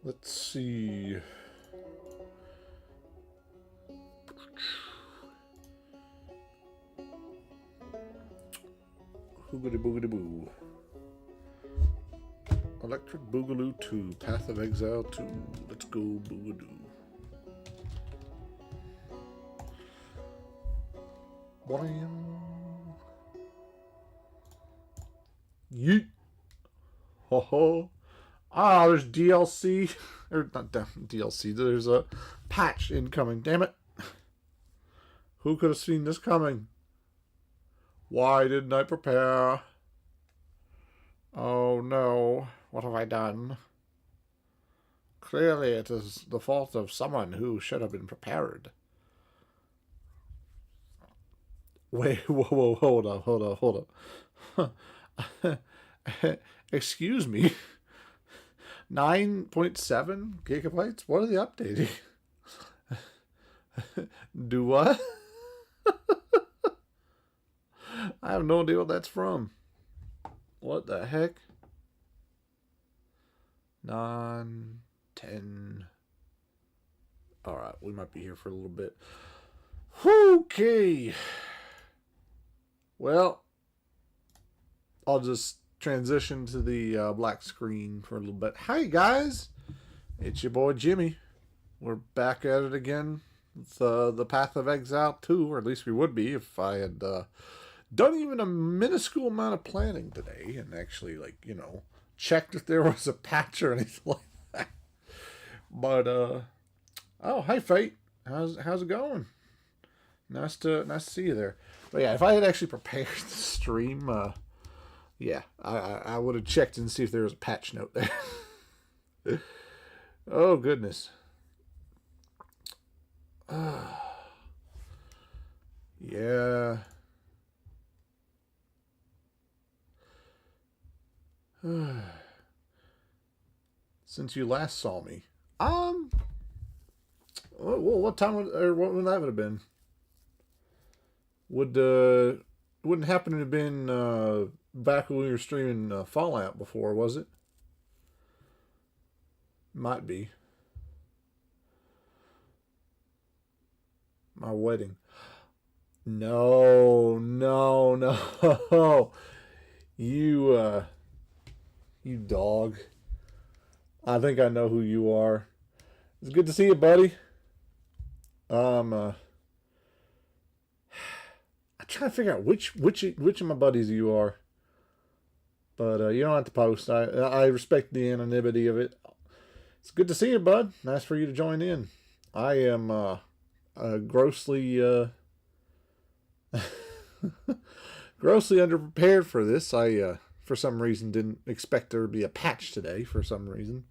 Let's see. Hoogity boogity boo. Electric Boogaloo 2. Path of Exile 2. Let's go Boogaloo. Blam. Yeet. Ho ho. Ah, there's DLC. Or not DLC. There's a patch incoming. Damn it. Who could have seen this coming? Why didn't I prepare? Oh no. What have I done? Clearly it is the fault of someone who should have been prepared. Wait, whoa, hold up. Excuse me. 9.7 gigabytes? What are they updating? Do what? I have no idea what that's from. What the heck? 9, 10. Alright, we might be here for a little bit. Okay. Well, I'll just transition to the black screen for a little bit. Hi, guys. It's your boy, Jimmy. We're back at it again with the Path of Exile 2, or at least we would be if I had done even a minuscule amount of planning today and actually, like, you know, checked if there was a patch or anything like that. But, oh, hi, Fate. How's it going? Nice to see you there. But yeah, if I had actually prepared the stream, yeah, I would have checked and see if there was a patch note there. Oh, goodness. Yeah. Since you last saw me. Well, what time what would that have been? Wouldn't happen to have been back when we were streaming Fallout before, was it? Might be. My wedding. No. You dog. I think I know who you are. It's good to see you, buddy. I'm trying to figure out which of my buddies you are. But you don't have to post. I respect the anonymity of it. It's good to see you, bud. Nice for you to join in. I am grossly grossly underprepared for this. I for some reason didn't expect there to be a patch today for some reason.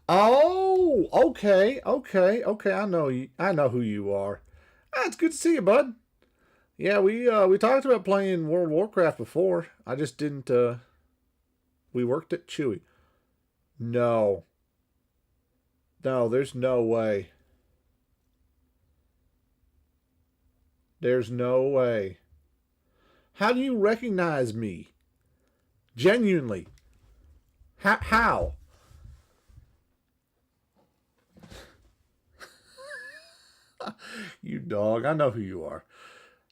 Oh, okay. I know who you are. It's good to see you, bud. Yeah, we talked about playing World of Warcraft before. I just didn't. We worked at Chewy. No, there's no way. There's no way. How do you recognize me? Genuinely. How? You dog. I know who you are.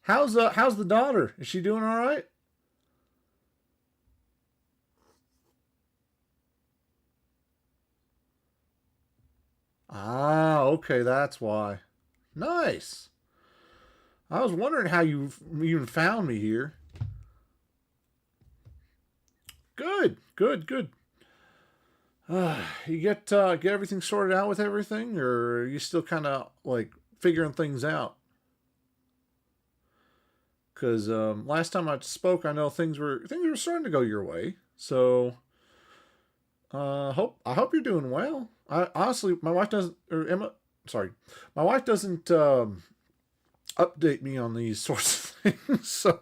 How's the daughter? Is she doing all right? Ah, okay, that's why. Nice. I was wondering how you even found me here. Good. You get everything sorted out with everything, or are you still kind of like figuring things out? Because last time I spoke, I know things were starting to go your way. So I hope you're doing well. I honestly, my wife doesn't, or Emma, sorry, my wife doesn't update me on these sorts of things. So,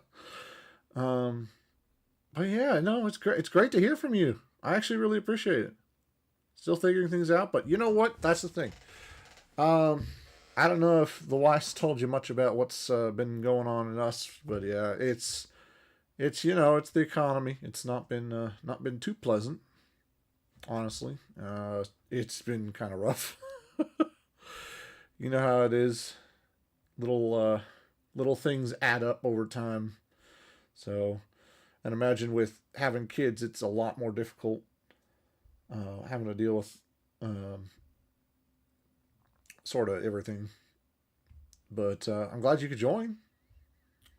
but yeah, no, it's great. It's great to hear from you. I actually really appreciate it. Still figuring things out, but you know what? That's the thing. I don't know if the wife's told you much about what's been going on in us, but yeah, it's you know, it's the economy. It's not been too pleasant. honestly. It's been kind of rough. You know how it is. Little things add up over time. So, and imagine with having kids, it's a lot more difficult having to deal with um, sort of everything. But I'm glad you could join.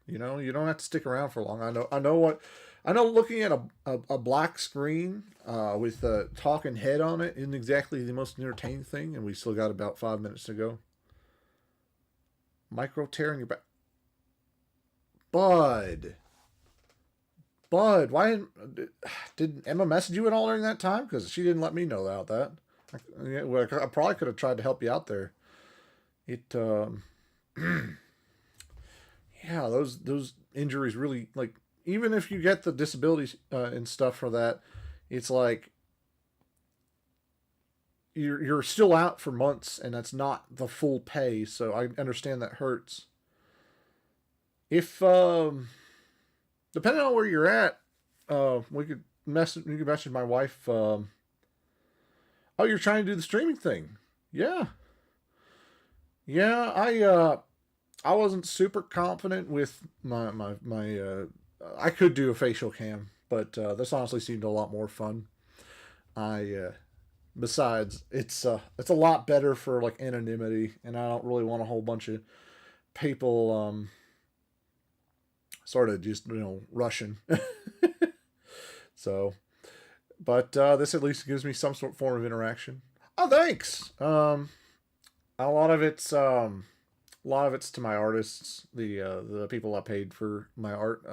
You know, you don't have to stick around for long. I know. Looking at a black screen with a talking head on it isn't exactly the most entertaining thing, and we still got about 5 minutes to go. Micro tearing your back, Bud. Bud, why didn't Emma message you at all during that time? Because she didn't let me know about that. I probably could have tried to help you out there. It yeah, those injuries really, like, even if you get the disabilities and stuff for that, it's like you're still out for months, and that's not the full pay. So I understand that hurts. If depending on where you're at, we could message my wife. Oh, you're trying to do the streaming thing? Yeah, yeah. I wasn't super confident with my. I could do a facial cam, but this honestly seemed a lot more fun. I besides, it's a lot better for like anonymity, and I don't really want a whole bunch of people sort of just rushing. So, but this at least gives me some sort of form of interaction. Oh, thanks. A lot of it's to my artists, the people I paid for my art.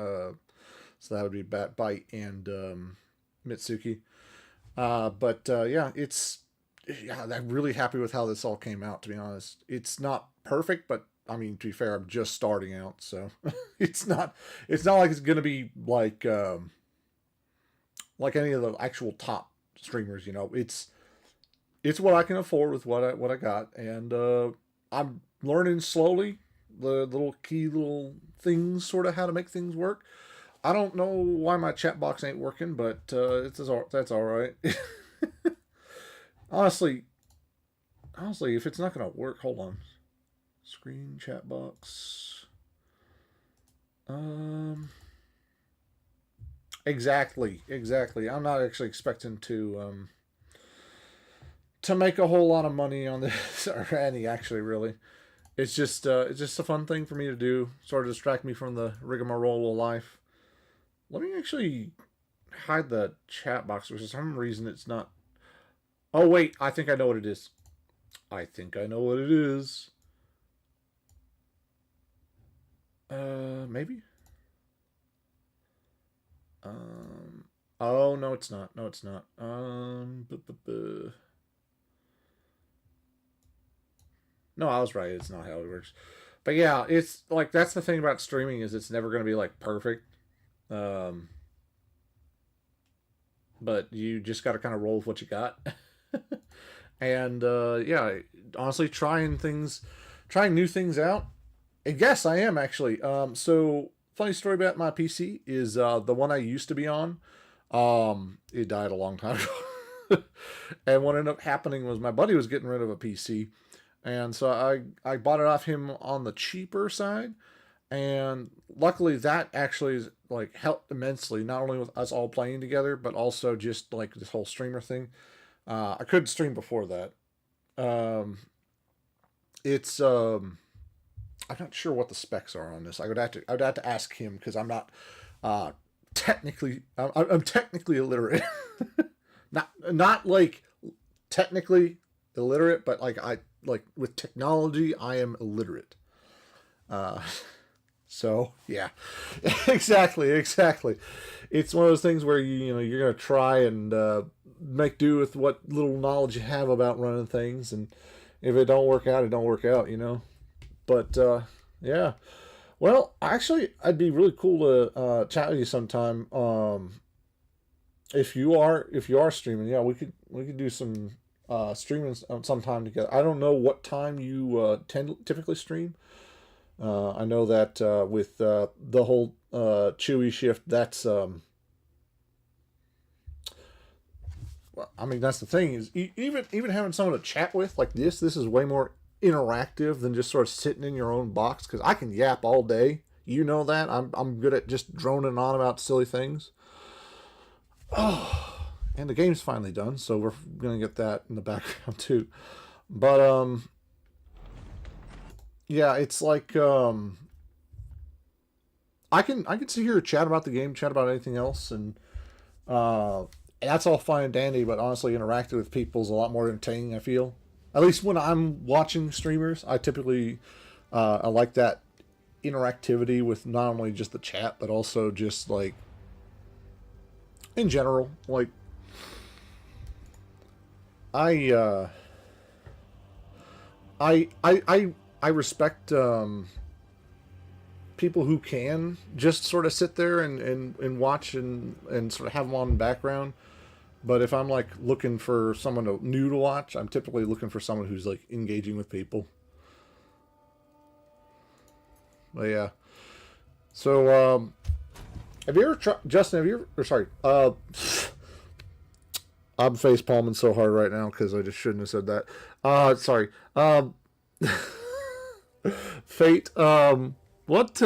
So that would be Bat Bite and Mitsuki. But yeah, I'm really happy with how this all came out. To be honest, it's not perfect, but I mean, to be fair, I'm just starting out, so it's not like it's gonna be like any of the actual top streamers. You know, it's what I can afford with what I got, and I'm learning slowly the little things, sort of how to make things work. I don't know why my chat box ain't working, but that's all right. honestly, honestly, if it's not gonna work, hold on. Screen chat box. Um, exactly. I'm not actually expecting to make a whole lot of money on this or any actually really. It's just a fun thing for me to do, sort of distract me from the rigmarole of life. Let me actually hide the chat box, which for some reason it's not. Oh wait, I think I know what it is. I think I know what it is. Maybe. Um. Oh no, it's not. No, it's not. No, I was right. It's not how it works. But yeah, it's like that's the thing about streaming is it's never going to be like perfect. Um, but you just got to kind of roll with what you got. And yeah, honestly, trying new things out. And yes, I am actually. So funny story about my PC is the one I used to be on. It died a long time ago. And what ended up happening was my buddy was getting rid of a PC, and so I bought it off him on the cheaper side, and luckily that actually is like helped immensely, not only with us all playing together, but also just like this whole streamer thing. I couldn't stream before that. Um, it's I'm not sure what the specs are on this. I would have to ask him because I'm not uh, I'm technically illiterate. Not like technically illiterate, but like I like with technology I am illiterate. Uh, so yeah, exactly. It's one of those things where you're gonna try and make do with what little knowledge you have about running things, and if it don't work out, it don't work out. But yeah. Well, actually, I'd be really cool to chat with you sometime. If you are streaming, yeah, we could do some streaming sometime together. I don't know what time you typically stream. I know that with the whole Chewy shift, that's I mean, that's the thing is even having someone to chat with like this is way more interactive than just sort of sitting in your own box. Because I can yap all day. You know that I'm good at just droning on about silly things. Oh, and the game's finally done, so we're gonna get that in the background too. But yeah, it's like I can sit here and chat about the game, chat about anything else, and that's all fine and dandy. But honestly, interacting with people is a lot more entertaining. I feel, at least when I'm watching streamers, I typically I like that interactivity with not only just the chat, but also just like in general. Like I I respect people who can just sort of sit there and watch and sort of have them on in the background. But if I'm like looking for someone new to watch, I'm typically looking for someone who's like engaging with people. But yeah. So have you ever tried, Justin? Have you ever? Or sorry. I'm face palming so hard right now because I just shouldn't have said that. Sorry. Fate. What?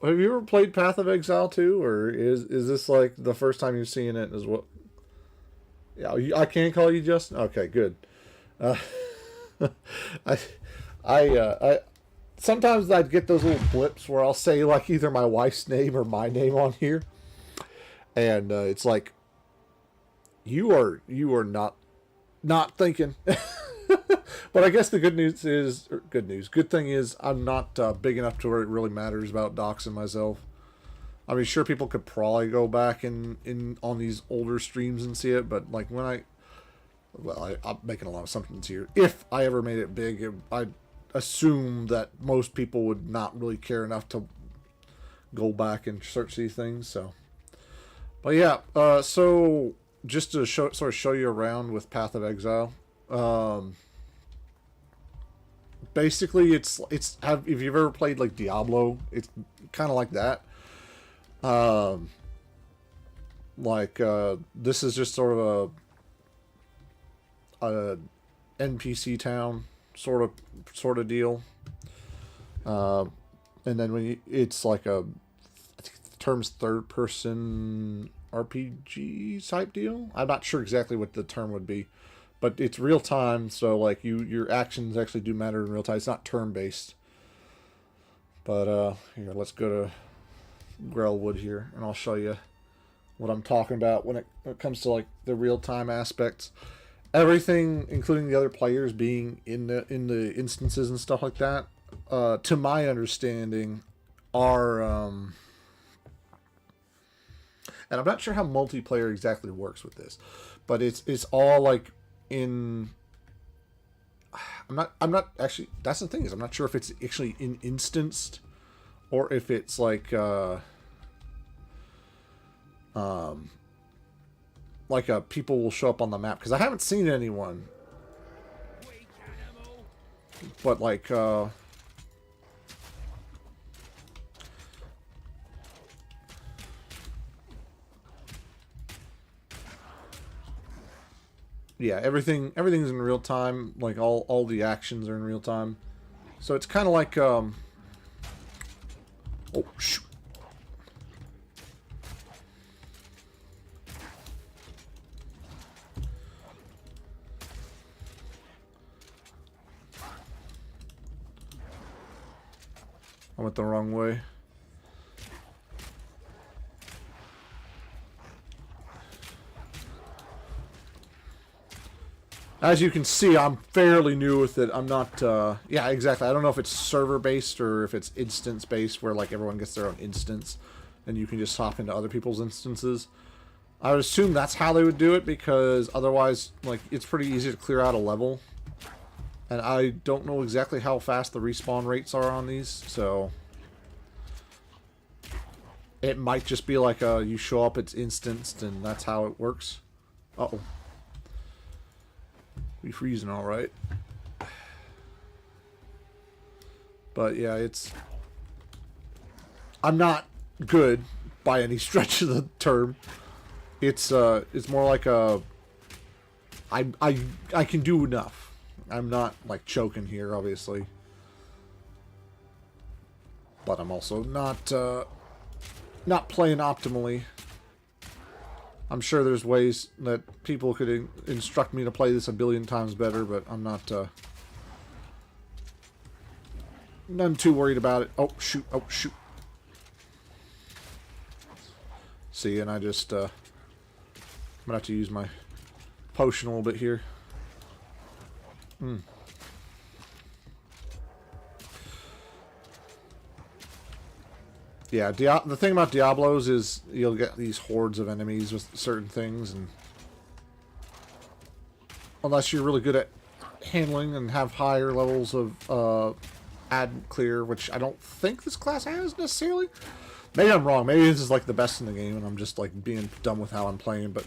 Have you ever played Path of Exile 2, or is this like the first time you've seen it? As well? Yeah, I can't call you Justin. Okay, good. Uh, I, I sometimes I'd get those little blips where I'll say like either my wife's name or my name on here, and it's like you are not thinking. But I guess the good news is, good thing is I'm not big enough to where it really matters about doxing myself. I mean, sure, people could probably go back in on these older streams and see it, but like when I'm making a lot of assumptions here. If I ever made it big, I'd assume that most people would not really care enough to go back and search these things. So, but yeah, so just to sort of show you around with Path of Exile. Basically, if you've ever played like Diablo, it's kind of like that. This is just sort of a NPC town sort of deal. And then it's like I think the term's third person RPG type deal. I'm not sure exactly what the term would be. But it's real time, so like your actions actually do matter in real time. It's not turn based. But here, let's go to Grellwood here, and I'll show you what I'm talking about when it comes to like the real time aspects. Everything, including the other players being in the instances and stuff like that, to my understanding, are and I'm not sure how multiplayer exactly works with this, but it's all like in I'm not actually, that's the thing, is I'm not sure if it's actually in instanced or if it's like people will show up on the map, because I haven't seen anyone, but like yeah, everything's in real time. Like all the actions are in real time, so it's kind of like oh shoot. I went the wrong way. As you can see, I'm fairly new with it. I'm not, yeah, exactly. I don't know if it's server-based or if it's instance-based, where, like, everyone gets their own instance, and you can just hop into other people's instances. I would assume that's how they would do it, because otherwise, like, it's pretty easy to clear out a level. And I don't know exactly how fast the respawn rates are on these, so it might just be like you show up, it's instanced, and that's how it works. Uh-oh. We freezing all right. But yeah, I'm not good, by any stretch of the term. It's more like a I can do enough. I'm not like choking here, obviously, but I'm also not playing optimally. I'm sure there's ways that people could instruct me to play this a billion times better, but I'm not none too worried about it. Oh shoot! Oh shoot! See, and I just I'm gonna have to use my potion a little bit here. Yeah, the thing about Diablos is you'll get these hordes of enemies with certain things, and unless you're really good at handling and have higher levels of add clear, which I don't think this class has necessarily. Maybe I'm wrong. Maybe this is like the best in the game, and I'm just like being dumb with how I'm playing. But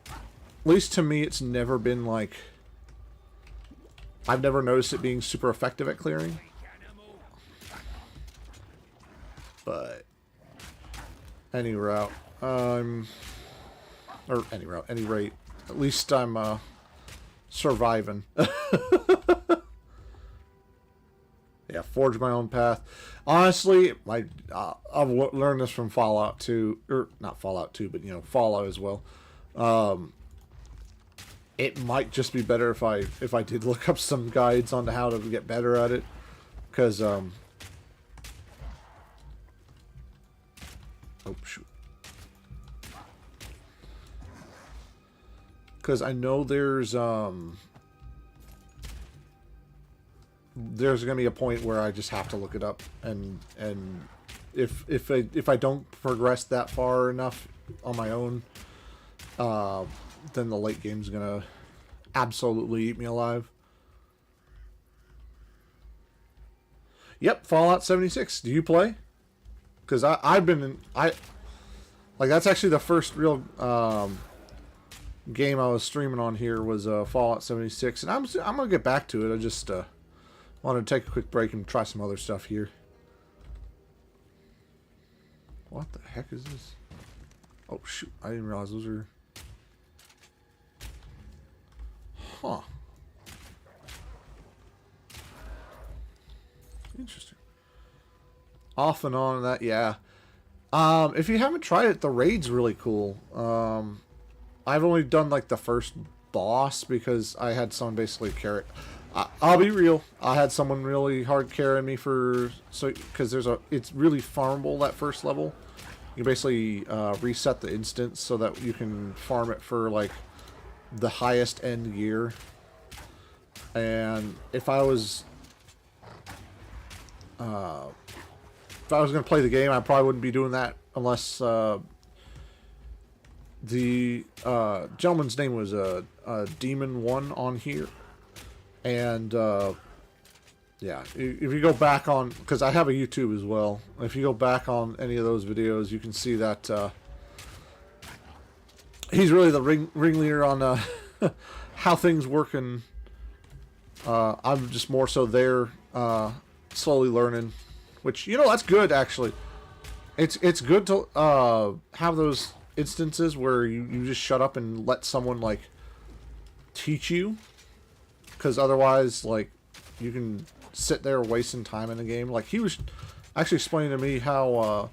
at least to me, it's never been like, I've never noticed it being super effective at clearing. But any route, or any route, any rate, at least I'm surviving. Yeah, forge my own path. Honestly, I've learned this from Fallout 2, or not Fallout 2, but you know, Fallout as well. It might just be better if I did look up some guides on how to get better at it, because oh shoot, because I know there's gonna be a point where I just have to look it up, and if I don't progress that far enough on my own, then the late game's gonna absolutely eat me alive. Yep, Fallout 76. Do you play? Because I've been like, that's actually the first real game I was streaming on here was Fallout 76, and I'm gonna get back to it. I just wanted to take a quick break and try some other stuff here. What the heck is this? Oh shoot! I didn't realize those are. Huh. Interesting. Off and on that, yeah. If you haven't tried it, the raid's really cool. I've only done like the first boss because I had someone basically carry. I'll be real. I had someone really hard carrying me because it's really farmable, that first level. You basically reset the instance so that you can farm it for like the highest end gear. And if I was gonna play the game, I probably wouldn't be doing that unless the gentleman's name was Demon 1 on here. And yeah, if you go back on, because I have a YouTube as well, if you go back on any of those videos, you can see that he's really the ringleader on how things work, and I'm just more so there slowly learning, which, you know, that's good actually. It's good to have those instances where you just shut up and let someone like teach you, because otherwise, like, you can sit there wasting time in the game. Like, he was actually explaining to me how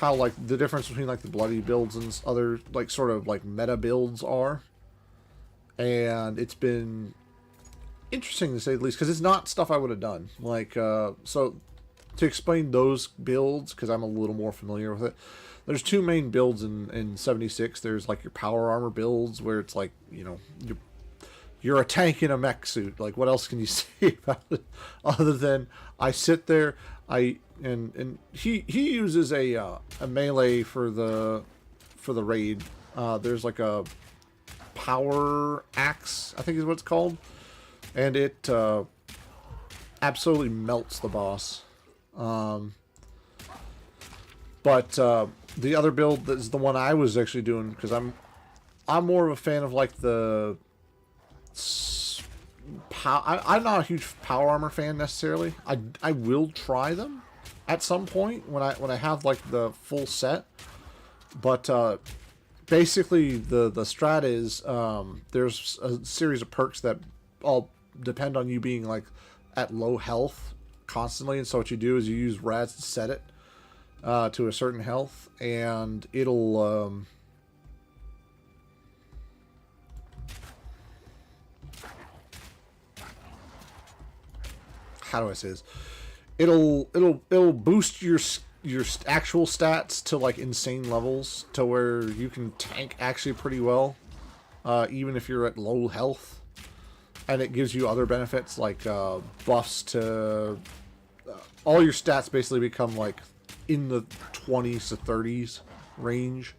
like the difference between like the bloody builds and other like sort of like meta builds are, and it's been interesting to say the least, because it's not stuff I would have done. Like, so to explain those builds, because I'm a little more familiar with it, there's two main builds in 76. There's like your power armor builds, where it's like, you know, you're a tank in a mech suit. Like, what else can you say about it other than I sit there, and he uses a melee for the raid. There's like a power axe, I think is what it's called, and it absolutely melts the boss. But the other build is the one I was actually doing, because I'm more of a fan of like the I'm not a huge power armor fan necessarily. I will try them, at some point when I have like the full set. But basically the strat is there's a series of perks that all depend on you being like at low health constantly, and so what you do is you use rads to set it to a certain health, and it'll how do I say this? It'll boost your actual stats to like insane levels to where you can tank actually pretty well, even if you're at low health, and it gives you other benefits like buffs to all your stats basically become like in the 20s to 30s range,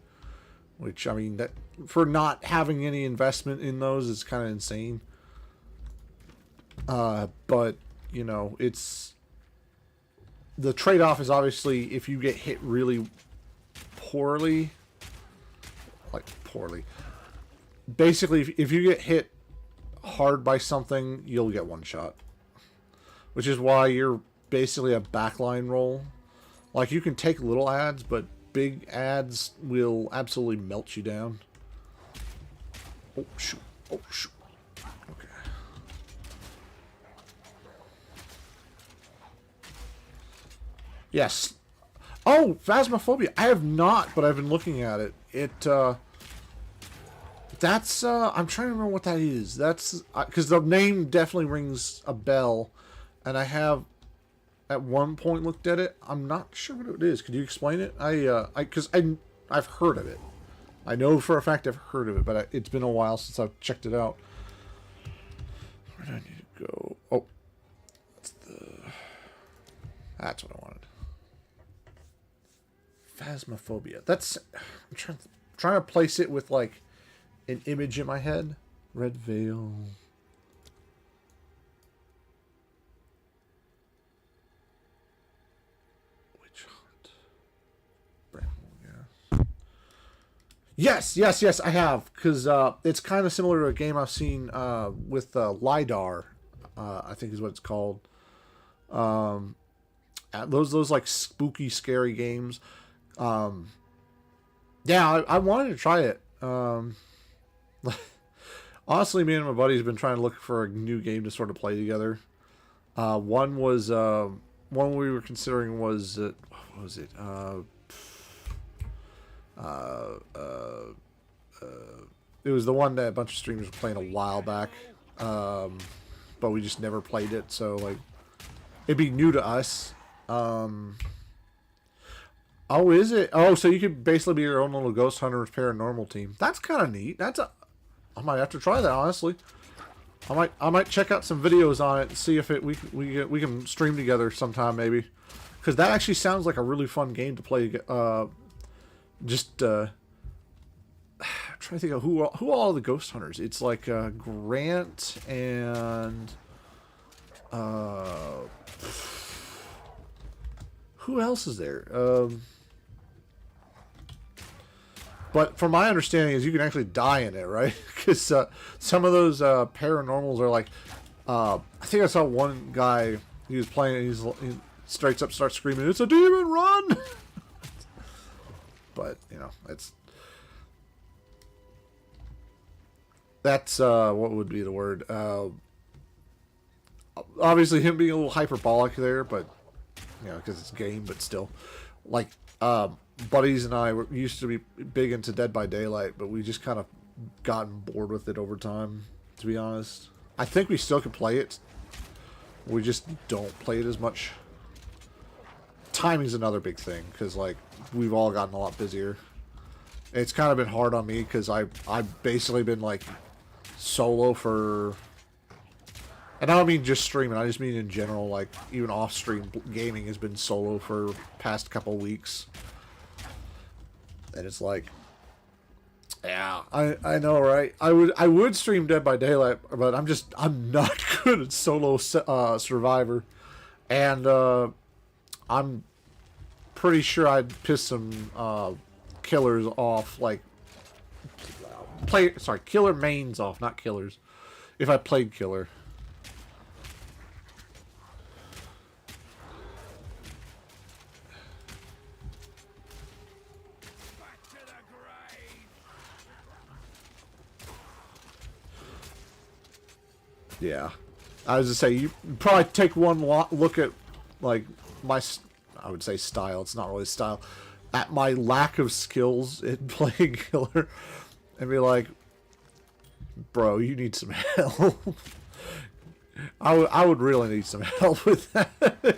which I mean that for not having any investment in those is kind of insane. But you know, it's the trade-off is obviously if you get hit really poorly, basically if you get hit hard by something, you'll get one shot, which is why you're basically a backline role. Like, you can take little ads, but big ads will absolutely melt you down. Oh shoot, oh shoot. Yes. Oh, Phasmophobia. I have not, but I've been looking at it. That's, I'm trying to remember what that is. That's, because the name definitely rings a bell, and I have, at one point, looked at it. I'm not sure what it is. Could you explain it? Because I've heard of it. I know for a fact I've heard of it, but it's been a while since I've checked it out. Where do I need to go? Oh. That's what I wanted. Phasmophobia. That's, I'm trying to place it with like an image in my head. Red Veil. Witch Hunt. Bramble, yes. Yes, I have. Because it's kind of similar to a game I've seen with LiDAR, I think is what it's called. Those like spooky, scary games. Yeah, I wanted to try it. Honestly, me and my buddies have been trying to look for a new game to sort of play together. One we were considering was what was it? It was the one that a bunch of streamers were playing a while back, but we just never played it. So like, it'd be new to us. Oh, is it? Oh, so you could basically be your own little Ghost Hunters paranormal team. That's kind of neat. I might have to try that, honestly. I might check out some videos on it and see if we can stream together sometime, maybe. Because that actually sounds like a really fun game to play. I'm trying to think of who all the Ghost Hunters. It's like Grant and who else is there? But from my understanding is you can actually die in it, right? Because some of those paranormals are like, I think I saw one guy, he was playing, he straight up starts screaming, "It's a demon, run!" But, you know, that's what would be the word? Obviously him being a little hyperbolic there, but, you know, because it's a game, but still. Like, buddies and I used to be big into Dead by Daylight, but we just kind of gotten bored with it over time, to be honest. I think we still could play it. We just don't play it as much. Timing's another big thing, because, like, we've all gotten a lot busier. It's kind of been hard on me, because I've basically been, like, solo for... And I don't mean just streaming, I just mean in general, like, even off-stream gaming has been solo for past couple weeks. And it's like, yeah, I know, right? I would stream Dead by Daylight, but I'm not good at solo Survivor. And I'm pretty sure I'd piss some killers off, like, killer mains off, not killers, if I played killer. Yeah. I was to say, you probably take one look at, like, my, I would say style. It's not really style. At my lack of skills in playing killer, and be like, bro, you need some help. I would really need some help with that.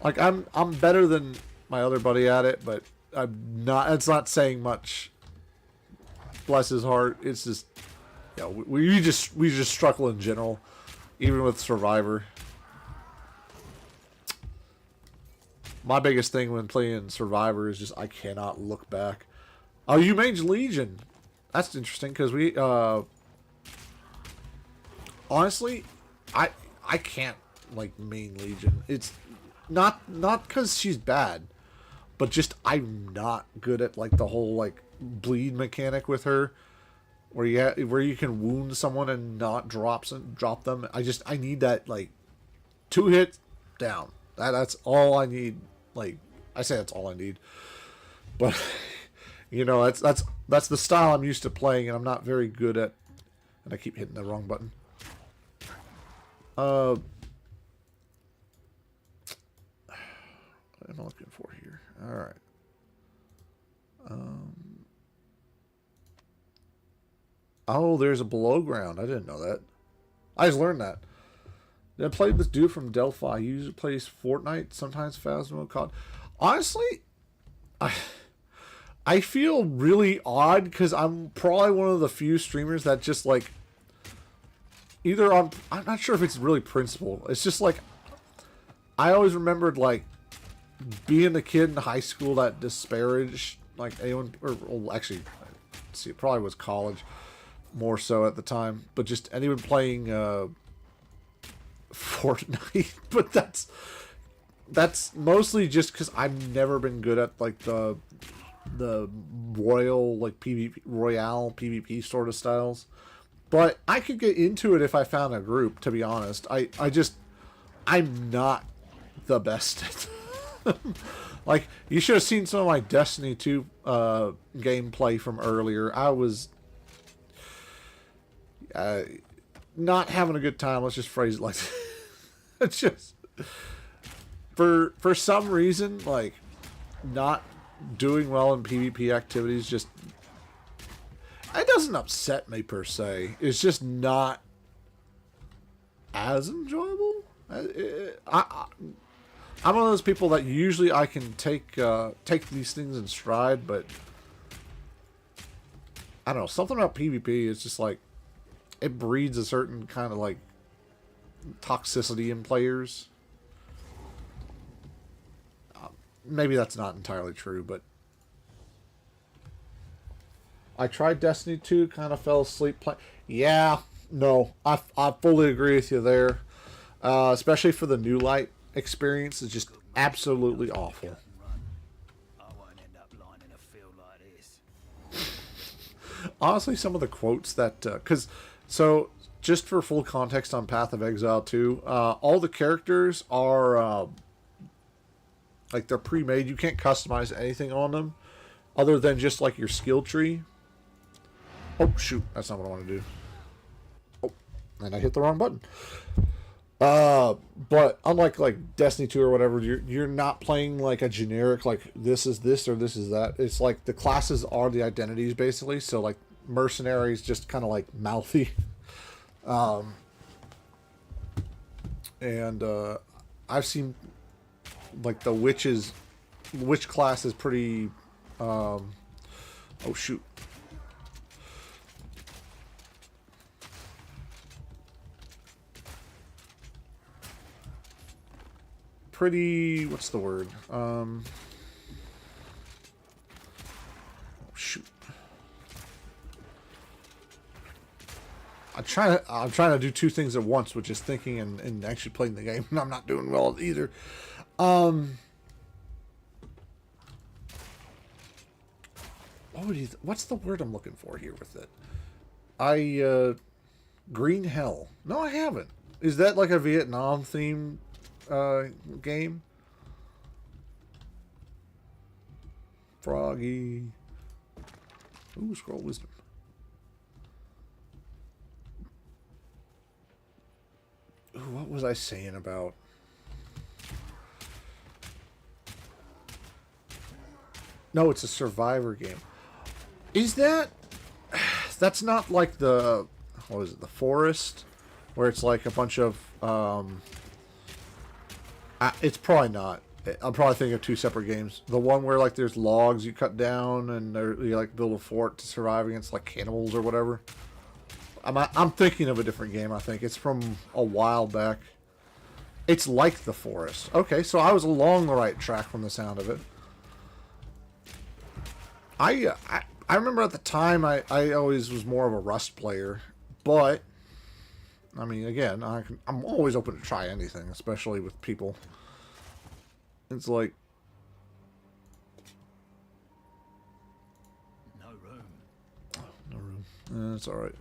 Like, I'm better than my other buddy at it, but I'm not. It's not saying much. Bless his heart. It's just, you know, we just struggle in general, even with Survivor. My biggest thing when playing Survivor is just I cannot look back. Oh, you mage Legion. That's interesting because we honestly, I can't like main Legion. It's not because she's bad, but just I'm not good at like the whole like bleed mechanic with her, where you can wound someone and not drop them. I need that like 2 hit down. That's all I need. Like I say, that's all I need. But you know, that's the style I'm used to playing, and I'm not very good at. And I keep hitting the wrong button. What am I looking for here? All right. Oh, there's a below ground. I didn't know that. I just learned that. I played this dude from Delphi. He usually plays Fortnite, sometimes Phasmo COD. Honestly, I feel really odd because I'm probably one of the few streamers that just like either on. I'm not sure if it's really principle. It's just like I always remembered like being the kid in high school that disparaged like anyone, or well, actually, see, it probably was college more so at the time, but just anyone playing Fortnite. But that's mostly just because I've never been good at like the royal like royale PvP sort of styles. But I could get into it if I found a group. To be honest, I'm not the best at like, you should have seen some of my Destiny 2 gameplay from earlier. I was not having a good time. Let's just phrase it like that. It's just for some reason, like, not doing well in PvP activities just, it doesn't upset me per se. It's just not as enjoyable. I'm one of those people that usually I can take these things in stride, but I don't know, something about PvP is just like it breeds a certain kind of like toxicity in players. Maybe that's not entirely true, but I tried Destiny 2, kind of fell asleep Yeah, no, I fully agree with you there. Especially for the new light experience, is just absolutely awful. Honestly, some of the quotes that so just for full context on Path of Exile 2, all the characters are like they're pre-made. You can't customize anything on them other than just like your skill tree. Oh shoot, that's not what I want to do. Oh, and I hit the wrong button. But unlike like Destiny 2 or whatever, you're not playing like a generic like this is this or this is that. It's like the classes are the identities basically. So like mercenaries just kind of like mouthy. And I've seen like the witch class is pretty oh shoot. Pretty, what's the word? Oh shoot. I'm trying to do two things at once, which is thinking and actually playing the game, and I'm not doing well either. What's the word I'm looking for here with it? Green Hell. No, I haven't. Is that like a Vietnam themed game? Froggy. Ooh, scroll wisdom. was I saying about? No, it's a survivor game. Is that... That's not like the... What is it? The Forest? Where it's like a bunch of... it's probably not. I'm probably thinking of two separate games. The one where like there's logs you cut down and you like build a fort to survive against like cannibals or whatever. I'm thinking of a different game, I think. It's from a while back. It's like the Forest. Okay, so I was along the right track from the sound of it. I remember at the time I always was more of a Rust player, but I mean, again, I'm always open to try anything, especially with people. It's like no room. Oh, no room. It's all right.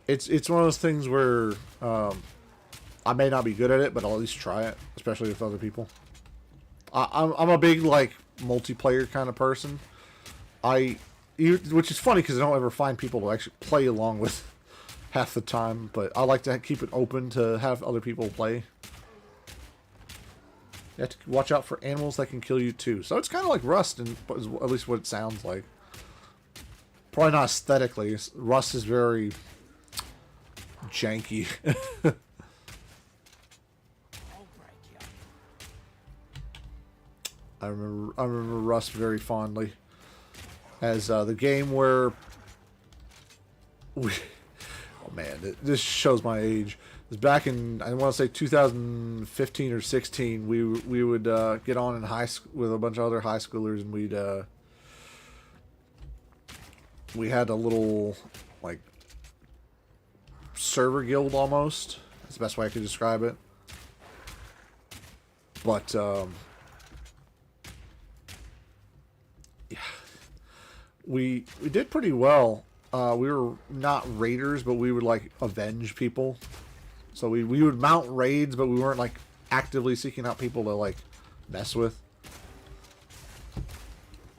It's one of those things where I may not be good at it, but I'll at least try it, especially with other people. I'm a big like multiplayer kind of person. Which is funny because I don't ever find people to actually play along with half the time, but I like to keep it open to have other people play. You have to watch out for animals that can kill you too. So it's kind of like Rust, and at least what it sounds like. Probably not aesthetically. Rust is very janky. I remember Rust very fondly as the game where we, oh man, this shows my age. It was back in, I want to say 2015 or 16. We would get on in high school with a bunch of other high schoolers, and we had a little like server guild almost. That's the best way I could describe it. But yeah, we did pretty well. We were not raiders, but we would like avenge people. So we would mount raids, but we weren't like actively seeking out people to like mess with.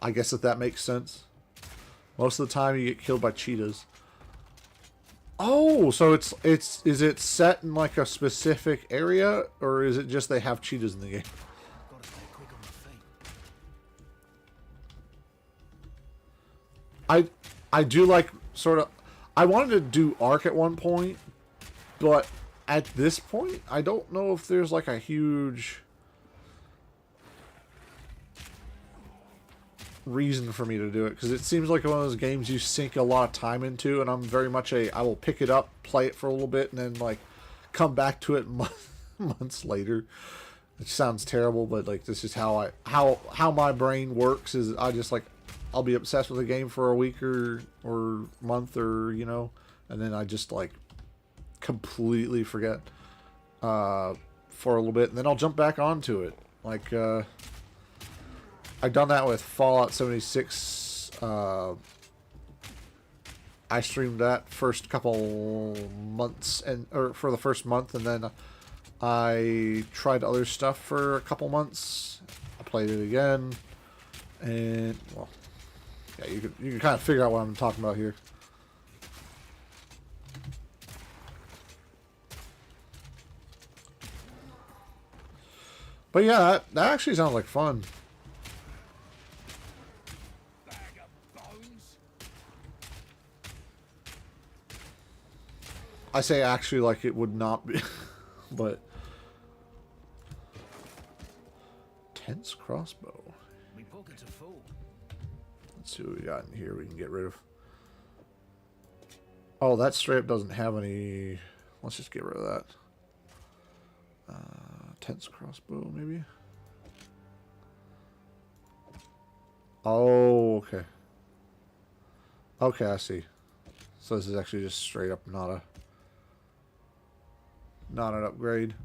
I guess if that makes sense. Most of the time you get killed by cheetahs. Oh, so is it set in like a specific area, or is it just they have cheetahs in the game? I do like sort of. I wanted to do Ark at one point, but at this point, I don't know if there's like a huge reason for me to do it, because it seems like one of those games you sink a lot of time into, and I'm very much I will pick it up, play it for a little bit, and then like come back to it months later. It sounds terrible, but like this is how my brain works. Is I just like I'll be obsessed with a game for a week or month, or you know, and then I just like completely forget for a little bit, and then I'll jump back onto it. Like I've done that with Fallout 76. I streamed that first couple months, or for the first month, and then I tried other stuff for a couple months. I played it again, and well, yeah, you can kind of figure out what I'm talking about here. But yeah, that actually sounds like fun. I say actually like it would not be, but tense crossbow. Let's see what we got in here we can get rid of. Oh, that straight up doesn't have any. Let's just get rid of that. Tense crossbow, maybe. Oh, okay. Okay, I see. So this is actually just straight up not an upgrade.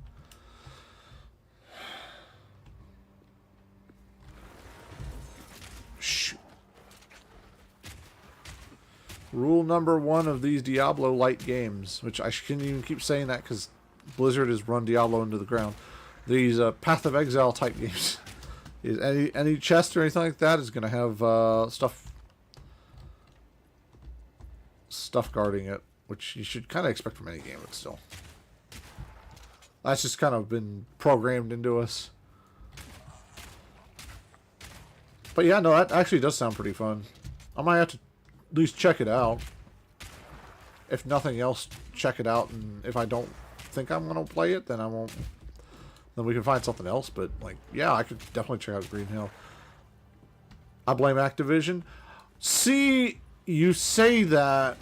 Shoot. Rule number 1 of these Diablo light games, which I shouldn't even keep saying that because Blizzard has run Diablo into the ground. These Path of Exile type games, is any chest or anything like that is going to have stuff guarding it. which you should kind of expect from any game, but still. That's just kind of been programmed into us. But yeah, no, that actually does sound pretty fun. I might have to at least check it out. If nothing else, check it out, and if I don't think I'm going to play it, then I won't. Then we can find something else, but, like, yeah, I could definitely check out Green Hill. I blame Activision. See, you say that,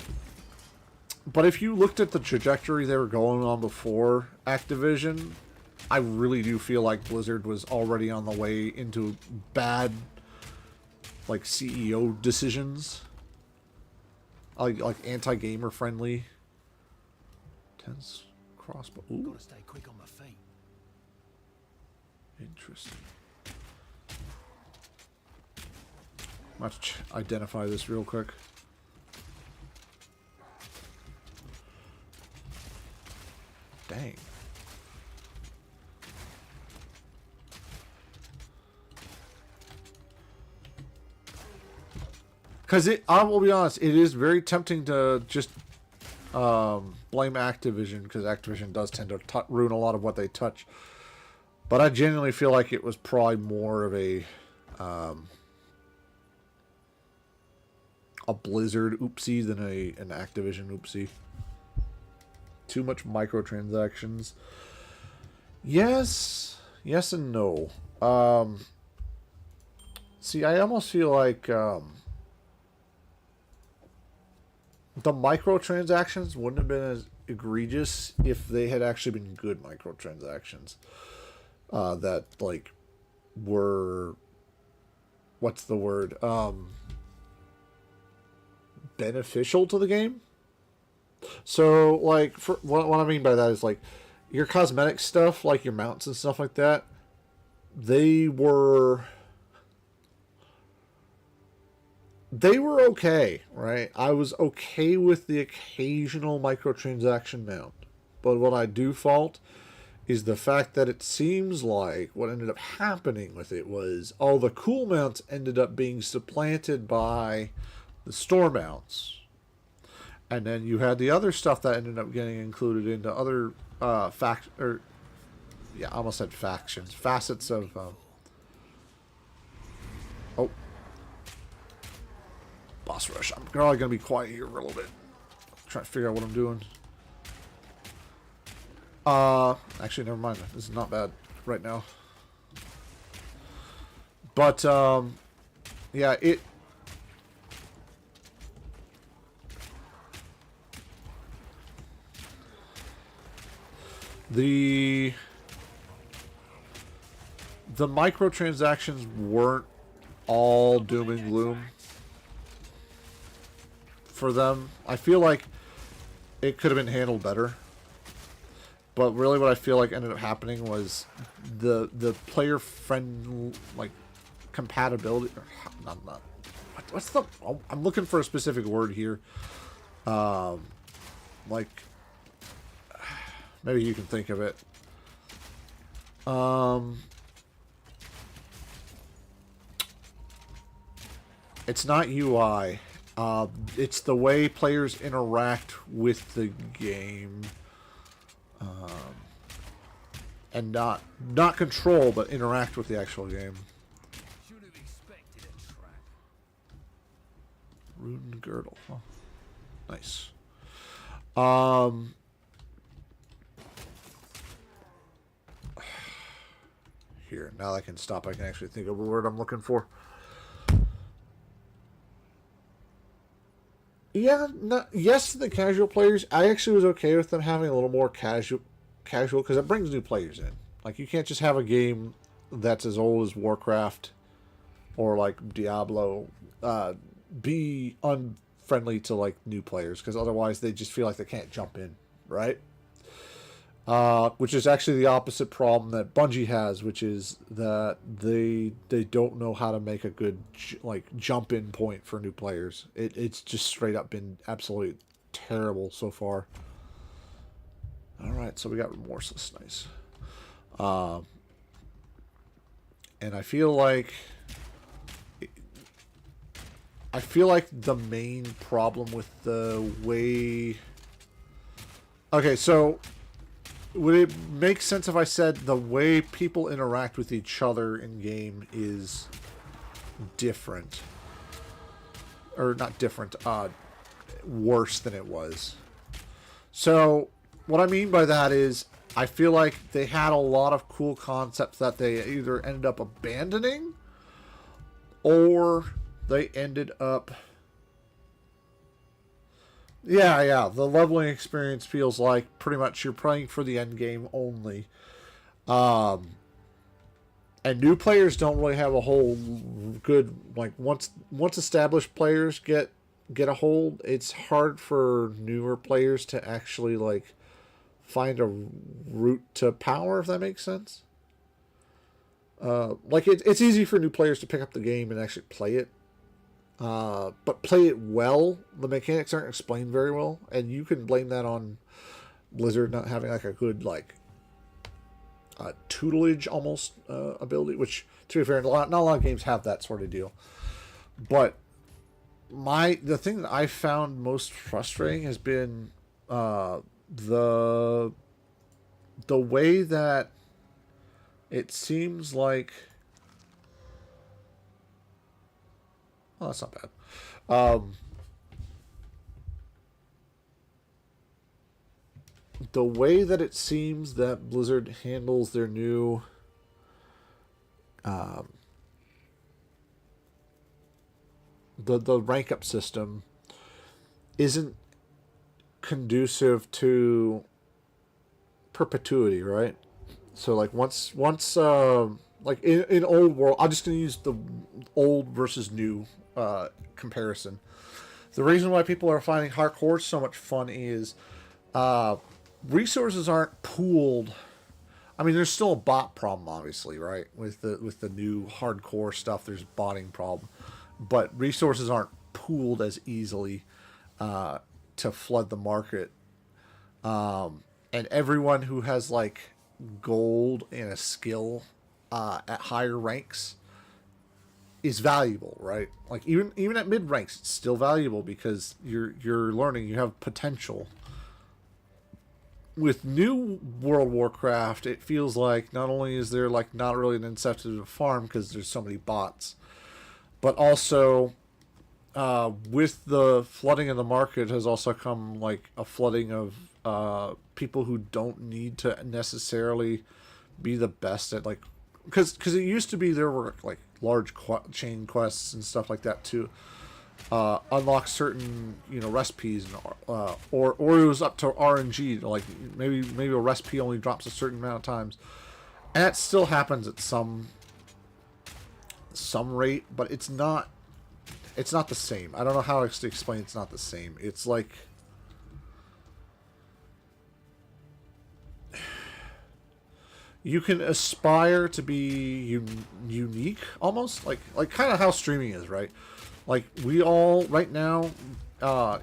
but if you looked at the trajectory they were going on before Activision, I really do feel like Blizzard was already on the way into bad, like, CEO decisions. Like anti-gamer friendly. Tense crossbow. Ooh. Gotta stay quick on my feet. Interesting. I'm have to identify this real quick. Dang. Because I will be honest, it is very tempting to just blame Activision, because Activision does tend to ruin a lot of what they touch. But I genuinely feel like it was probably more of a Blizzard oopsie than an Activision oopsie. Too much microtransactions. Yes and no. See, I almost feel like the microtransactions wouldn't have been as egregious if they had actually been good microtransactions. That, like, were... What's the word? Beneficial to the game? So, like, for, what I mean by that is, like, your cosmetic stuff, like your mounts and stuff like that, they were okay, right? I was okay with the occasional microtransaction mount. But what I do fault is the fact that it seems like what ended up happening with it was all the cool mounts ended up being supplanted by the store mounts. And then you had the other stuff that ended up getting included into other I almost said factions. Facets of... oh. Boss rush. I'm probably going to be quiet here for a little bit. Trying to figure out what I'm doing. Actually, never mind. This is not bad right now. But, yeah, The microtransactions weren't all doom and gloom for them. I feel like it could have been handled better. But really what I feel like ended up happening was the player friend, like, compatibility. What's the... I'm looking for a specific word here. Like... Maybe you can think of it. It's not UI. It's the way players interact with the game. And not control, but interact with the actual game. Should have expected a trap. Rune girdle. Huh. Nice. Here, now that I can stop, I can actually think of a word I'm looking for. Yeah, yes to the casual players. I actually was okay with them having a little more casual, because it brings new players in. Like, you can't just have a game that's as old as Warcraft or, like, Diablo be unfriendly to, like, new players, because otherwise they just feel like they can't jump in, right? Which is actually the opposite problem that Bungie has, which is that they don't know how to make a good jump in point for new players. It's just straight up been absolutely terrible so far. All right, so we got Remorseless, nice. And I feel like the main problem with the way Okay, so would it make sense if I said the way people interact with each other in game is different? Or not different, worse than it was. So what I mean by that is I feel like they had a lot of cool concepts that they either ended up abandoning or they ended up... Yeah, the leveling experience feels like pretty much you're playing for the end game only. And new players don't really have a whole good, like, once established players get a hold, it's hard for newer players to actually, like, find a route to power, if that makes sense. Like, it's easy for new players to pick up the game and actually play it. But play it well. The mechanics aren't explained very well, and you can blame that on Blizzard not having like a good like tutelage almost ability. Which, to be fair, not a lot of games have that sort of deal. But the thing that I found most frustrating has been the way that it seems like... Oh, that's not bad. The way that it seems that Blizzard handles their new the rank up system isn't conducive to perpetuity, right? So like once like in old world, I'm just gonna use the old versus new comparison. The reason why people are finding hardcore so much fun is resources aren't pooled. I mean, there's still a bot problem, obviously, right? With the new hardcore stuff, there's a botting problem, but resources aren't pooled as easily to flood the market. And everyone who has like gold and a skill at higher ranks is valuable, right? Like even at mid ranks, it's still valuable because you're learning, you have potential. With new World of Warcraft, it feels like not only is there like not really an incentive to farm because there's so many bots, but also with the flooding of the market has also come like a flooding of people who don't need to necessarily be the best at like, because it used to be there were like large chain quests and stuff like that to unlock certain recipes, or it was up to RNG, like maybe a recipe only drops a certain amount of times, and that still happens at some rate, but it's not the same. I don't know how to explain it's not the same. It's like you can aspire to be unique, almost like kind of how streaming is, right? Like we all right now,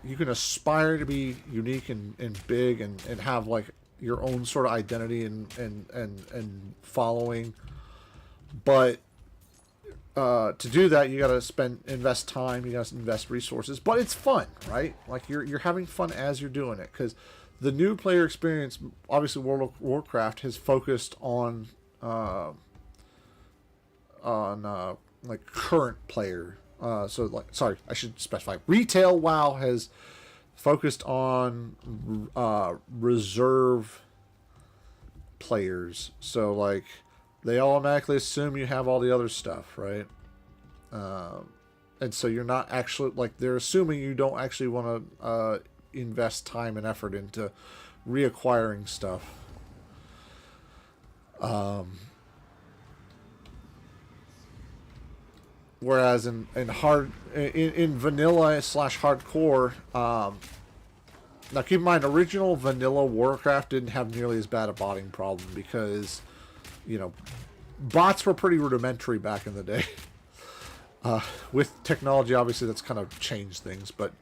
you can aspire to be unique and big and have like your own sort of identity and following, but to do that, you got to invest time, you got to invest resources, but it's fun, right? Like you're having fun as you're doing it, because the new player experience, obviously, World of Warcraft has focused on like current player. So like, sorry, I should specify. Retail WoW has focused on reserve players. So like, they automatically assume you have all the other stuff, right? And so you're not actually like, they're assuming you don't actually want to invest time and effort into reacquiring stuff. Whereas in vanilla / hardcore, now keep in mind, original vanilla Warcraft didn't have nearly as bad a botting problem because bots were pretty rudimentary back in the day. With technology, obviously, that's kind of changed things, but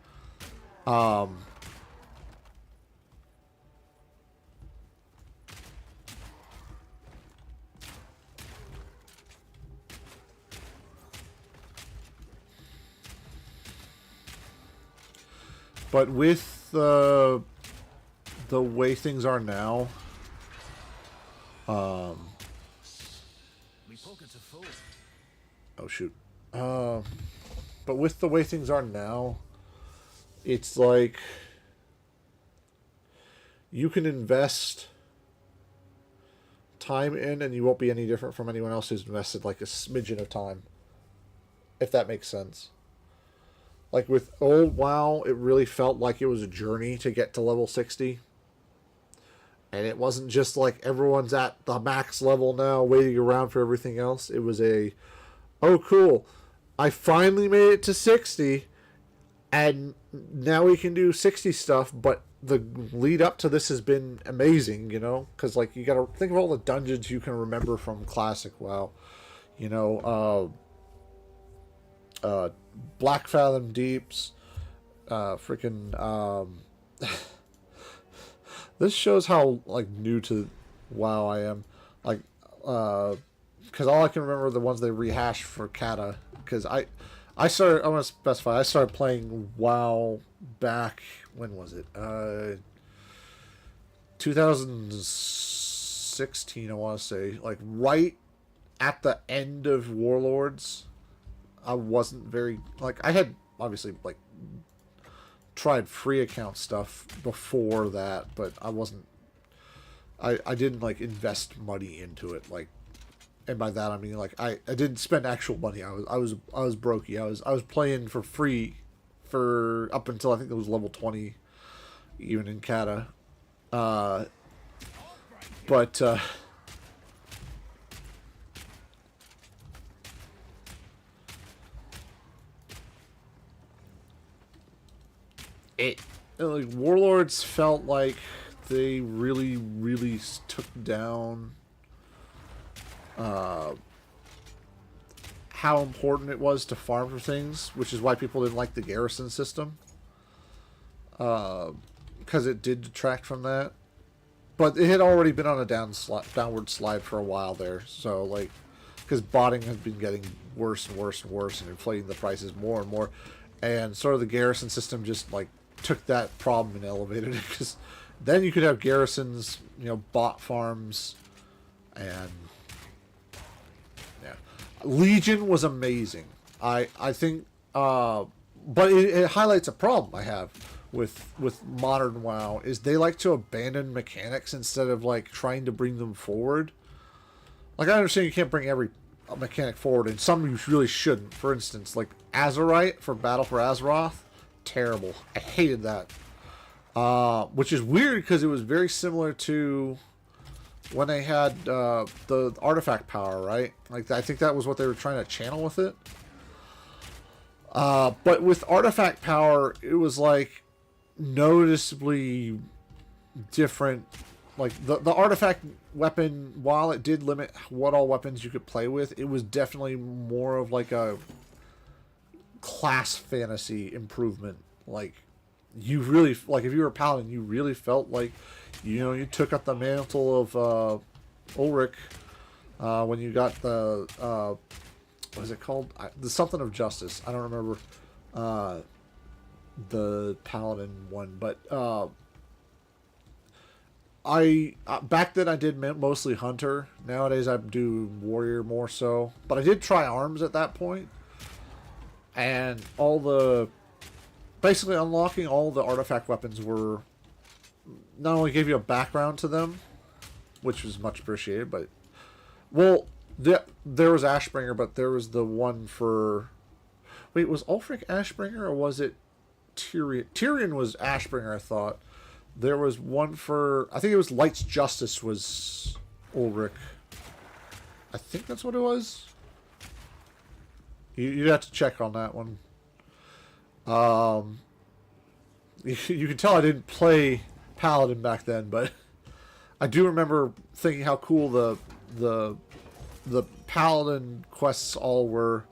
with the way things are now, My pockets are full. oh shoot, but with the way things are now, it's like you can invest time in and you won't be any different from anyone else who's invested like a smidgen of time, if that makes sense. Like with old WoW, it really felt like it was a journey to get to level 60. And it wasn't just like everyone's at the max level now waiting around for everything else. It was a, oh cool, I finally made it to 60 and now we can do 60 stuff, but the lead up to this has been amazing, you know? Because like you gotta think of all the dungeons you can remember from classic WoW. You know, Black Fathom Deeps, freaking, this shows how like new to WoW I am. Like, because all I can remember are the ones they rehashed for Kata. Because I started, I want to specify, I started playing WoW back, when was it? 2016, I want to say. Like right at the end of Warlords. I wasn't very, like, I had obviously like tried free account stuff before that, but I wasn't, I didn't like invest money into it, like, and by that I mean like I didn't spend actual money. I was brokey. I was playing for free for up until I think it was level 20, even in Kata. But it, like, Warlords felt like they really took down how important it was to farm for things, which is why people didn't like the garrison system, because it did detract from that. But it had already been on a downward slide for a while there, so like, because botting has been getting worse and worse and worse and inflating the prices more and more, and sort of the garrison system just like took that problem and elevated it, because then you could have garrisons, you know, bot farms, and yeah, Legion was amazing. I think, but it highlights a problem I have with modern WoW, is they like to abandon mechanics instead of like trying to bring them forward. Like, I understand you can't bring every mechanic forward, and some you really shouldn't. For instance, like Azerite for Battle for Azeroth, terrible. I hated that. Which is weird because it was very similar to when they had the artifact power, right? Like, I think that was what they were trying to channel with it. But with artifact power, it was like noticeably different. Like the artifact weapon, while it did limit what all weapons you could play with, it was definitely more of like a class fantasy improvement. Like, you really, like, if you were a paladin, you really felt like, you know, you took up the mantle of Ulrich when you got the what is it called? The something of justice. I don't remember the paladin one, but I back then I did mostly hunter. Nowadays I do warrior more so, but I did try arms at that point, and all the basically unlocking all the artifact weapons were not only gave you a background to them, which was much appreciated, but well, there was Ashbringer, but there was the one for, wait, was Ulfric Ashbringer or was it Tyrion? Tyrion was Ashbringer, I thought. There was one for, I think it was Light's Justice was Ulrich. I think that's what it was. You'd have to check on that one. You can tell I didn't play Paladin back then, but I do remember thinking how cool the Paladin quests all were.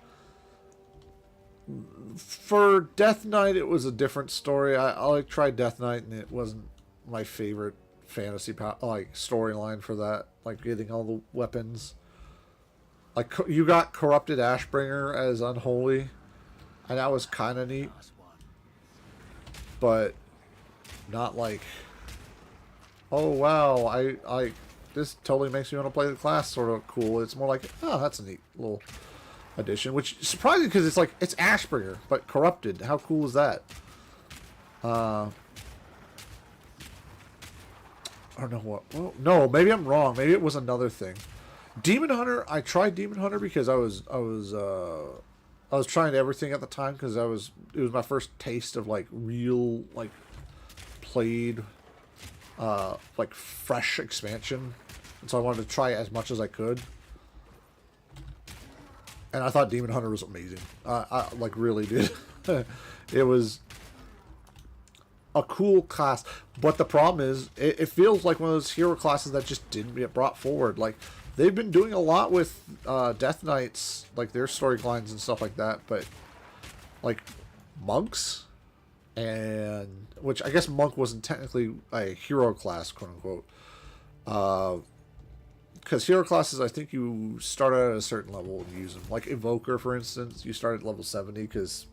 For Death Knight, it was a different story. I like tried Death Knight, and it wasn't my favorite fantasy like storyline for that. Like getting all the weapons. Like, you got Corrupted Ashbringer as Unholy, and that was kind of neat, but not like oh wow, this totally makes me want to play the class sort of cool. It's more like, oh, that's a neat little addition, which is surprising because it's like, it's Ashbringer, but corrupted. How cool is that? I don't know what. Well, no, maybe I'm wrong. Maybe it was another thing. Demon Hunter. I tried Demon Hunter because I was trying everything at the time because it was my first taste of like real like played like fresh expansion, and so I wanted to try as much as I could. And I thought Demon Hunter was amazing. I like really did. It was a cool class, but the problem is it feels like one of those hero classes that just didn't get brought forward. Like they've been doing a lot with Death Knights, like their storylines and stuff like that, but like monks, and which I guess monk wasn't technically a hero class, quote unquote, because hero classes, I think you start at a certain level and use them. Like Evoker, for instance, you start at level 70 because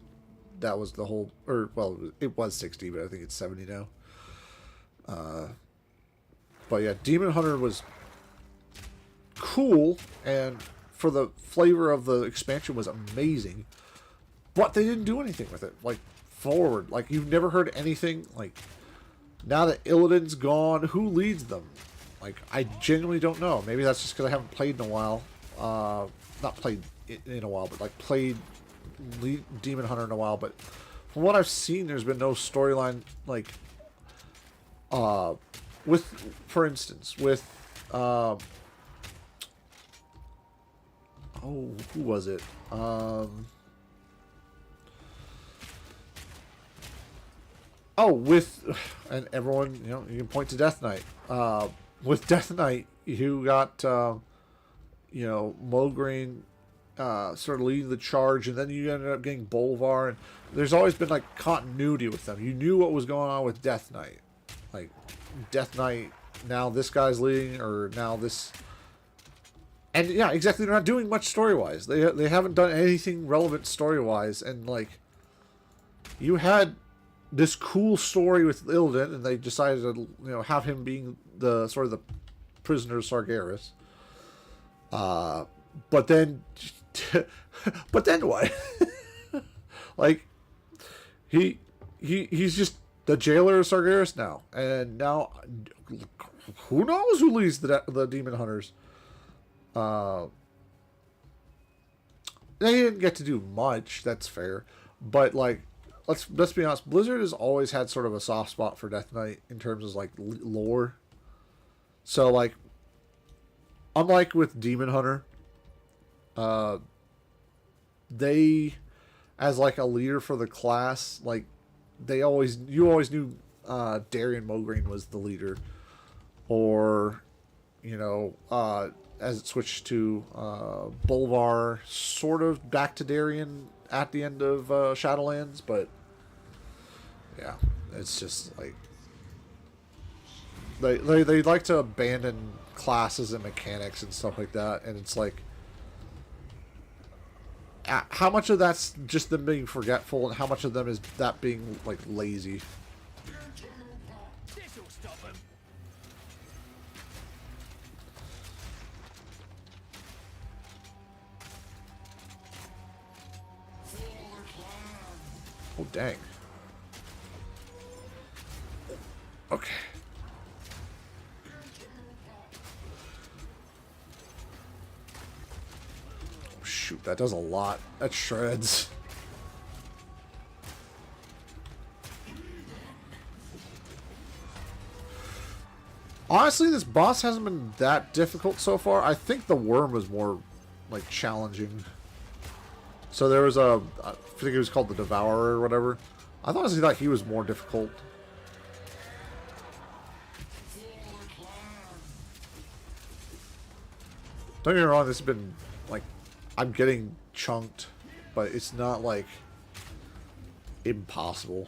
that was the whole, or well, it was 60, but I think it's 70 now. But yeah, Demon Hunter was cool, and for the flavor of the expansion was amazing, but they didn't do anything with it, like, forward. Like, you've never heard anything, like, now that Illidan's gone, who leads them? Like, I genuinely don't know. Maybe that's just because I haven't played in a while. Not played in a while, but, like, played Demon Hunter in a while, but from what I've seen, there's been no storyline, like, with, for instance, with, oh, who was it? Oh, with, and everyone, you know, you can point to Death Knight. With Death Knight, you got, you know, Mograine, sort of leading the charge, and then you ended up getting Bolvar, and there's always been like continuity with them. You knew what was going on with Death Knight, like Death Knight. Now this guy's leading, or now this, and yeah, exactly. They're not doing much story wise. They haven't done anything relevant story wise, and like you had this cool story with Illidan, and they decided to, you know, have him being the sort of the prisoner of Sargeras. But then what? Like, he's just the jailer of Sargeras now, and now who knows who leads the Demon Hunters? They didn't get to do much. That's fair, but like, let's be honest. Blizzard has always had sort of a soft spot for Death Knight in terms of like lore. So like, unlike with Demon Hunter, they, as like a leader for the class, like you always knew Darian Mograine was the leader, or you know, as it switched to Bolvar, sort of back to Darian at the end of Shadowlands, but yeah, it's just like they like to abandon classes and mechanics and stuff like that, and it's like, how much of that's just them being forgetful, and how much of them is that being like lazy? This'll stop him. Oh dang. Okay. Shoot, that does a lot. That shreds. Honestly, this boss hasn't been that difficult so far. I think the worm was more, like, challenging. So there was I think it was called the Devourer or whatever. I honestly thought he was more difficult. Don't get me wrong, this has been, like, I'm getting chunked, but it's not, like, impossible.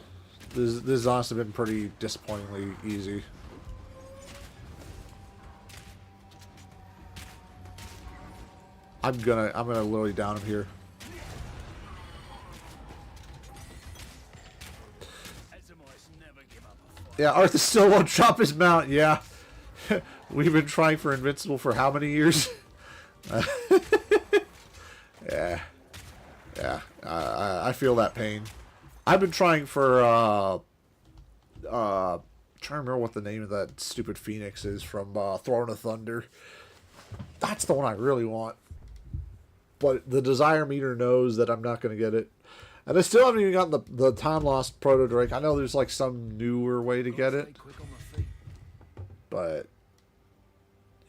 This has honestly been pretty disappointingly easy. I'm gonna literally down him here. Yeah, Arthur still won't drop his mount, yeah. We've been trying for Invincible for how many years? Yeah. Yeah. I feel that pain. I've been trying for, trying to remember what the name of that stupid Phoenix is from Throne of Thunder. That's the one I really want. But the desire meter knows that I'm not going to get it. And I still haven't even gotten the time lost proto Drake. I know there's like some newer way to get it. Quick on my feet. But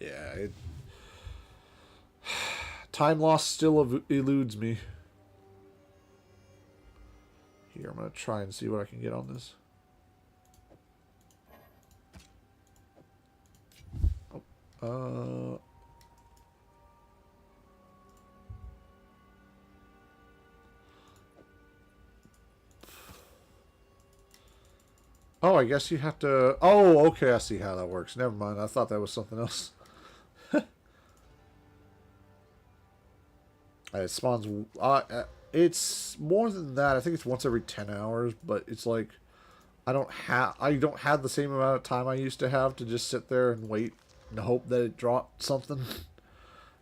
yeah, time lost still eludes me. Here, I'm going to try and see what I can get on this. Oh, oh, I guess you have to... Oh, okay, I see how that works. Never mind, I thought that was something else. It spawns... it's more than that. I think it's once every 10 hours, but it's like... I don't have the same amount of time I used to have to just sit there and wait and hope that it dropped something.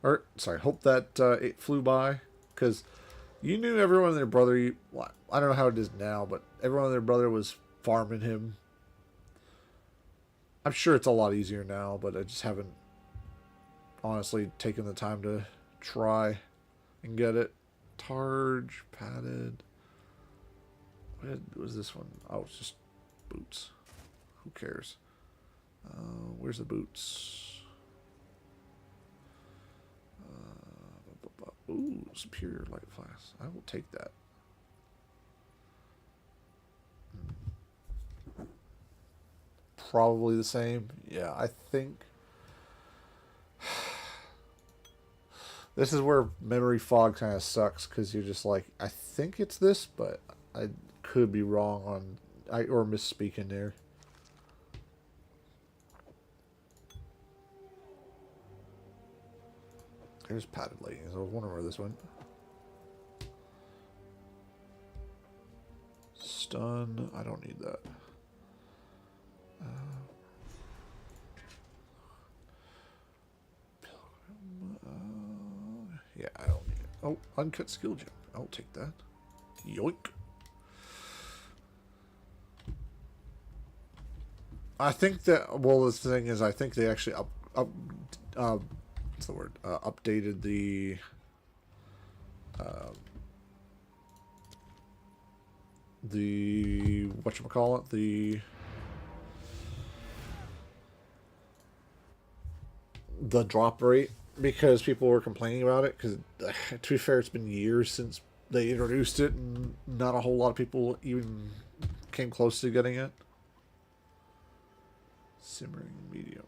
Or, sorry, hope that it flew by. Because you knew everyone and their brother... Well, I don't know how it is now, but everyone and their brother was farming him. I'm sure it's a lot easier now, but I just haven't honestly taken the time to try and get it. Targe, padded. What was this one? Oh, it's just boots. Who cares? Where's the boots? Ooh, superior light flask. I will take that. Probably the same. Yeah, I think this is where memory fog kind of sucks, because you're just like, I think it's this, but I could be wrong on, or misspeaking there. There's padded leggings. I was wondering where this went. Stun. I don't need that. Yeah, I don't need it. Oh, uncut skill gem. I'll take that. Yoink. I think that, well, the thing is, I think they actually what's the word? Updated the whatchamacallit, the drop rate, because people were complaining about it, because to be fair, it's been years since they introduced it and not a whole lot of people even came close to getting it. Simmering medium.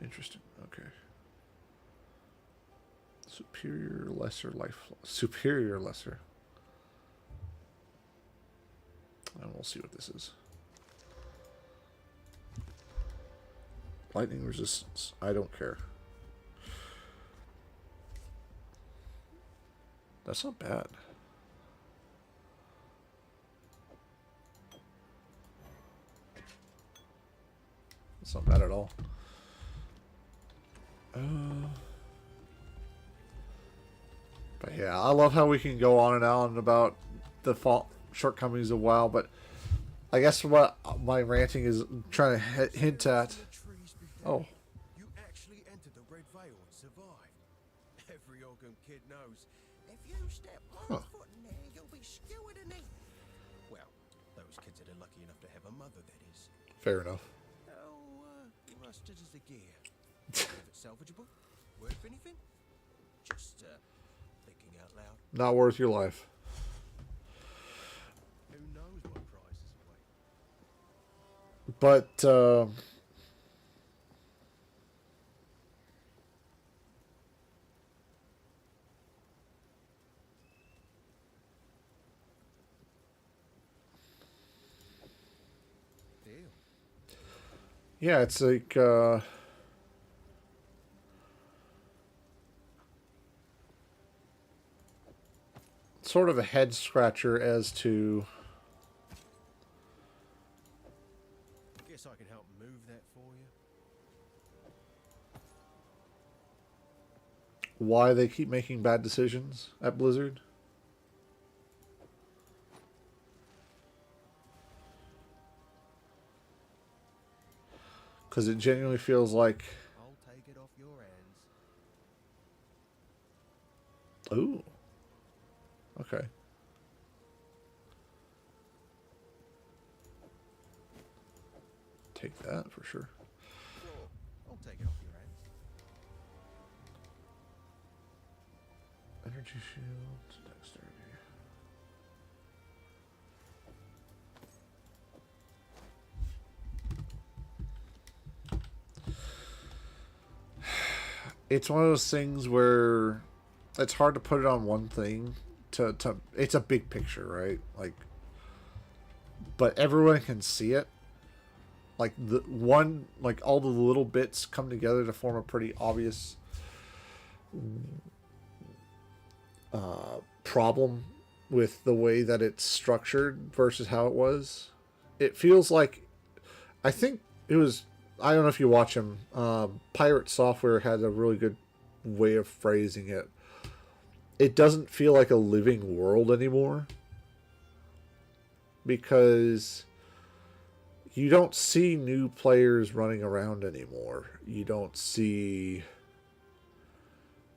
Interesting. Okay. Superior, lesser, life. Superior, lesser. And we'll see what this is. Lightning resistance. I don't care. That's not bad. That's not bad at all. But yeah, I love how we can go on and on about the shortcomings of WoW, but I guess what my ranting is trying to hint at. Oh. You actually entered the Red Veil and survived. Every Ogham kid knows. If you step one foot in there, you'll be skewered and eaten. Well, those kids that are lucky enough to have a mother, that is. Fair enough. How rusted is the gear? Is it salvageable? Worth anything? Just thinking out loud. Not worth your life. Who knows what prizes await? But Deal. yeah, it's like sort of a head scratcher as to Guess I can help move that for you. why they keep making bad decisions at Blizzard. Because it genuinely feels like... I'll take it off your hands. Ooh. Okay. Take that for sure. Sure, I'll take it off your hands. Energy shield, dexterity. It's one of those things where it's hard to put it on one thing. It's a big picture, right? Like, but everyone can see it. Like all the little bits come together to form a pretty obvious problem with the way that it's structured versus how it was. It feels like, I think it was, I don't know if you watch him, Pirate Software had a really good way of phrasing it. It doesn't feel like a living world anymore, because you don't see new players running around anymore. You don't see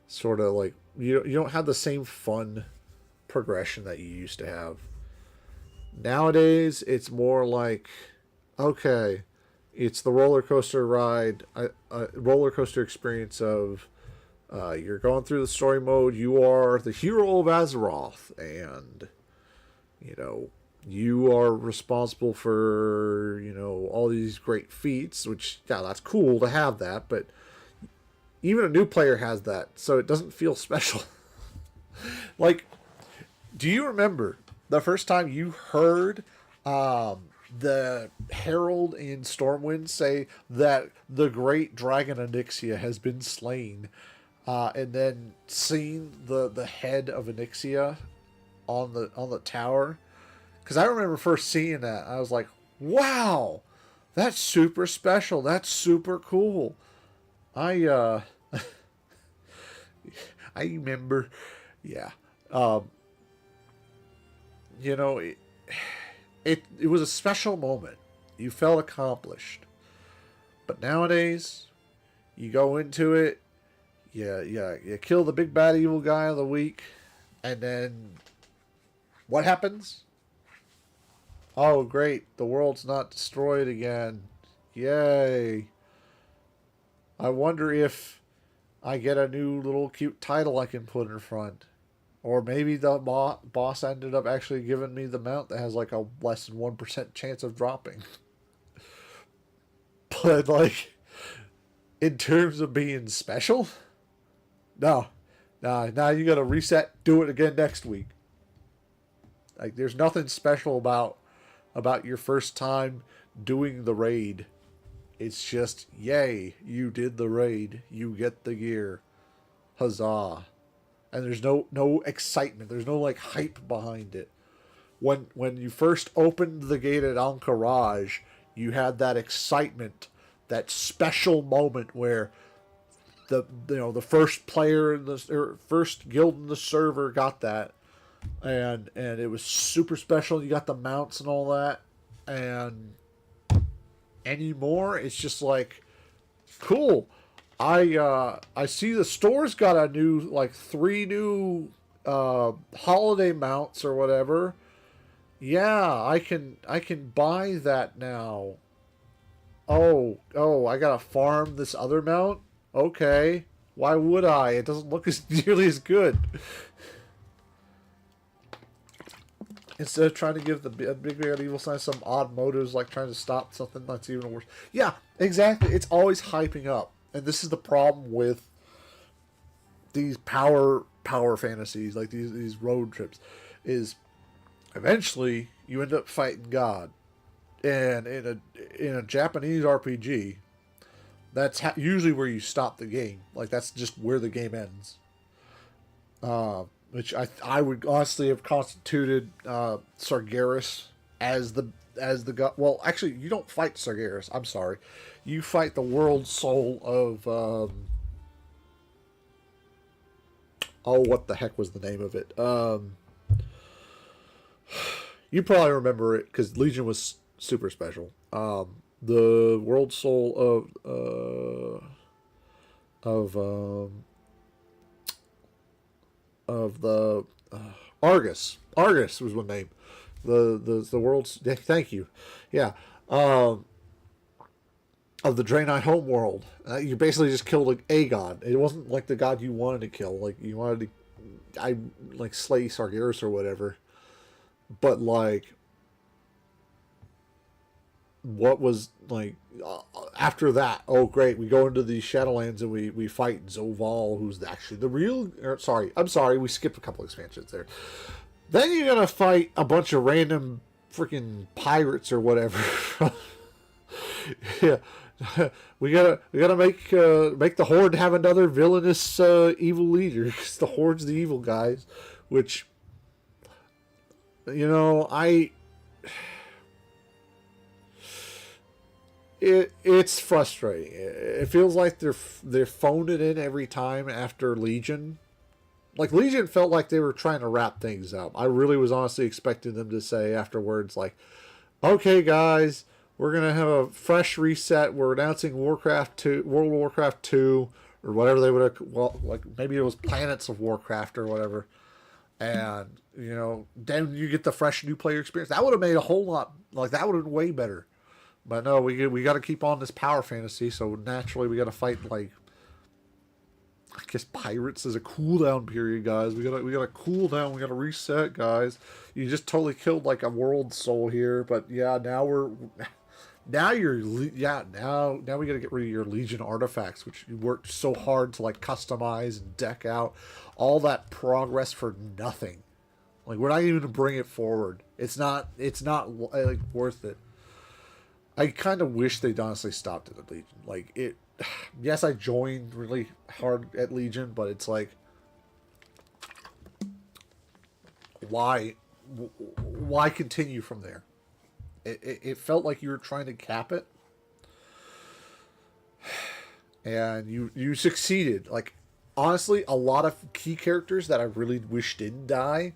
sort of like, you don't have the same fun progression that you used to have. Nowadays, it's more like, okay, it's the roller coaster ride, roller coaster experience of you're going through the story mode. You are the hero of Azeroth, and you are responsible for all these great feats. Which, yeah, that's cool to have that, but even a new player has that, so it doesn't feel special. Like, do you remember the first time you heard the Herald in Stormwind say that the great dragon Onyxia has been slain, and then seeing the head of Onyxia on the tower? Because I remember first seeing that, I was like, wow, that's super special. That's super cool. I remember, yeah. It was a special moment. You felt accomplished. But nowadays, you go into it, you kill the big bad evil guy of the week, and then what happens? Oh, great, the world's not destroyed again. Yay. I wonder if I get a new little cute title I can put in front. Or maybe the boss ended up actually giving me the mount that has like a less than 1% chance of dropping. But like, in terms of being special, no. Now you gotta reset, do it again next week. Like, there's nothing special about your first time doing the raid. It's just, yay, you did the raid. You get the gear. Huzzah. And there's no excitement. There's no like hype behind it. When you first opened the gate at Ahn'Qiraj, you had that excitement, that special moment where the first player in the first guild in the server got that, and it was super special. You got the mounts and all that, and anymore it's just like, cool. I see the store's got a new, like, 3 new holiday mounts or whatever. Yeah, I can buy that now. Oh, I gotta farm this other mount? Okay. Why would I? It doesn't look as nearly as good. Instead of trying to give the big bad evil sign some odd motives, like trying to stop something that's even worse. Yeah, exactly. It's always hyping up. And this is the problem with these power fantasies, like these road trips, is eventually you end up fighting God. And in a Japanese RPG, that's usually where you stop the game. Like, that's just where the game ends. Which I would honestly have constituted Sargeras as the god. Well, actually, you don't fight Sargeras. I'm sorry. You fight the world soul of Oh, what the heck was the name of it? You probably remember it because Legion was super special. The world soul of the Argus. Argus was one name. The world's, thank you. Yeah. Of the Draenei homeworld. You basically just killed a god. It wasn't like the god you wanted to kill. Like you wanted to, slay Sargeras or whatever. But like, what was like after that? Oh great, we go into the Shadowlands and we fight Zoval, who's actually the real. I'm sorry, we skipped a couple expansions there. Then you're gonna fight a bunch of random freaking pirates or whatever. Yeah. we gotta make the Horde have another villainous evil leader, because the Horde's the evil guys, which, you know, it's frustrating. It feels like they're phoning it in every time after Legion. Like Legion felt like they were trying to wrap things up. I really was honestly expecting them to say afterwards, like, okay guys, we're going to have a fresh reset. We're announcing Warcraft 2, World of Warcraft 2, or whatever they would have, well, like maybe it was Planets of Warcraft or whatever. And, you know, then you get the fresh new player experience. That would have made a whole lot, like that would have been way better. But no, we got to keep on this power fantasy, so naturally we got to fight, like, I guess pirates is a cooldown period, guys. We gotta cool down. We gotta reset, guys. You just totally killed like a world soul here, but yeah, now we gotta get rid of your Legion artifacts, which you worked so hard to like customize and deck out. All that progress for nothing. Like we're not even gonna bring it forward. It's not like worth it. I kind of wish they'd honestly stopped at the Legion. Like it. Yes, I joined really hard at Legion, but it's like, why continue from there? It felt like you were trying to cap it, and you succeeded. Like honestly, a lot of key characters that I really wish didn't die.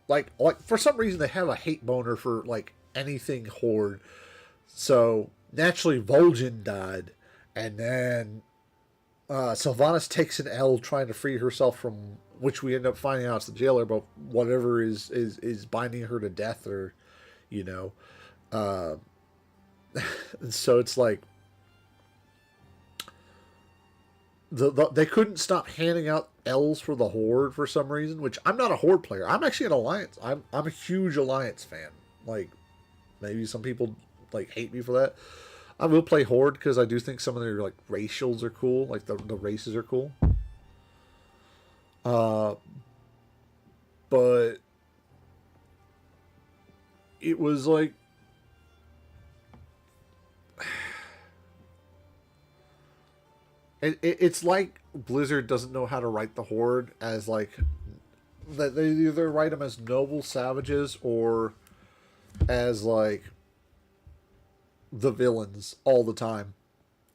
Like for some reason they have a hate boner for like anything Horde, so naturally Vol'jin died. And then Sylvanas takes an L trying to free herself from, which we end up finding out it's the jailer, but whatever is binding her to death, or, you know. And so it's like, they couldn't stop handing out L's for the Horde for some reason, which I'm not a Horde player. I'm actually an Alliance. I'm a huge Alliance fan. Like, maybe some people like hate me for that. I will play Horde because I do think some of their like racials are cool, like the races are cool. But it was like it's like Blizzard doesn't know how to write the Horde as like that. They either write them as noble savages or as like the villains all the time,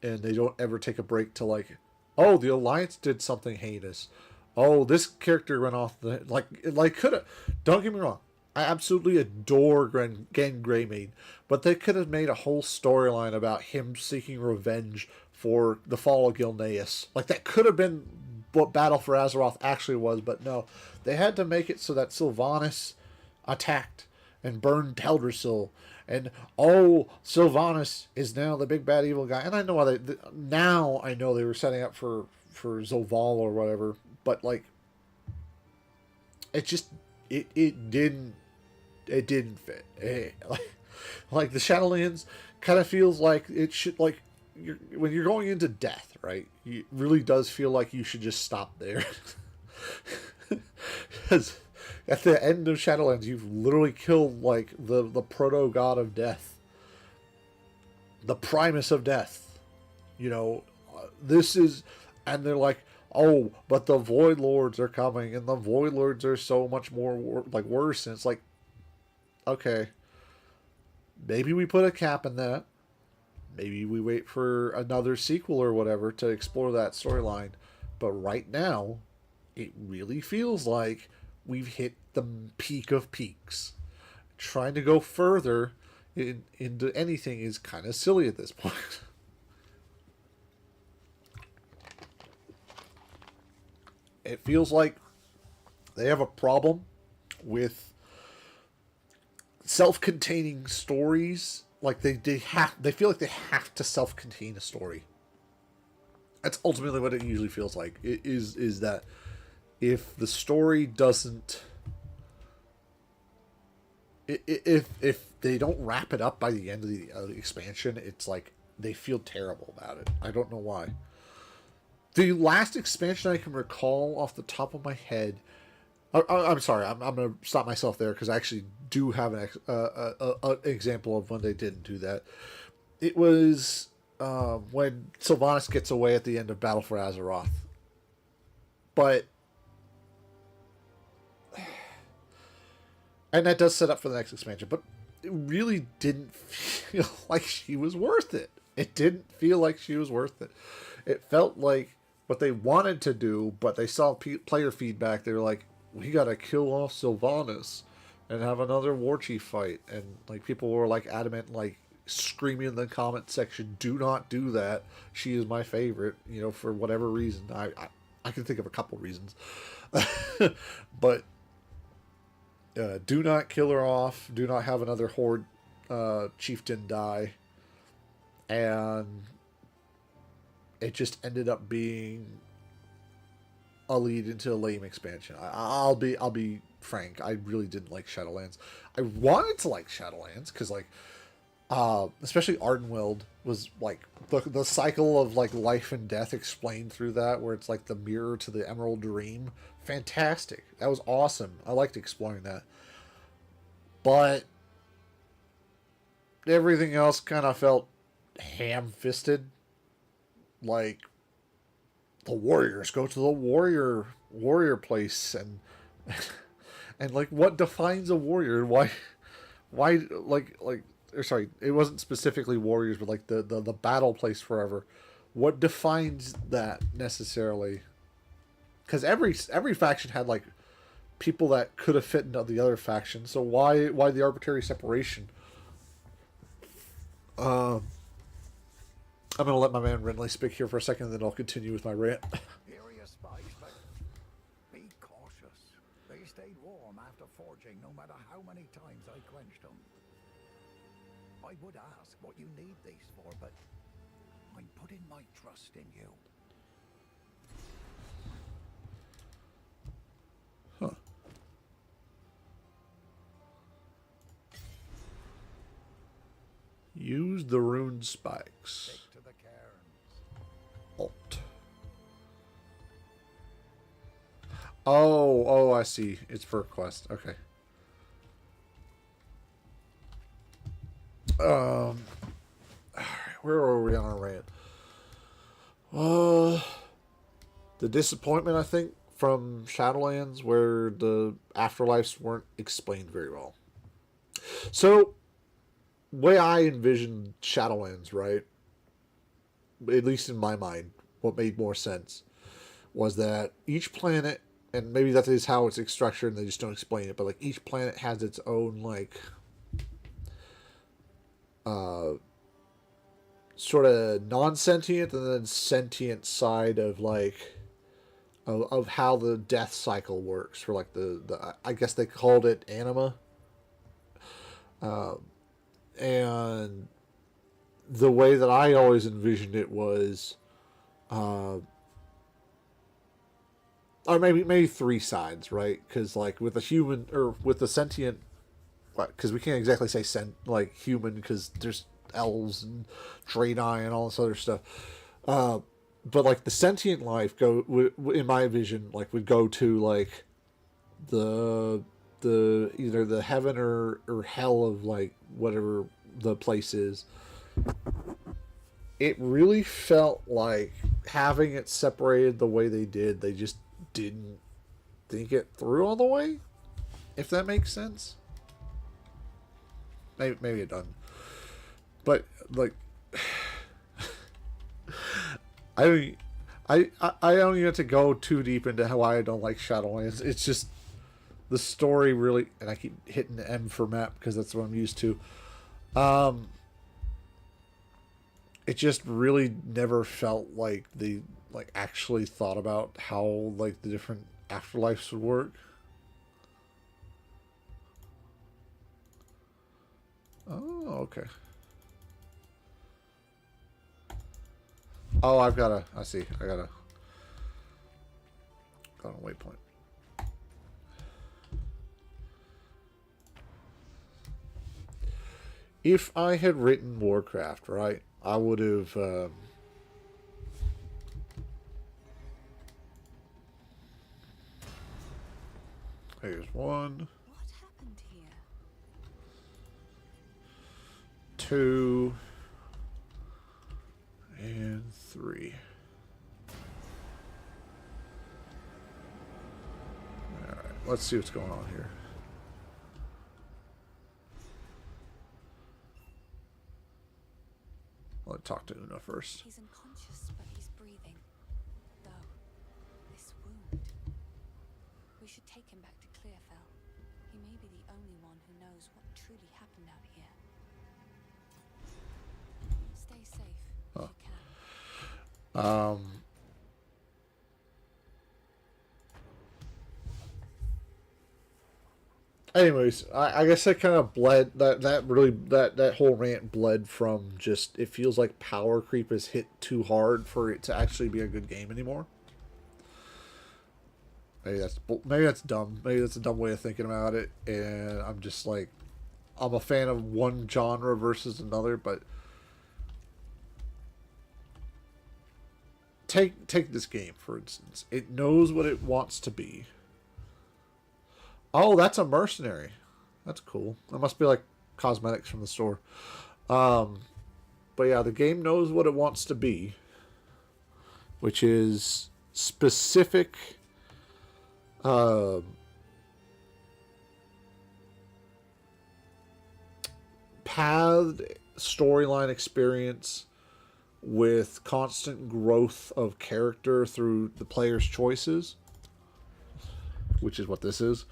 and they don't ever take a break to like, oh, the Alliance did something heinous, oh, this character ran off the like could have, don't get me wrong, I absolutely adore Gan Greymane, but they could have made a whole storyline about him seeking revenge for the fall of Gilneas. Like that could have been what Battle for Azeroth actually was, but no, they had to make it so that Sylvanas attacked and burned Teldrassil. And oh, Sylvanas is now the big bad evil guy. And I know why now I know they were setting up for Zoval or whatever. But like, it just it didn't fit. Like the Shadowlands kind of feels like it should, like when you're going into death, right? It really does feel like you should just stop there. Because at the end of Shadowlands, you've literally killed like the proto god of death, the Primus of death. You know, this is, and they're like, oh, but the Void Lords are coming, and the Void Lords are so much more like worse. And it's like, okay, maybe we put a cap in that. Maybe we wait for another sequel or whatever to explore that storyline. But right now, it really feels like we've hit the peak of peaks. Trying to go further into anything is kind of silly at this point. It feels like they have a problem with self-containing stories. Like they feel like they have to self-contain a story. That's ultimately what it usually feels like. It is that if the story doesn't, if they don't wrap it up by the end of the expansion, it's like they feel terrible about it. I don't know why. The last expansion I can recall off the top of my head. I'm sorry. I'm going to stop myself there because I actually do have an example of when they didn't do that. It was when Sylvanas gets away at the end of Battle for Azeroth. But... and that does set up for the next expansion. But it really didn't feel like she was worth it. It didn't feel like she was worth it. It felt like what they wanted to do, but they saw player feedback. They were like, we gotta kill off Sylvanas and have another war chief fight. And like people were like adamant, like screaming in the comment section, do not do that. She is my favorite, you know, for whatever reason. I can think of a couple reasons. But do not kill her off. Do not have another horde chieftain die. And it just ended up being a lead into a lame expansion. I'll be frank. I really didn't like Shadowlands. I wanted to like Shadowlands because like, especially Ardenweld was like the cycle of like life and death explained through that, where it's like the mirror to the Emerald Dream. Fantastic. That was awesome. I liked exploring that. But everything else kind of felt ham-fisted. Like the warriors go to the warrior place, and and like what defines a warrior? Why like or sorry, it wasn't specifically warriors, but like the battle place forever. What defines that necessarily? Because every faction had like people that could have fit into the other faction. So why the arbitrary separation? I'm going to let my man Renly speak here for a second, and then I'll continue with my rant. Furious spies, but be cautious. They stayed warm after forging, no matter how many times I quenched them. I would ask what you need these for, but I'm putting my trust in you. Huh. Use the rune spikes. Stick to the cairns. Alt. Oh, I see. It's for a quest. Okay. Alright, where are we on our rant? The disappointment, I think, from Shadowlands, where the afterlives weren't explained very well. So, way I envisioned Shadowlands, right? At least in my mind, what made more sense was that each planet, and maybe that is how it's structured and they just don't explain it, but like each planet has its own like sort of non-sentient and then sentient side of like of how the death cycle works for like the I guess they called it anima. And the way that I always envisioned it was, or maybe three sides, right? Because like with a human or with the sentient, because we can't exactly say like human because there's elves and Draenei and all this other stuff. But like the sentient life in my vision, like would go to like the either the heaven or hell of like whatever the place is. It really felt like having it separated the way they did, they just didn't think it through all the way, if that makes sense. Maybe it doesn't, but like I mean, I don't even have to go too deep into how I don't like Shadowlands. It's just the story really, and I keep hitting the M for map because that's what I'm used to. It just really never felt like they like actually thought about how like the different afterlives would work. Oh, okay. Oh, I've got a. I see. I got a waypoint. If I had written Warcraft, right, I would have. Here's one. What happened here? 2 and 3. All right, let's see what's going on here. I'll talk to Una first. He's unconscious, but he's breathing. Though, this wound. We should take him back to Clearfell. He may be the only one who knows what truly happened out here. Stay safe if you can. Anyways, I guess that kind of bled that whole rant bled from just it feels like power creep is hit too hard for it to actually be a good game anymore. Maybe that's dumb. Maybe that's a dumb way of thinking about it, and I'm just like, I'm a fan of one genre versus another, but take this game for instance. It knows what it wants to be. Oh, that's a mercenary. That's cool. That must be like cosmetics from the store. But yeah, the game knows what it wants to be, which is specific path storyline experience with constant growth of character through the player's choices, which is what this is.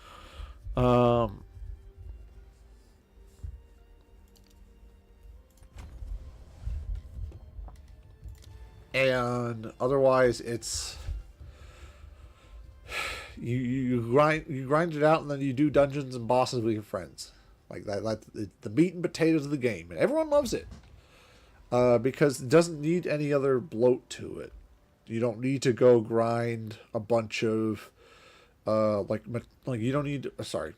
And otherwise it's you grind it out, and then you do dungeons and bosses with your friends like that. Like the meat and potatoes of the game, and everyone loves it because it doesn't need any other bloat to it. You don't need to go grind a bunch of like you don't need sorry,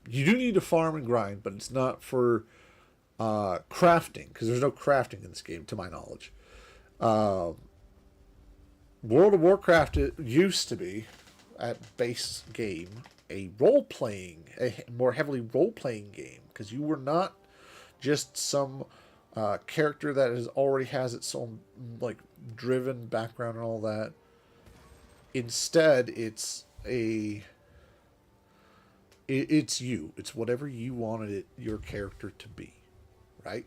you do need to farm and grind, but it's not for crafting, because there's no crafting in this game to my knowledge. World of Warcraft, it used to be at base game a more heavily role-playing game, because you were not just some character that already has its own like driven background and all that. Instead, it's you. It's whatever you wanted your character to be, right?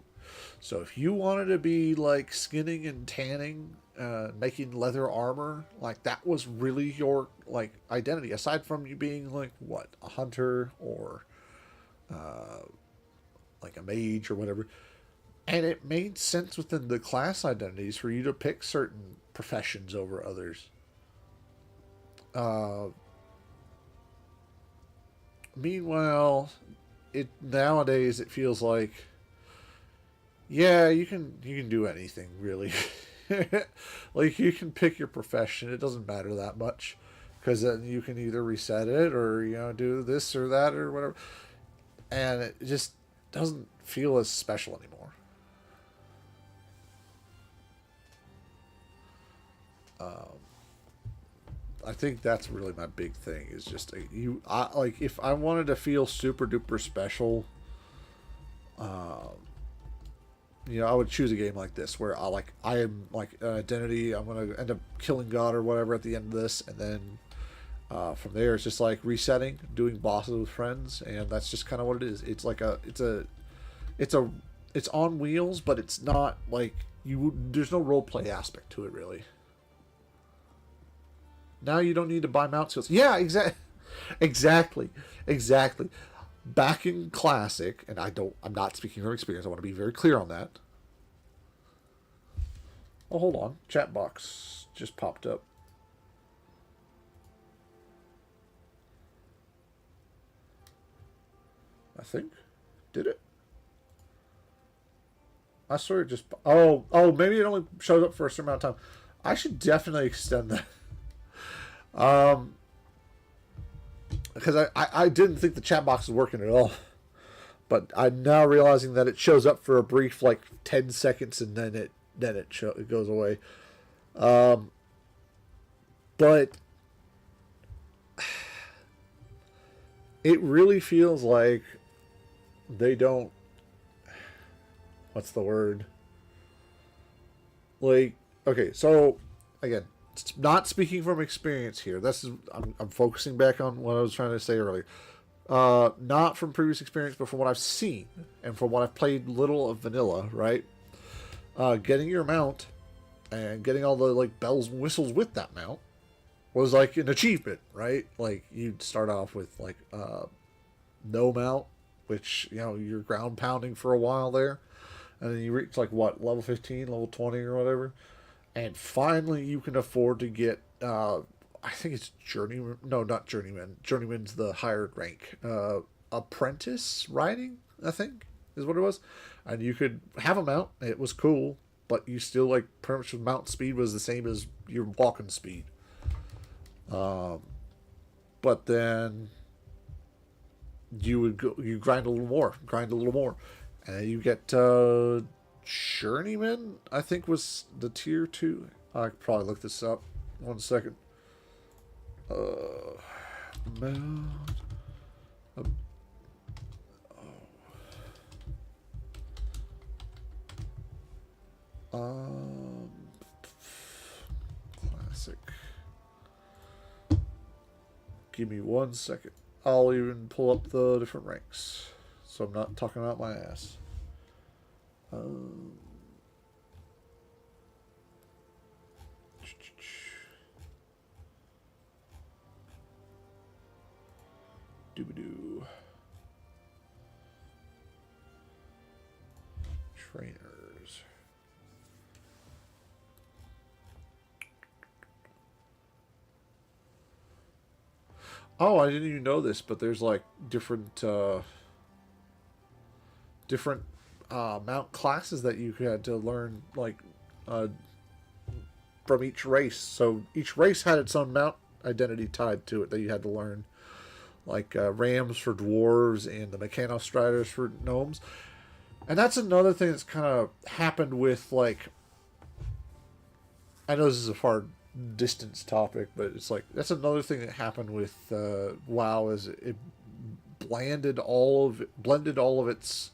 So if you wanted to be like skinning and tanning, making leather armor, like that was really your like identity. Aside from you being like what, a hunter or like a mage or whatever, and it made sense within the class identities for you to pick certain professions over others. Meanwhile, nowadays it feels like, yeah, you can do anything really. Like you can pick your profession. It doesn't matter that much, because then you can either reset it or do this or that or whatever, and it just doesn't feel as special anymore. I think that's really my big thing, is just like if I wanted to feel super duper special, I would choose a game like this where I am like an identity. I'm gonna end up killing God or whatever at the end of this, and then from there it's just like resetting, doing bosses with friends, and that's just kind of what it is. It's like it's on wheels, but it's not like there's no role play aspect to it really. Now you don't need to buy mount skills. Yeah, exactly. Back in Classic, and I'm not speaking from experience. I want to be very clear on that. Oh, hold on. Chat box just popped up. I think. Did it? I swear it just... Oh, maybe it only shows up for a certain amount of time. I should definitely extend that. Because I didn't think the chat box was working at all. But I'm now realizing that it shows up for a brief, like, 10 seconds, and then it goes away. But it really feels like they don't... What's the word? Like, okay, so, again, not speaking from experience here. I'm focusing back on what I was trying to say earlier. Not from previous experience, but from what I've seen and from what I've played little of vanilla, right? Getting your mount and getting all the like bells and whistles with that mount was like an achievement, right? Like you'd start off with like no mount, which you're ground pounding for a while there, and then you reach like what, level 15, level 20 or whatever, and finally you can afford to get I think it's journeyman. No, not journeyman. Journeyman's the higher rank. Apprentice riding, I think, is what it was. And you could have a mount. It was cool, but you still like pretty much mount speed was the same as your walking speed. But then you grind a little more, and then you get journeyman. I think was the tier 2. I could probably look this up. 1 second. Mount. Classic. Give me 1 second. I'll even pull up the different ranks, so I'm not talking out my ass. Doobadoo. Trainers. Oh, I didn't even know this, but there's like different mount classes that you had to learn, like from each race. So each race had its own mount identity tied to it that you had to learn. Like rams for dwarves and the mechanostriders for gnomes. And that's another thing that's kind of happened with, like, I know this is a far distance topic, but it's like that's another thing that happened with WoW, is it blended all of its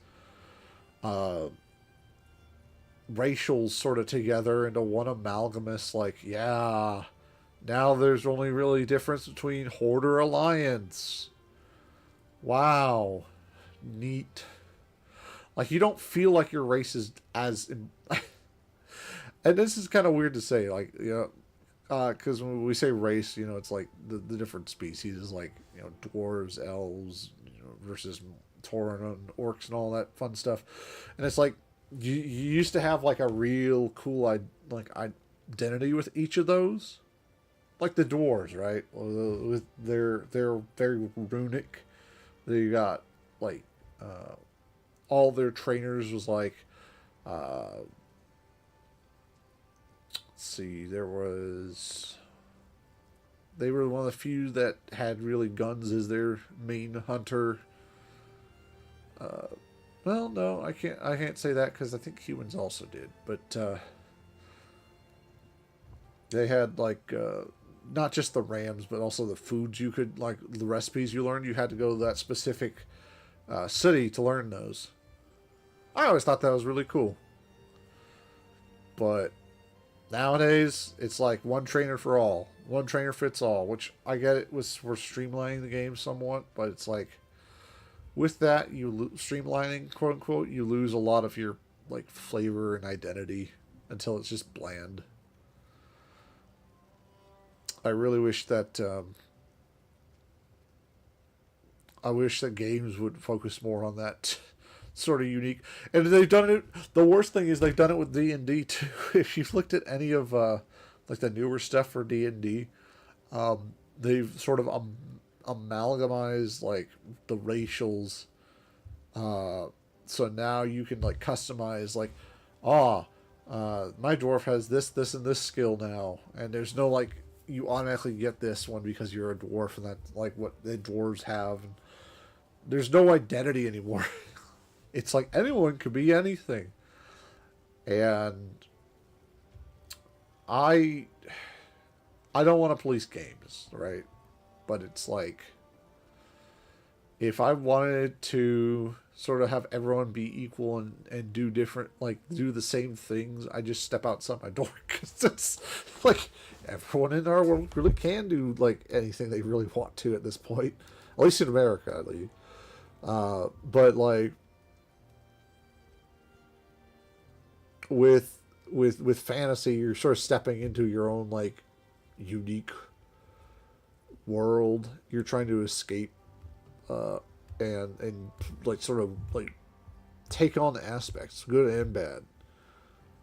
racials sort of together into one amalgamous. Like, yeah, now there's only really difference between Horde or Alliance. Wow, neat. Like, you don't feel like your race is as and this is kind of weird to say, like, because when we say race, it's like the different species is like, dwarves, elves, versus Tauren and orcs and all that fun stuff. And it's like you used to have like a real cool identity with each of those, like the dwarves, right? With they're very runic. They got like all their trainers was like let's see, they were one of the few that had really guns as their main hunter. Well, no, I can't say that because I think humans also did, but they had like not just the rams, but also the foods you could, like the recipes you learned. You had to go to that specific city to learn those. I always thought that was really cool, but nowadays it's like one trainer for all, one trainer fits all. Which I get, it was for streamlining the game somewhat, but it's like with that streamlining, quote unquote, you lose a lot of your like flavor and identity until it's just bland. I really wish that games would focus more on that sort of unique. And they've done it. The worst thing is they've done it with D&D too. If you've looked at any of like the newer stuff for D&D, they've sort of amalgamized like the racials. So now you can like customize like, my dwarf has this, and this skill now, and there's no like you automatically get this one because you're a dwarf and that's like what the dwarves have. And there's no identity anymore. It's like anyone could be anything, and I don't want to police games, right? But it's like, if I wanted to sort of have everyone be equal and do different, like do the same things, I just step outside my door, because it's like everyone in our world really can do like anything they really want to at this point, at least in America, at least. But like with fantasy, you're sort of stepping into your own like unique world. You're trying to escape and like sort of like take on the aspects, good and bad.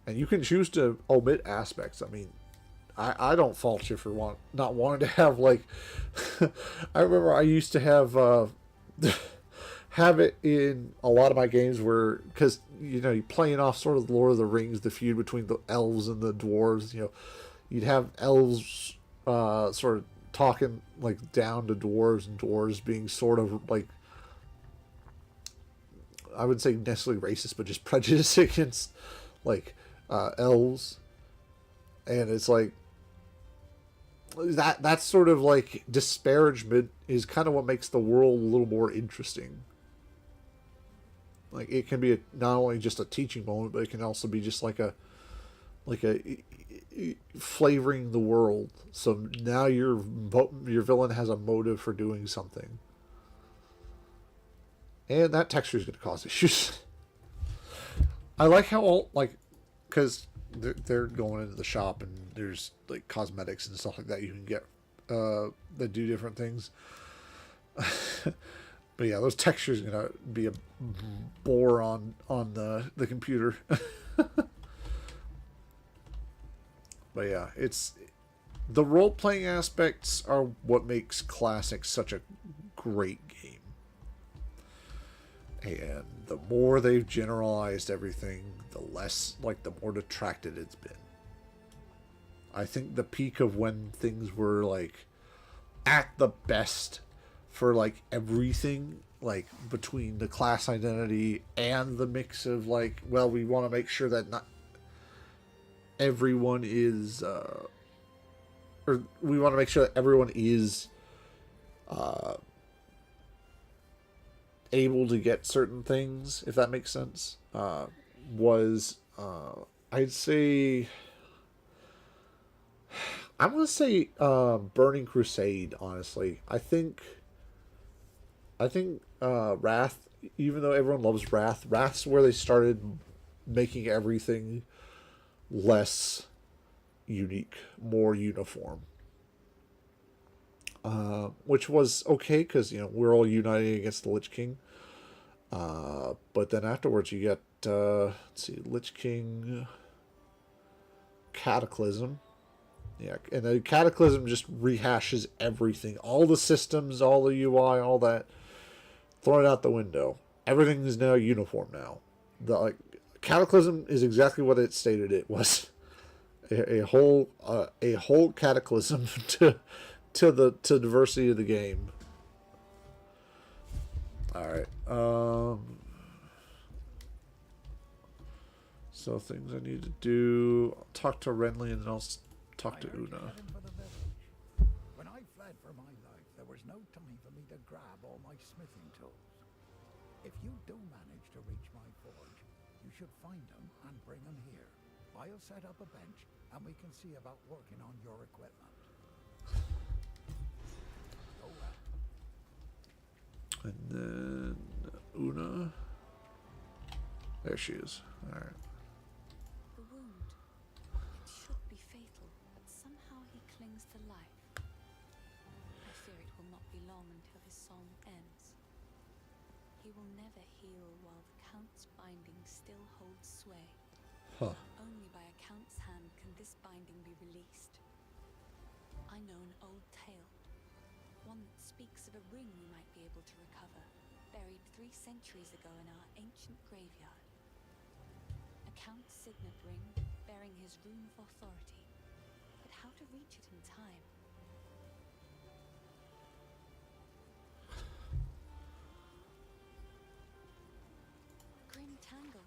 And you can choose to omit aspects. I mean, I don't fault you for not wanting to have like I remember I used to have have it in a lot of my games where, because you know, you're playing off sort of the Lord of the Rings, the feud between the elves and the dwarves. You know, you'd have elves sort of talking like down to dwarves, and dwarves being sort of like, I wouldn't say necessarily racist, but just prejudiced against like elves. And it's like that sort of like disparagement is kind of what makes the world a little more interesting. Like, it can be not only just a teaching moment, but it can also be just like a flavoring the world. So now your villain has a motive for doing something, and that texture is going to cause issues. I like how all like, because they're going into the shop and there's like cosmetics and stuff like that you can get that do different things. But yeah, those textures are gonna be a bore on the computer. But yeah, it's the role playing aspects are what makes Classic such a great game. And the more they've generalized everything, the less, like, the more detracted it's been. I think the peak of when things were like at the best for like everything, like between the class identity and the mix of like, well, we want to make sure that not everyone is or we want to make sure that everyone is able to get certain things, if that makes sense, was I'd say, I'm gonna say Burning Crusade, honestly. I think Wrath, even though everyone loves Wrath's where they started making everything less unique, more uniform. Which was okay, because, you know, we're all uniting against the Lich King. But then afterwards you get, let's see, Lich King, Cataclysm. Yeah, and the Cataclysm just rehashes everything. All the systems, all the UI, all that. Throw it out the window. Everything is now uniform now. The Cataclysm is exactly what it stated it was. A whole cataclysm to the diversity of the game. Alright. So things I need to do. I'll talk to Renly and then I'll talk to Una. When I fled for my life, there was no time for me to grab all my smithing tools. If you do manage to reach my forge, you should find them and bring them here. I'll set up a bench and we can see about working on your equipment. Go well. And then Una. There she is. Alright. The wound. It should be fatal, but somehow he clings to life. will never heal while the Count's binding still holds sway. Huh. Only by a Count's hand can this binding be released. I know an old tale, one that speaks of a ring we might be able to recover, buried 3 centuries ago in our ancient graveyard. A Count's signet ring, bearing his rune of authority. But how to reach it in time? Grim Tangle.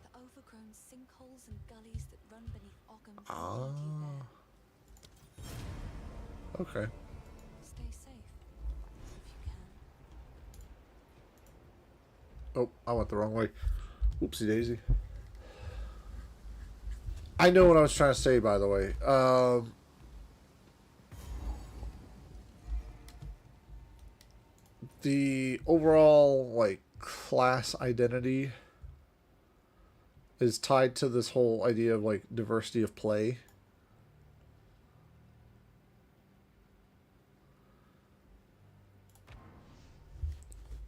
The overgrown sinkholes and gullies that run beneath Ogham can lead you there. Okay. Stay safe, if you can. Oh, I went the wrong way. Oopsie daisy. I know what I was trying to say, by the way. The overall, like, class identity is tied to this whole idea of, like, diversity of play.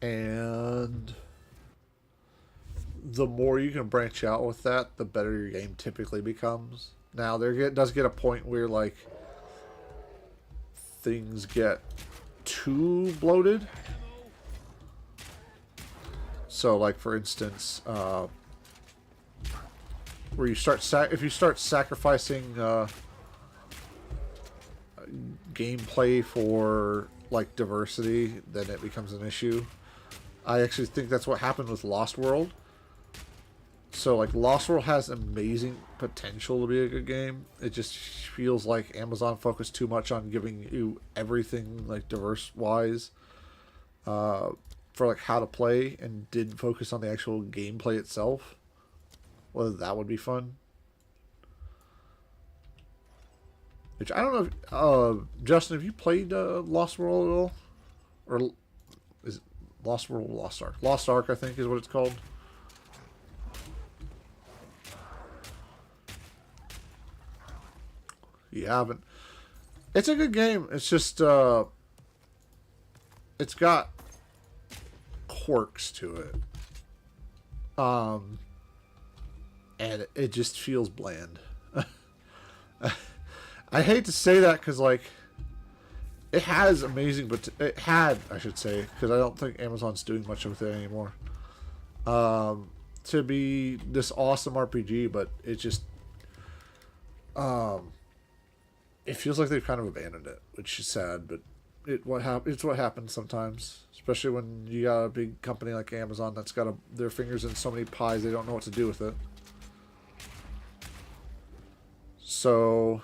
And the more you can branch out with that, the better your game typically becomes. Now, does get a point where, like, things get too bloated. So, like, for instance, where you start if you start sacrificing gameplay for, like, diversity, then it becomes an issue. I actually think that's what happened with Lost World. So, like, Lost World has amazing potential to be a good game. It just feels like Amazon focused too much on giving you everything, like, diverse-wise, for, like, how to play, and didn't focus on the actual gameplay itself. Whether that would be fun. Which, I don't know if, Justin, have you played Lost World at all? Or is it Lost World or Lost Ark? Lost Ark, I think, is what it's called. You haven't. It's a good game. It's just, it's got quirks to it. And it just feels bland. I hate to say that because, like, it has amazing, but it had, I should say, because I don't think Amazon's doing much with it anymore. To be this awesome RPG, but it just, it feels like they've kind of abandoned it, which is sad. But it's what happens sometimes, especially when you got a big company like Amazon that's got their fingers in so many pies they don't know what to do with it. So,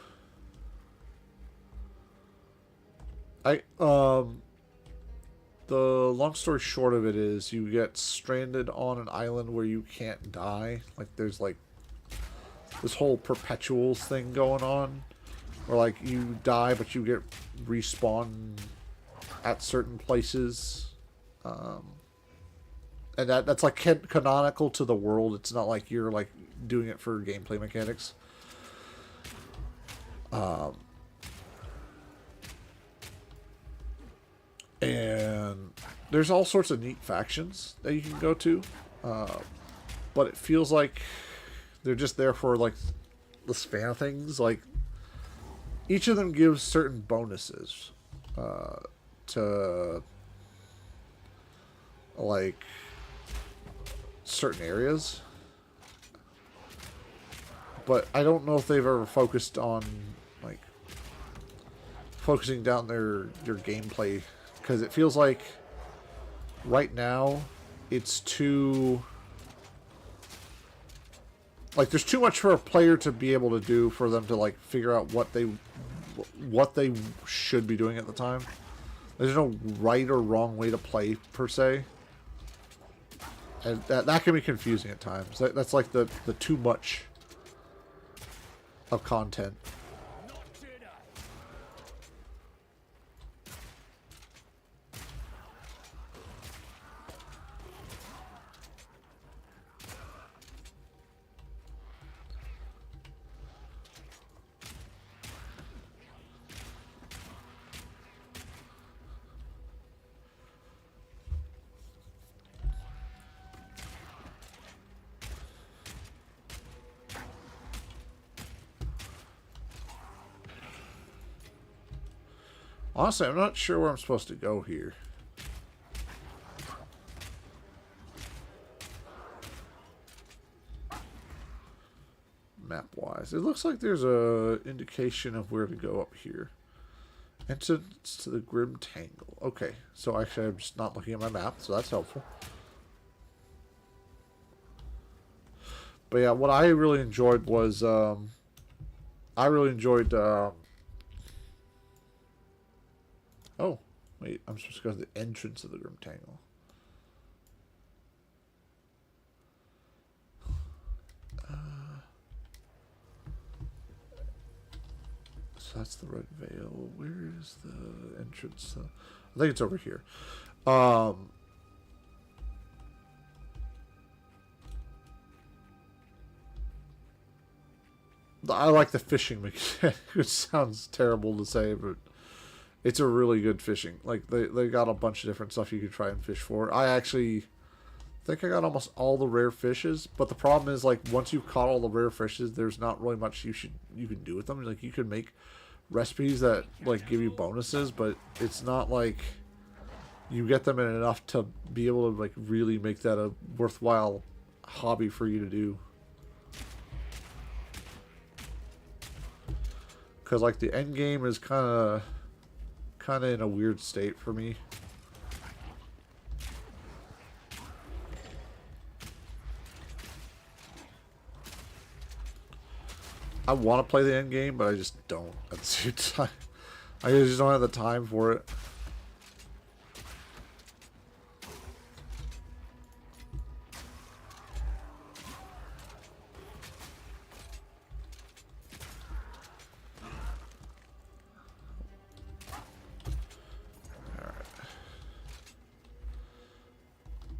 the long story short of it is you get stranded on an island where you can't die. Like, there's, like, this whole perpetuals thing going on, where, like, you die but you get respawned at certain places. And that's like canonical to the world. It's not like you're, like, doing it for gameplay mechanics. And there's all sorts of neat factions that you can go to, but it feels like they're just there for, like, the span of things. Like, each of them gives certain bonuses to, like, certain areas, but I don't know if they've ever focused on, like, focusing down your gameplay, because it feels like right now it's too, like, there's too much for a player to be able to do for them to, like, figure out what they should be doing at the time. There's no right or wrong way to play per se, and that can be confusing at times. That's like the too much of content. Honestly, I'm not sure where I'm supposed to go here. Map-wise. It looks like there's a indication of where to go up here. Entrance to the Grim Tangle. Okay, so actually I'm just not looking at my map, so that's helpful. But yeah, what I really enjoyed was, oh, wait, I'm supposed to go to the entrance of the Grim Tangle. So that's the Red Veil. Where is the entrance? I think it's over here. I like the fishing mechanic. It sounds terrible to say, but it's a really good fishing. Like, they got a bunch of different stuff you can try and fish for. I actually think I got almost all the rare fishes, but the problem is, like, once you've caught all the rare fishes, there's not really much you can do with them. Like, you can make recipes that, like, give you bonuses, but it's not like you get them in enough to be able to, like, really make that a worthwhile hobby for you to do. Because, like, the end game is kind of in a weird state for me. I want to play the end game, but I just don't at the same time. I just don't have the time for it.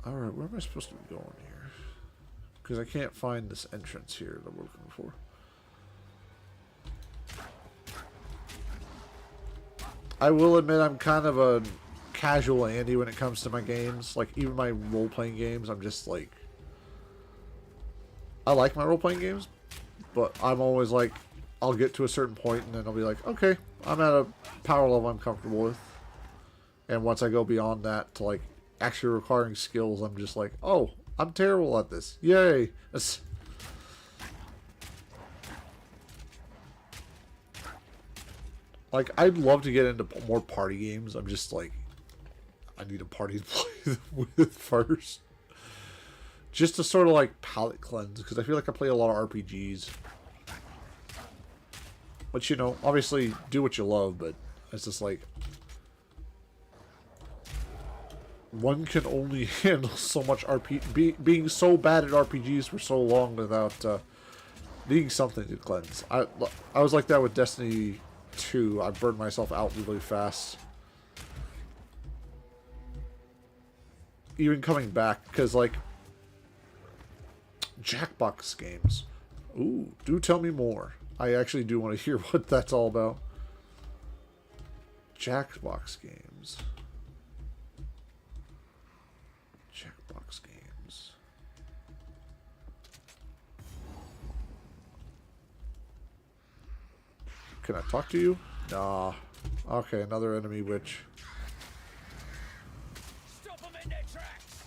Alright, where am I supposed to be going here? Because I can't find this entrance here that we're looking for. I will admit I'm kind of a casual Andy when it comes to my games. Like, even my role-playing games, I'm just like... I like my role-playing games, but I'm always like, I'll get to a certain point and then I'll be like, okay, I'm at a power level I'm comfortable with. And once I go beyond that to, like, actually requiring skills, I'm just like, oh, I'm terrible at this. Yay! Like, I'd love to get into more party games. I'm just like, I need a party to play with first. Just to sort of, like, palate cleanse. Because I feel like I play a lot of RPGs. But, you know, obviously, do what you love, but it's just like... One can only handle so much being so bad at RPGs for so long without needing something to cleanse. I was like that with Destiny 2. I burned myself out really fast. Even coming back, because, like, Jackbox games. Ooh, do tell me more. I actually do want to hear what that's all about. Jackbox games. Jackbox games. Can I talk to you? Nah. Okay, another enemy witch. Stop them in their tracks!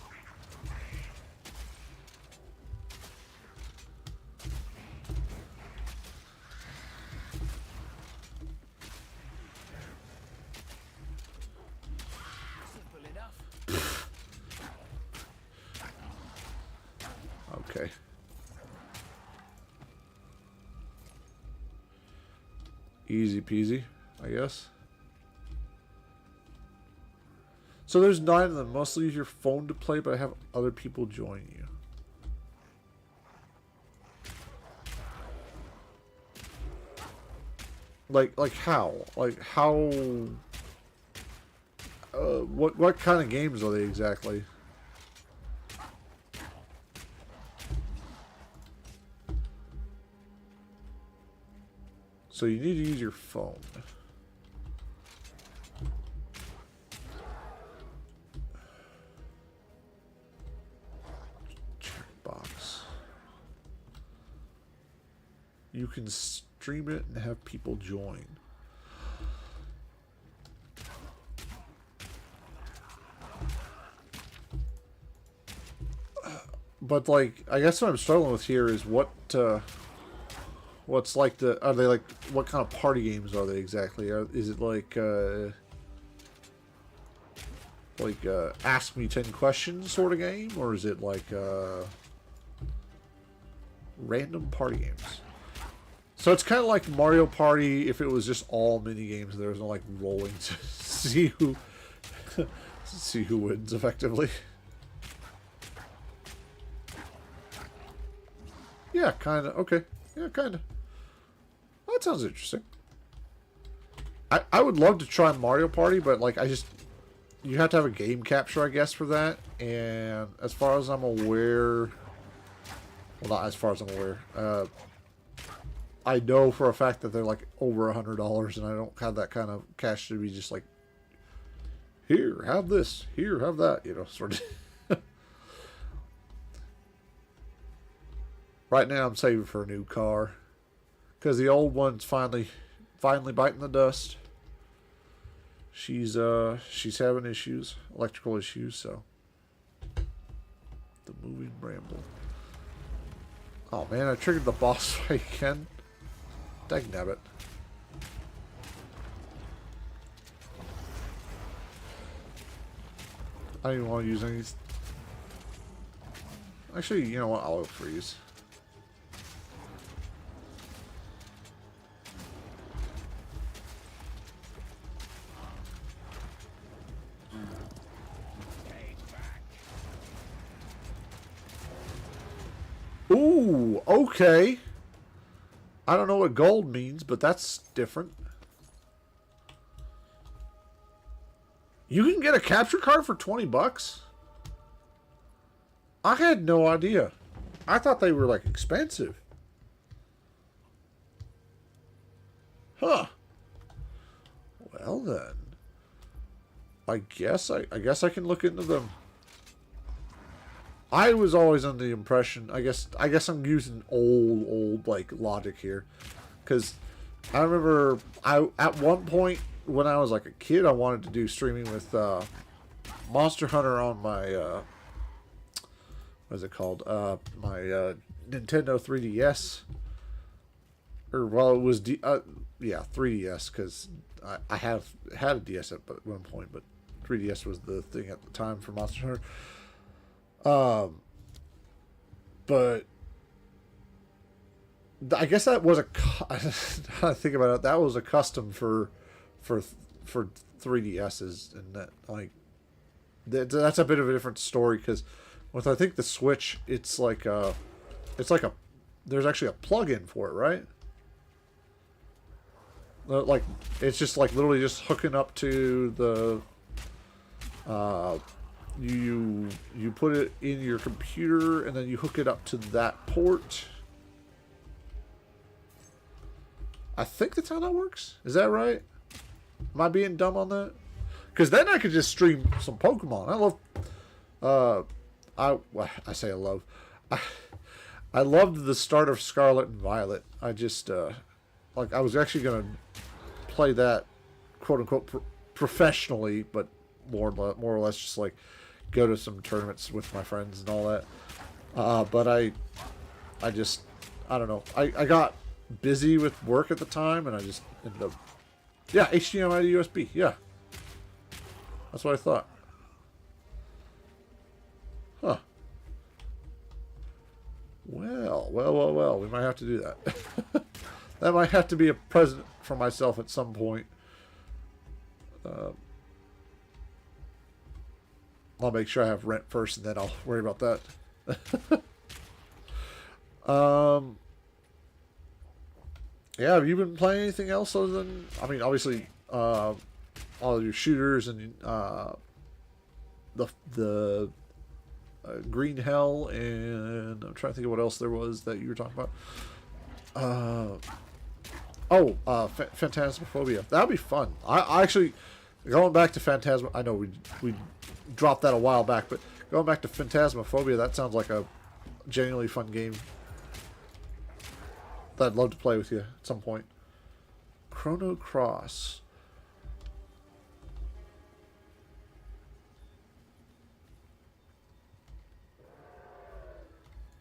Simple enough. Okay. Easy peasy, I guess. So there's 9 of them. Mostly use your phone to play, but I have other people join you. Like how? Like how? What kind of games are they exactly? So you need to use your phone. Checkbox. You can stream it and have people join. But like, I guess what I'm struggling with here is what's like the, are they like, what kind of party games are they exactly? Is it like ask me 10 questions sort of game, or is it like random party games? So it's kind of like Mario Party if it was just all mini games. There was no like rolling to see who see who wins effectively. Yeah, kind of. Okay. Yeah, kind of. Well, that sounds interesting. I would love to try Mario Party, but like you have to have a game capture, I guess, for that. And as far as I'm aware, well, not as far as I'm aware, I know for a fact that they're like over $100, and I don't have that kind of cash to be just like, here, have this, here, have that, you know, sort of. Right now, I'm saving for a new car because the old one's finally biting the dust. She's having issues, electrical issues, so the moving bramble. Oh man, I triggered the boss fight again. Dagnabbit. I don't even want to use any. Actually, you know what? I'll freeze. Ooh, okay. I don't know what gold means, but that's different. You can get a capture card for 20 bucks? I had no idea. I thought they were like expensive. Huh. Well then. I guess I can look into them. I was always under the impression, I guess I'm using old like logic here, because I remember at one point when I was like a kid, I wanted to do streaming with Monster Hunter on my what is it called, my Nintendo 3DS, or well, it was yeah, 3DS, because I have had a DS at one point, but 3DS was the thing at the time for Monster Hunter. But I guess that was I think about it, that was a custom for 3DSs, and that like that's a bit of a different story, because with I think the Switch, it's like there's actually a plug-in for it, right? Like it's just like literally just hooking up to the you put it in your computer and then you hook it up to that port. I think that's how that works. Is that right? Am I being dumb on that? Because then I could just stream some Pokemon. I love I say I love I loved the start of Scarlet and Violet. I just like I was actually gonna play that quote unquote professionally, but more or less just like go to some tournaments with my friends and all that. But I don't know. I got busy with work at the time, and I just ended up, yeah, HDMI to USB. Yeah, that's what I thought. Huh. Well. We might have to do that. That might have to be a present for myself at some point. I'll make sure I have rent first, and then I'll worry about that. Yeah, have you been playing anything else other than, I mean, obviously, all of your shooters and the Green Hell, and I'm trying to think of what else there was that you were talking about. Phantasmophobia. That would be fun. I actually, going back to Phantasma, I know we dropped that a while back, but going back to Phantasmophobia, that sounds like a genuinely fun game that I'd love to play with you at some point. Chrono Cross.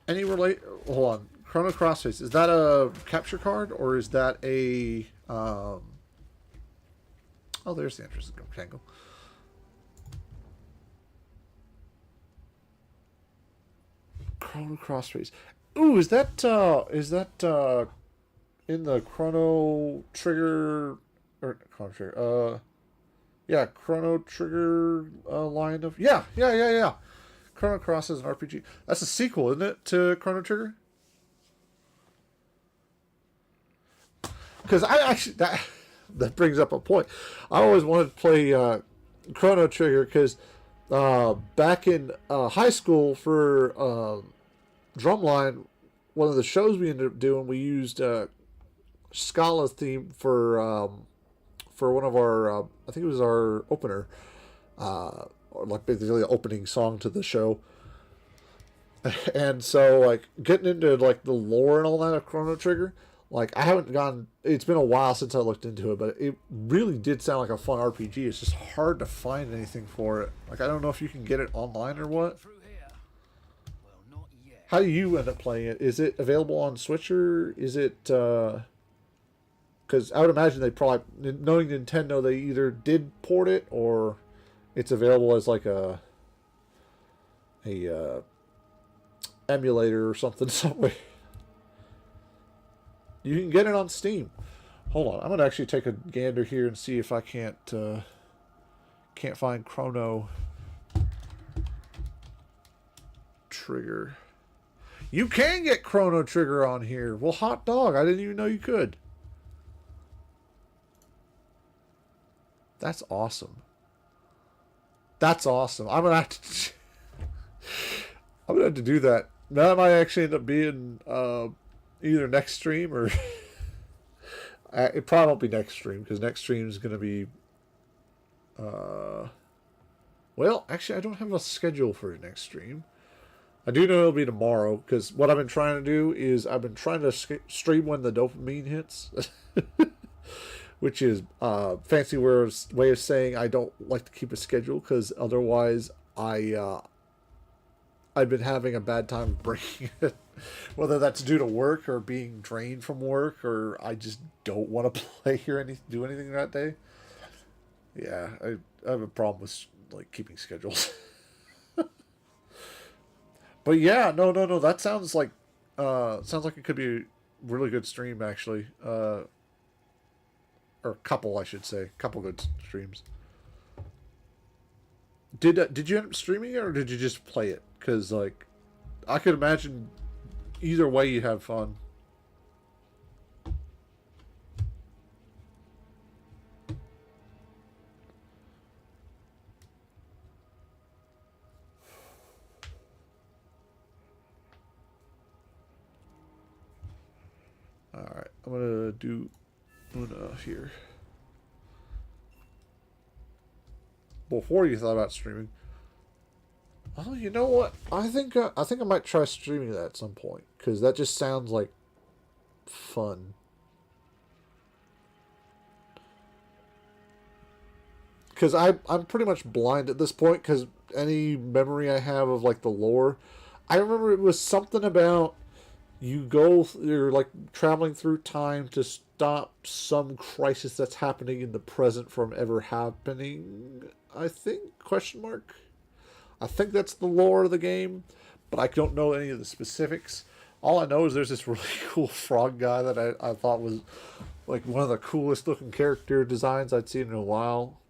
any relate? Hold on. Chrono Crossface. Is that a capture card or is that a? Oh, there's the entrance rectangle. Chrono Crossface. Ooh, is that in the Chrono Trigger or Chrono Trigger? Yeah, Chrono Trigger line of yeah. Chrono Cross is an RPG. That's a sequel, isn't it, to Chrono Trigger? Because I actually that brings up a point. I always wanted to play Chrono Trigger because back in high school for Drumline, one of the shows we ended up doing, we used Scala's theme for one of our I think it was our opener, or like basically the opening song to the show. And so like getting into like the lore and all that of Chrono Trigger, like I haven't gone. It's been a while since I looked into it, but it really did sound like a fun RPG. It's just hard to find anything for it. Like I don't know if you can get it online or what. Through here. Well, not yet. How do you end up playing it? Is it available on Switch or is it? Because I would imagine they probably, knowing Nintendo, they either did port it or it's available as like a emulator or something somewhere. You can get it on Steam. Hold on, I'm gonna actually take a gander here and see if I can't find Chrono Trigger. You can get Chrono Trigger on here. Well, hot dog, I didn't even know you could. That's awesome. That's awesome. I'm gonna have to. I'm gonna have to do that. That might actually end up being either next stream or it probably won't be next stream because next stream is gonna be. Well, actually, I don't have a schedule for next stream. I do know it'll be tomorrow because what I've been trying to do is I've been trying to stream when the dopamine hits. Which is fancy way of saying I don't like to keep a schedule because otherwise I've been having a bad time breaking it, whether that's due to work or being drained from work or I just don't want to play or do anything that day. Yeah, I have a problem with like keeping schedules. But yeah, no. That sounds like it could be a really good stream actually. Or couple, I should say. Couple good streams. Did you end up streaming it, or did you just play it? Because, like, I could imagine either way you'd have fun. Alright, I'm going to do Una here. Before you thought about streaming. Oh, you know what? I think I might try streaming that at some point because that just sounds like fun. Because I'm pretty much blind at this point because any memory I have of like the lore, I remember it was something about you're like traveling through time to stop some crisis that's happening in the present from ever happening. I think ? I think that's the lore of the game, but I don't know any of the specifics. All I know is there's this really cool frog guy that I thought was like one of the coolest looking character designs I'd seen in a while.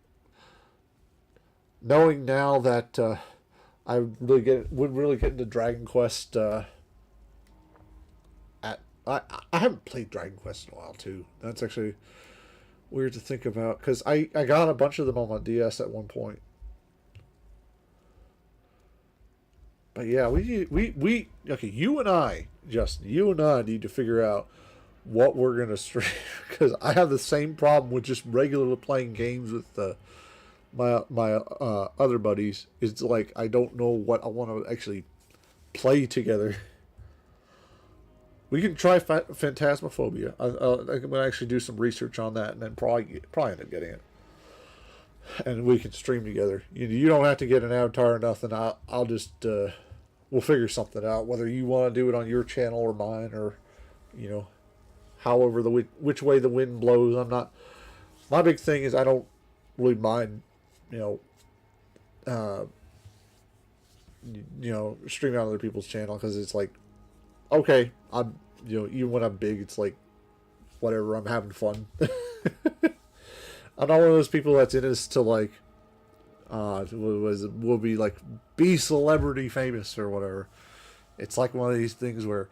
Knowing now that I would really get into Dragon Quest. I haven't played Dragon Quest in a while too. That's actually weird to think about because I got a bunch of them on my DS at one point. But yeah, we okay. You and I need to figure out what we're gonna stream because I have the same problem with just regularly playing games with my other buddies. It's like I don't know what I want to actually play together. We can try Phantasmophobia. I'm going to actually do some research on that and then probably end up getting it. And we can stream together. You don't have to get an avatar or nothing. I'll just we'll figure something out. Whether you want to do it on your channel or mine, or you know, however which way the wind blows. I'm not. My big thing is I don't really mind, you know, streaming on other people's channel, because it's like, okay, I'm, you know, even when I'm big, it's like, whatever, I'm having fun. I'm not one of those people that's in this to like, will be like, be celebrity famous or whatever. It's like one of these things where,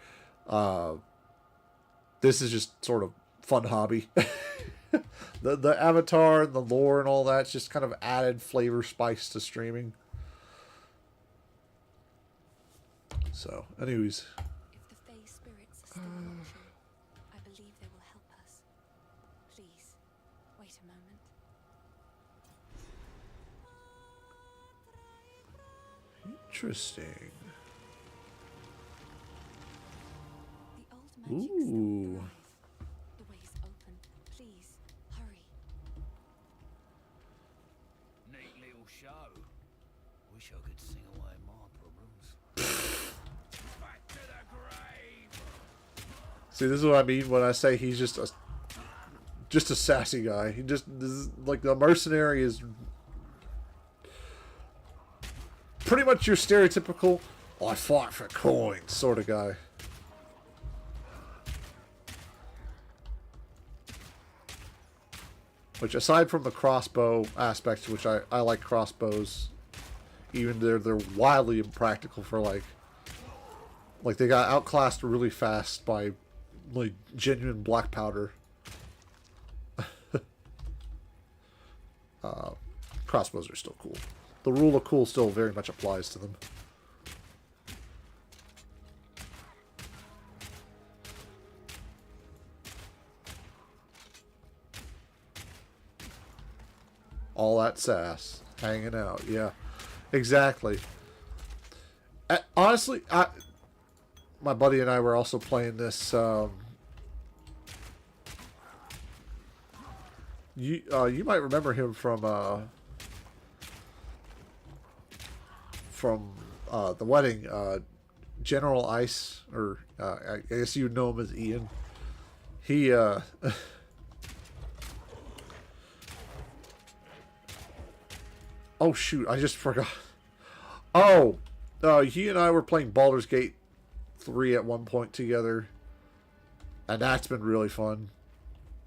this is just sort of fun hobby. The avatar and the lore and all that's just kind of added flavor spice to streaming. So, anyways. If the Fey spirits are still watching, I believe they will help us. Please, wait a moment. Interesting. The old magic still Ooh. thrives. The way is open. Please, hurry. Neat little show. Wish I could sing away my problems. Back to the grave. See, this is what I mean when I say he's just a sassy guy. He just, this is, like, the mercenary is pretty much your stereotypical, oh, I fought for coins sort of guy. Which, aside from the crossbow aspects, which I like crossbows, even they're wildly impractical for like they got outclassed really fast by like genuine black powder. Crossbows are still cool. The rule of cool still very much applies to them. All that sass hanging out, yeah, exactly. Honestly, my buddy and I were also playing this. You might remember him from the wedding. General Ice, or I guess you know him as Ian. He oh shoot, I just forgot. Oh, he and I were playing Baldur's Gate 3 at one point together, and that's been really fun.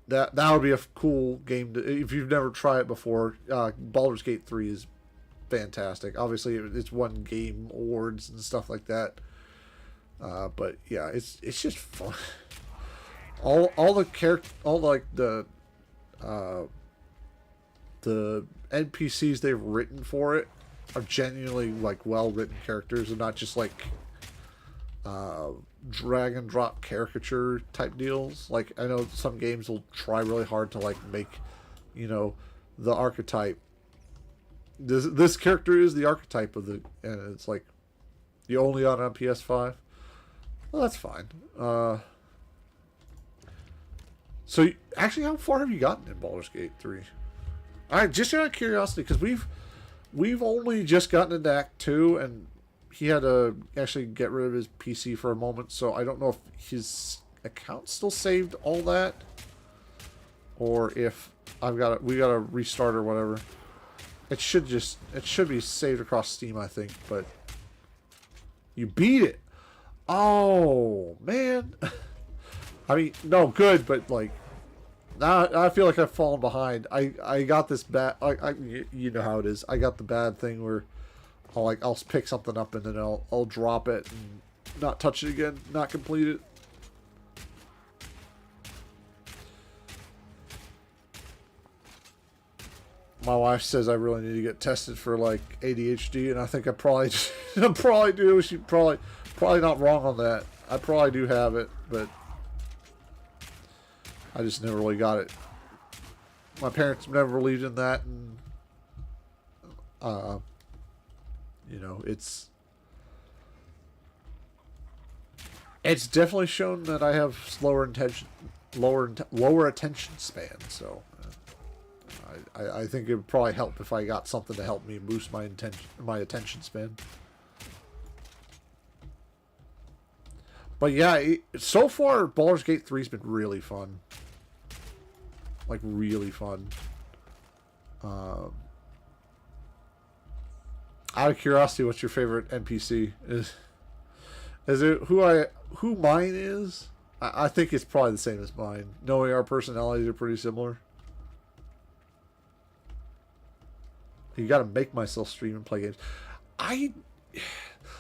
That would be a cool game to, if you've never tried it before. Baldur's Gate 3 is fantastic. Obviously, it's won game awards and stuff like that. But yeah, it's just fun. All the character, all like the NPCs they've written for it are genuinely like well written characters, and not just like drag and drop caricature type deals. Like, I know some games will try really hard to like make, you know, the archetype. This character is the archetype of the, and it's like, you only on PS5. Well, that's fine. So actually, how far have you gotten in Baldur's Gate 3? Just out of curiosity, because we've only just gotten into Act 2, and he had to actually get rid of his PC for a moment, so I don't know if his account's still saved all that, or if we got to restart or whatever. It should be saved across Steam, I think. But you beat it. Oh man. I mean, no, good, but like, now I feel like I've fallen behind. I got this bad. You know how it is. I got the bad thing where I'll pick something up and then I'll drop it and not touch it again, not complete it. My wife says I really need to get tested for like ADHD, and I think I probably do. She's probably not wrong on that. I probably do have it, but I just never really got it. My parents never believed in that, and you know, it's definitely shown that I have lower attention span. So I think it would probably help if I got something to help me boost my attention span. But yeah, so far Baldur's Gate 3's been really fun. Like really fun. Out of curiosity, what's your favorite NPC? Is it who mine is? I think it's probably the same as mine. Knowing our personalities are pretty similar. You got to make myself stream and play games. I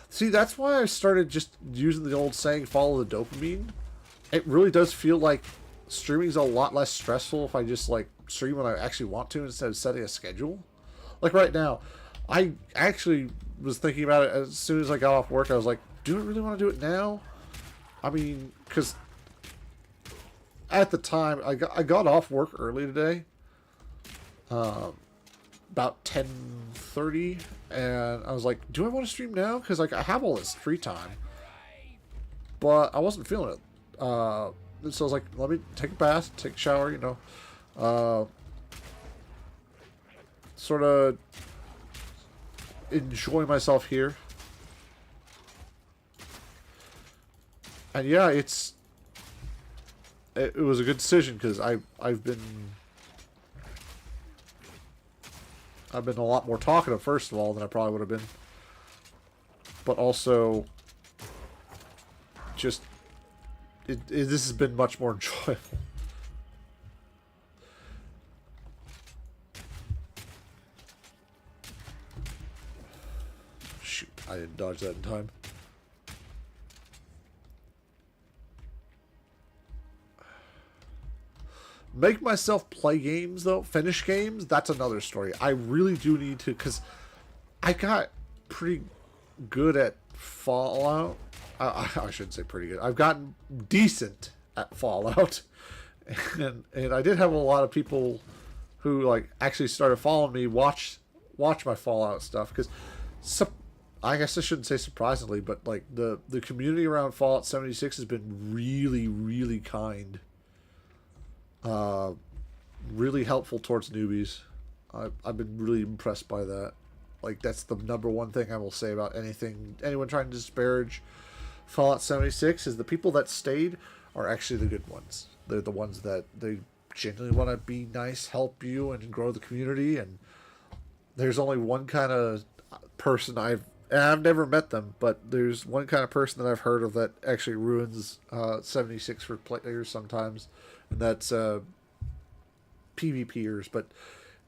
see. That's why I started just using the old saying, "Follow the dopamine." It really does feel like streaming is a lot less stressful if I just like stream when I actually want to instead of setting a schedule. Like right now, I actually was thinking about it as soon as I got off work. I was like, "Do I really want to do it now?" I mean, because at the time I got off work early today. About 10:30, and I was like, do I want to stream now? Because like I have all this free time, but I wasn't feeling it. So I was like, let me take a bath, take a shower, you know, sort of enjoy myself here. And yeah, it was a good decision because I've been a lot more talkative, first of all, than I probably would have been. But also, just, this has been much more enjoyable. Shoot, I didn't dodge that in time. Make myself play games, though. Finish games, that's another story. I really do need to, because I got pretty good at Fallout. I shouldn't say pretty good. I've gotten decent at Fallout. And I did have a lot of people who, like, actually started following me, watch my Fallout stuff. Because, I guess I shouldn't say surprisingly, but, like, the community around Fallout 76 has been really, really kind. Really helpful towards newbies. I've been really impressed by that. Like, that's the number one thing I will say about anyone trying to disparage Fallout 76 is the people that stayed are actually the good ones. They're the ones that they genuinely want to be nice, help you, and grow the community. And there's only one kind of person I've never met them, but there's one kind of person that I've heard of that actually ruins 76 for players sometimes. And that's PvPers, but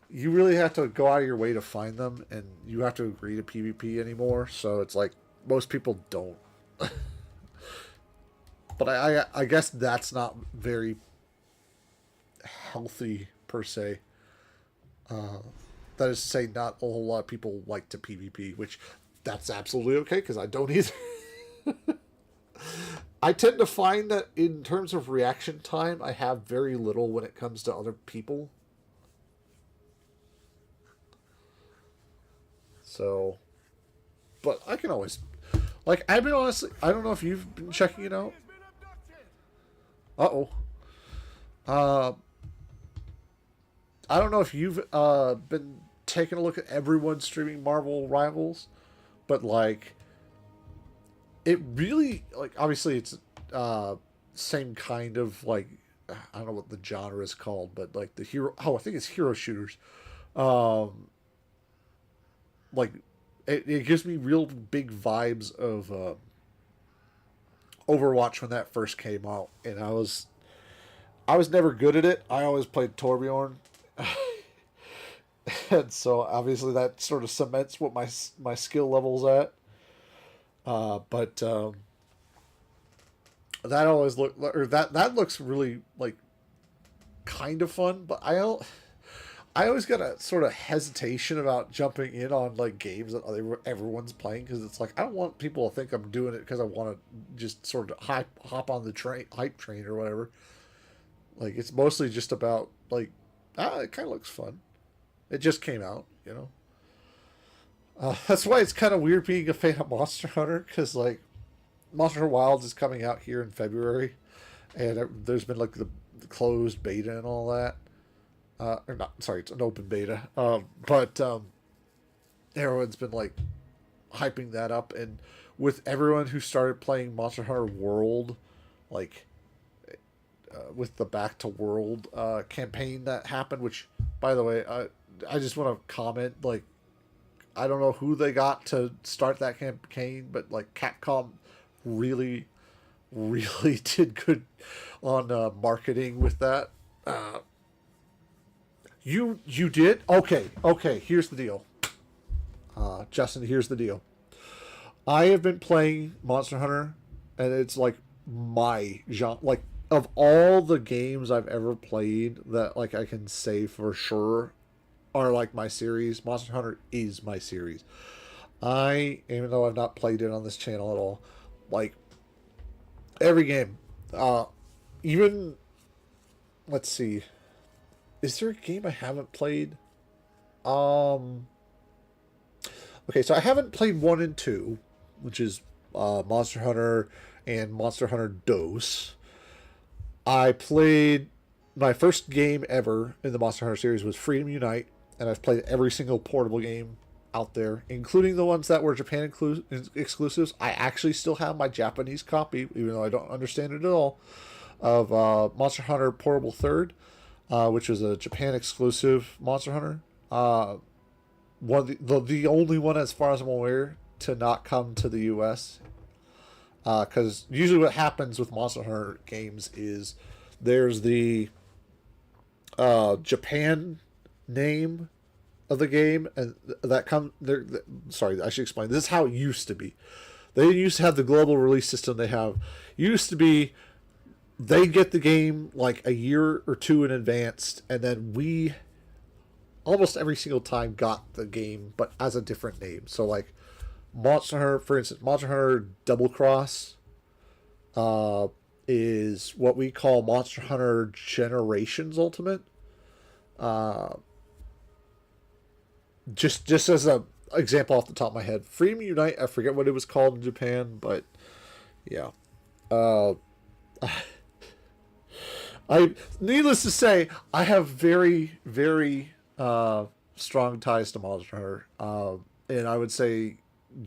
you really have to go out of your way to find them, and you have to agree to PvP anymore, so it's like, most people don't. But I guess that's not very healthy, per se. That is to say, not a whole lot of people like to PvP, which, that's absolutely okay, because I don't either. I tend to find that in terms of reaction time, I have very little when it comes to other people. So, but I can always, like, I've been honestly, I don't know if you've been checking it out. Uh-oh. I don't know if you've been taking a look at everyone streaming Marvel Rivals, but, like, it really, like, obviously it's same kind of, like, I don't know what the genre is called, but, like, I think it's hero shooters. Like, it gives me real big vibes of Overwatch when that first came out, and I was never good at it. I always played Torbjorn. And so obviously that sort of cements what my skill level's at. But that always that looks really, like, kind of fun, but I always got a sort of hesitation about jumping in on, like, games that everyone's playing, because it's like, I don't want people to think I'm doing it because I want to just sort of hop on the hype train or whatever. Like, it's mostly just about, like, it kind of looks fun. It just came out, you know. That's why it's kind of weird being a fan of Monster Hunter, because, like, Monster Hunter Wilds is coming out here in February, and there's been, like, the closed beta and all that. Or not, sorry, it's an open beta. But everyone's been, like, hyping that up, and with everyone who started playing Monster Hunter World, like with the Back to World campaign that happened, which, by the way, I just want to comment, like, I don't know who they got to start that campaign, but like Capcom really, really did good on marketing with that. You did? Okay. Here's the deal. Justin, here's the deal. I have been playing Monster Hunter, and it's like my genre. Like, of all the games I've ever played that like I can say for sure are like my series, Monster Hunter is my series. Even though I've not played it on this channel at all, like every game, even, let's see, is there a game I haven't played? Okay, so I haven't played 1 and 2, which is Monster Hunter and Monster Hunter DOS. I played, my first game ever in the Monster Hunter series was Freedom Unite, and I've played every single portable game out there, including the ones that were Japan exclusives. I actually still have my Japanese copy, even though I don't understand it at all, of Monster Hunter Portable Third, which was a Japan exclusive Monster Hunter. One of the only one, as far as I'm aware, to not come to the U.S. Because usually what happens with Monster Hunter games is there's the Japan name of the game, and that comes there. Sorry, I should explain. This is how it used to be. They used to have the global release system. Used to be, they get the game like a year or two in advance, and then we almost every single time got the game, but as a different name. So like Monster Hunter, for instance, Monster Hunter Double Cross is what we call Monster Hunter Generations Ultimate. Just as a example off the top of my head, Freedom Unite, I forget what it was called in Japan, but yeah. Needless to say, I have very, very strong ties to Monster Hunter, and I would say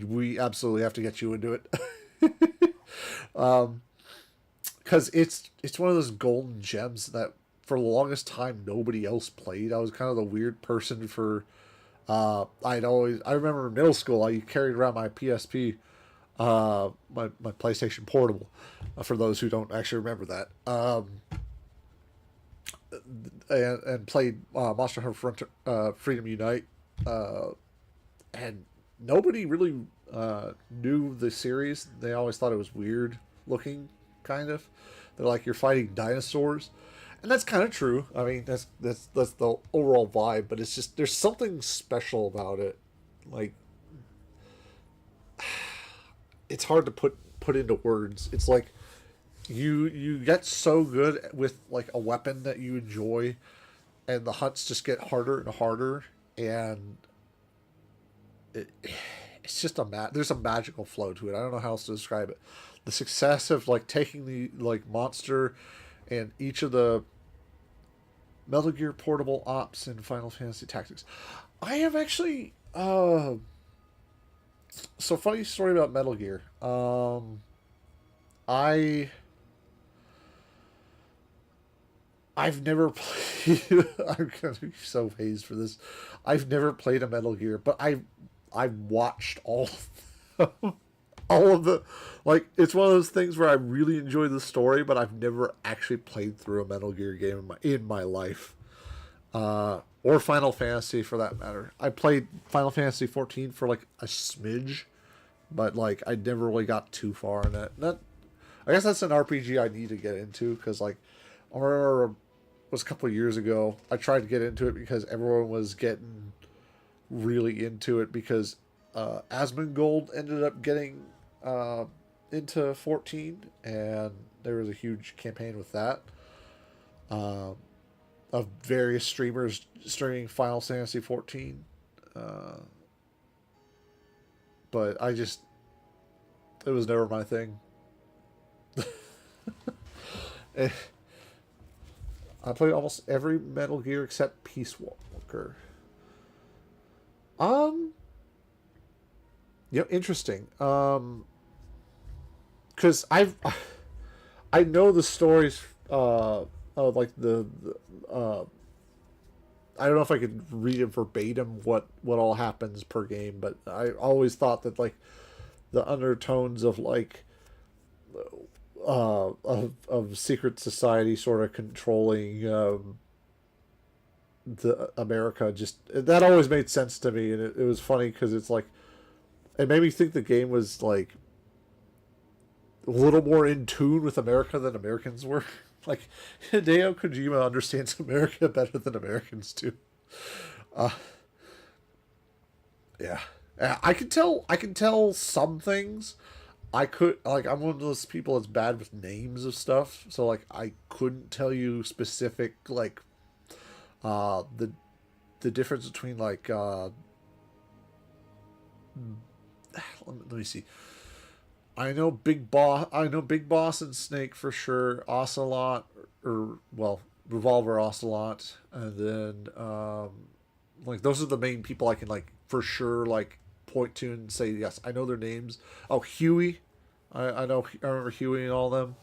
we absolutely have to get you into it, because it's one of those golden gems that for the longest time nobody else played. I was kind of the weird person for. I remember in middle school I carried around my PSP, my PlayStation Portable, for those who don't actually remember that. And played Monster Hunter Freedom Unite, and nobody really knew the series. They always thought it was weird looking, kind of. They're like, you're fighting dinosaurs, and that's kind of true. I mean, that's the overall vibe, but it's just there's something special about it. Like, it's hard to put into words. It's like you get so good with like a weapon that you enjoy, and the hunts just get harder and harder, and it's just there's a magical flow to it. I don't know how else to describe it. The success of like taking the like monster and each of the Metal Gear Portable Ops and Final Fantasy Tactics. I have actually so funny story about Metal Gear. I've never played. I'm gonna be so hazed for this. I've never played a Metal Gear, but I've watched all of the, like, it's one of those things where I really enjoy the story, but I've never actually played through a Metal Gear game in my life, or Final Fantasy for that matter. I played Final Fantasy 14 for like a smidge, but like I never really got too far in that. I guess that's an RPG I need to get into, because like I remember it was a couple of years ago. I tried to get into it because everyone was getting really into it, because Asmongold ended up getting into 14, and there was a huge campaign with that, of various streamers streaming Final Fantasy 14, but it was never my thing. I played almost every Metal Gear except Peace Walker. Interesting. because I know the stories of like I don't know if I could read it verbatim what all happens per game, but I always thought that like the undertones of like of secret society sort of controlling the America, just that always made sense to me, and it was funny because it's like it made me think the game was like a little more in tune with America than Americans were. Like Hideo Kojima understands America better than Americans do. Yeah, I can tell some things. I could like I'm one of those people that's bad with names of stuff, so like I couldn't tell you specific like the difference between like let me see. I know Big Boss and Snake for sure. Ocelot, or well, Revolver Ocelot, and then like those are the main people I can like for sure like point to and say yes, I know their names. Oh, Huey, I know I remember Huey and all them.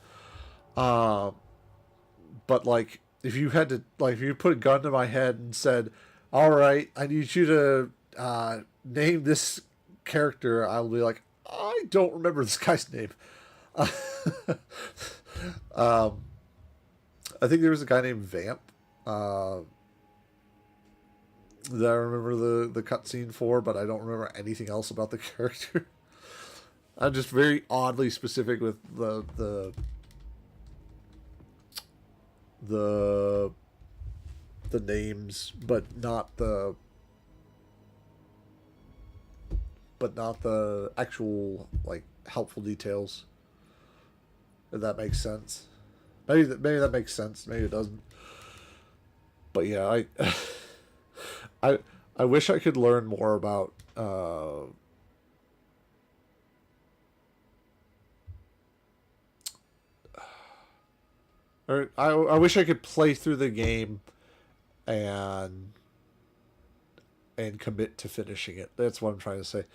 But like if you had to like if you put a gun to my head and said, "All right, I need you to name this character," I'll be like, I don't remember this guy's name. I think there was a guy named Vamp that I remember the cutscene for, but I don't remember anything else about the character. I'm just very oddly specific with the names, but not the actual like helpful details. If that makes sense. Maybe that makes sense. Maybe it doesn't. But yeah, I wish I could learn more about or I wish I could play through the game and commit to finishing it. That's what I'm trying to say.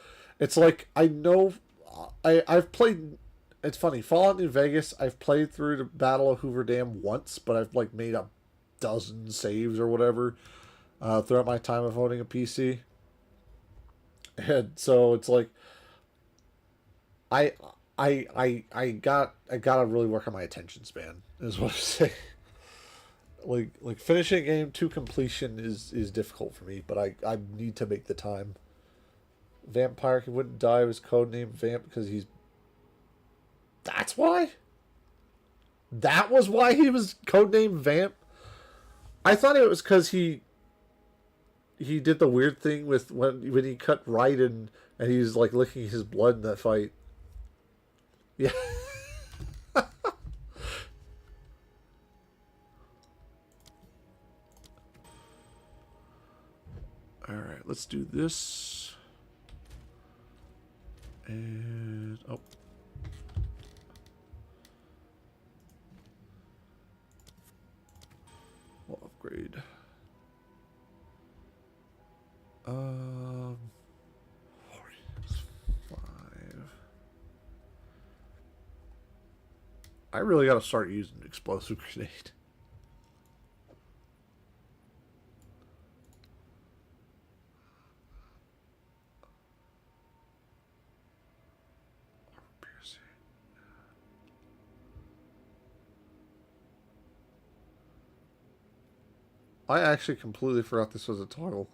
It's like I know I've played. It's funny. Fallout New Vegas. I've played through the Battle of Hoover Dam once, but I've like made a dozen saves or whatever throughout my time of owning a PC. And so it's like I gotta really work on my attention span. Is what I say. Like finishing a game to completion is difficult for me, but I need to make the time. Vampire wouldn't die was codenamed Vamp because he's. That's why. That was why he was codenamed Vamp. I thought it was because he did the weird thing with when he cut Raiden and he's like licking his blood in that fight. Yeah. Alright, let's do this. And oh. We'll upgrade. 45. I really gotta start using explosive grenade. I actually completely forgot this was a toggle.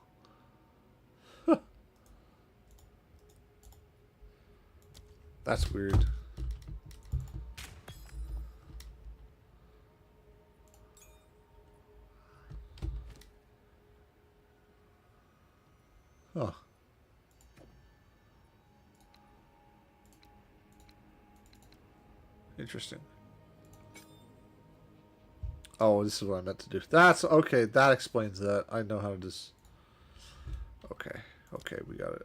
That's weird. Huh. Interesting. Oh, this is what I meant to do. That's okay. That explains that. I know how to just. Okay. Okay, we got it.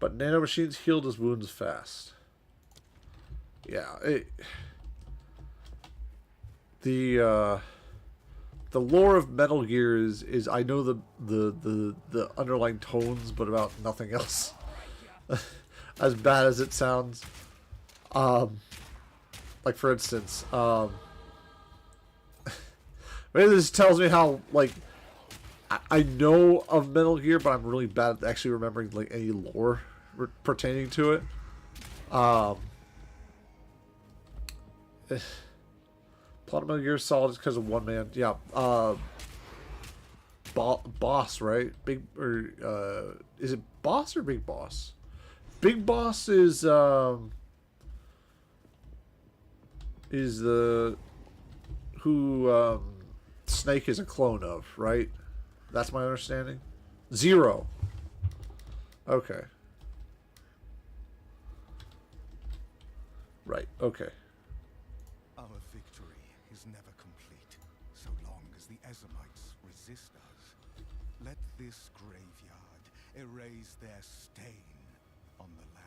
But nanomachines healed his wounds fast. Yeah. The lore of Metal Gear is I know the underlying tones, but about nothing else. As bad as it sounds. Like for instance, maybe this tells me how like I know of Metal Gear, but I'm really bad at actually remembering like any lore pertaining to it. Plot of Metal Gear Solid is because of one man. Yeah. Boss, right? Big or is it Boss or Big Boss? Big Boss is the who Snake is a clone of, right? That's my understanding. Zero. Okay. Right. Okay. Our victory is never complete, so long as the Ezamites resist us. Let this graveyard erase their stain on the land.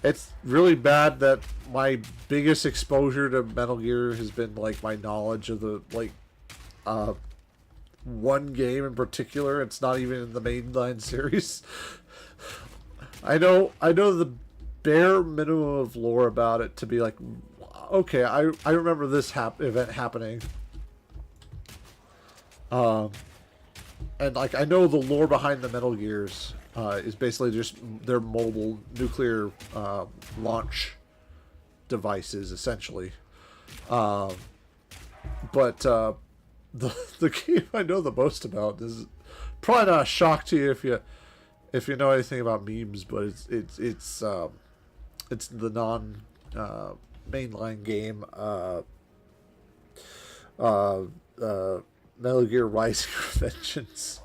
It's really bad that my biggest exposure to Metal Gear has been like my knowledge of the like one game in particular. It's not even in the mainline series. I know the bare minimum of lore about it to be like, okay, I remember this event happening. And like I know the lore behind the Metal Gears is basically just their mobile nuclear launch devices, essentially. But the game I know the most about is probably not a shock to you if you know anything about memes, but it's the non mainline game Metal Gear Rising Revengeance.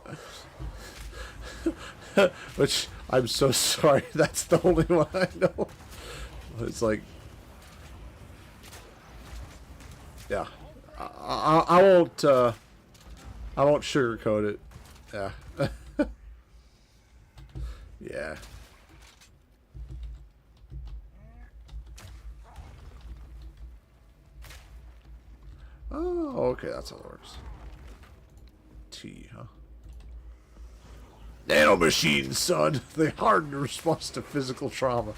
Which I'm so sorry, that's the only one I know. It's like, yeah, I won't sugarcoat it. Yeah. Yeah. Oh, okay, that's how it works. T, huh? Nanomachines, son. They harden in response to physical trauma.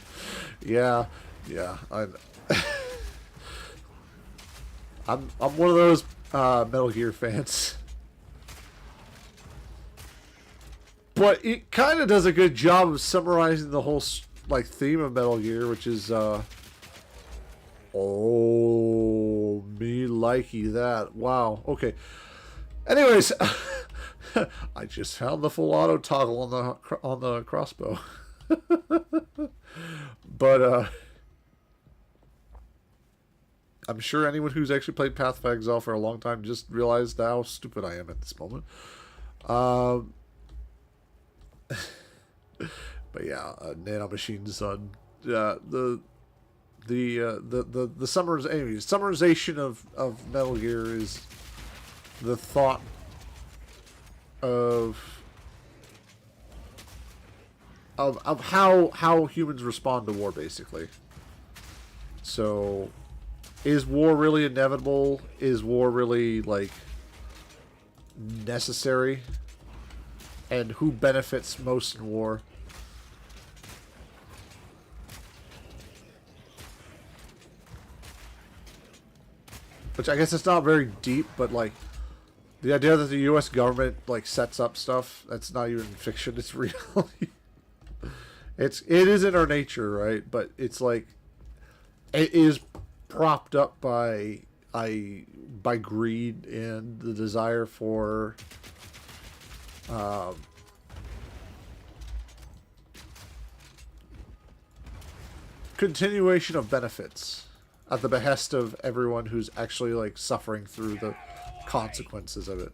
Yeah, yeah. I'm one of those Metal Gear fans. But it kind of does a good job of summarizing the whole like theme of Metal Gear, which is oh, me likey that. Wow. Okay. Anyways, I just found the full auto toggle on the crossbow. But I'm sure anyone who's actually played Pathfinder Exile for a long time just realized how stupid I am at this moment. But yeah, Nanomachine Son. The summarization of Metal Gear is the thought of how humans respond to war, basically. So, is war really inevitable? Is war really like necessary? And who benefits most in war? Which I guess it's not very deep, but like the idea that the U.S. government like sets up stuff that's not even fiction, it's reality. It is in our nature, right? But it's like it is propped up by greed and the desire for continuation of benefits at the behest of everyone who's actually like suffering through the consequences of it.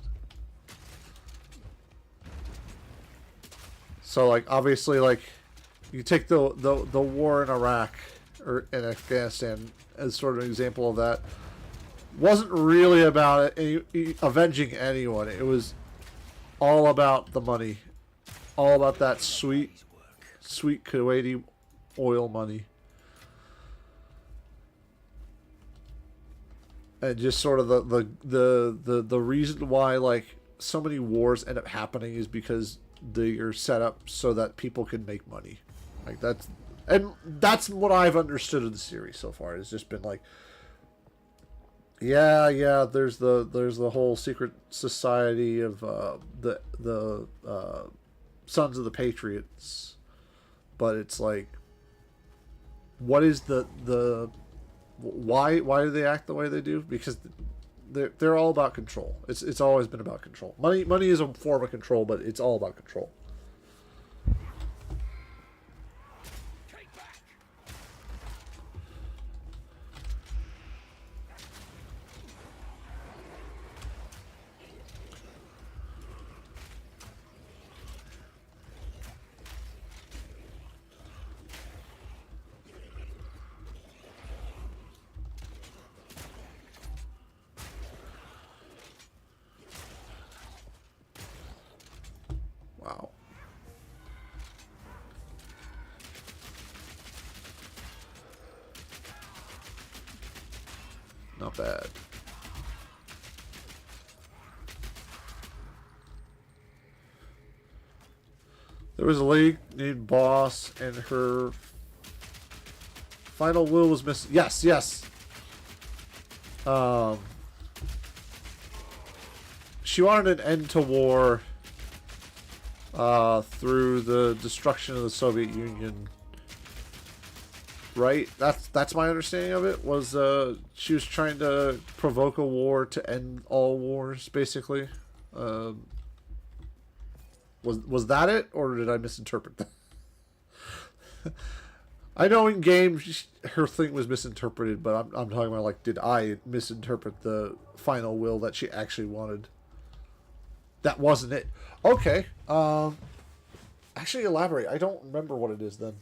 So like obviously like you take the war in Iraq or in Afghanistan as sort of an example of that. Wasn't really about avenging anyone. It was all about the money, all about that sweet Kuwaiti oil money. And just sort of the reason why like so many wars end up happening is because they are set up so that people can make money. Like that's what I've understood of the series so far. It's just been like, yeah, there's the whole secret society of the Sons of the Patriots, but it's like, what is the why do they act the way they do? Because they're all about control. It's always been about control. Money is a form of control, but it's all about control. Wow. Not bad. There was a lady named Boss, and her final will was missing. Yes. She wanted an end to war through the destruction of the Soviet Union. Right? That's my understanding of it. Was she was trying to provoke a war to end all wars, basically. Was that it, or did I misinterpret that? I know in game her thing was misinterpreted, but I'm talking about like, did I misinterpret the final will that she actually wanted? That wasn't it. Okay. Actually, elaborate. I don't remember what it is then.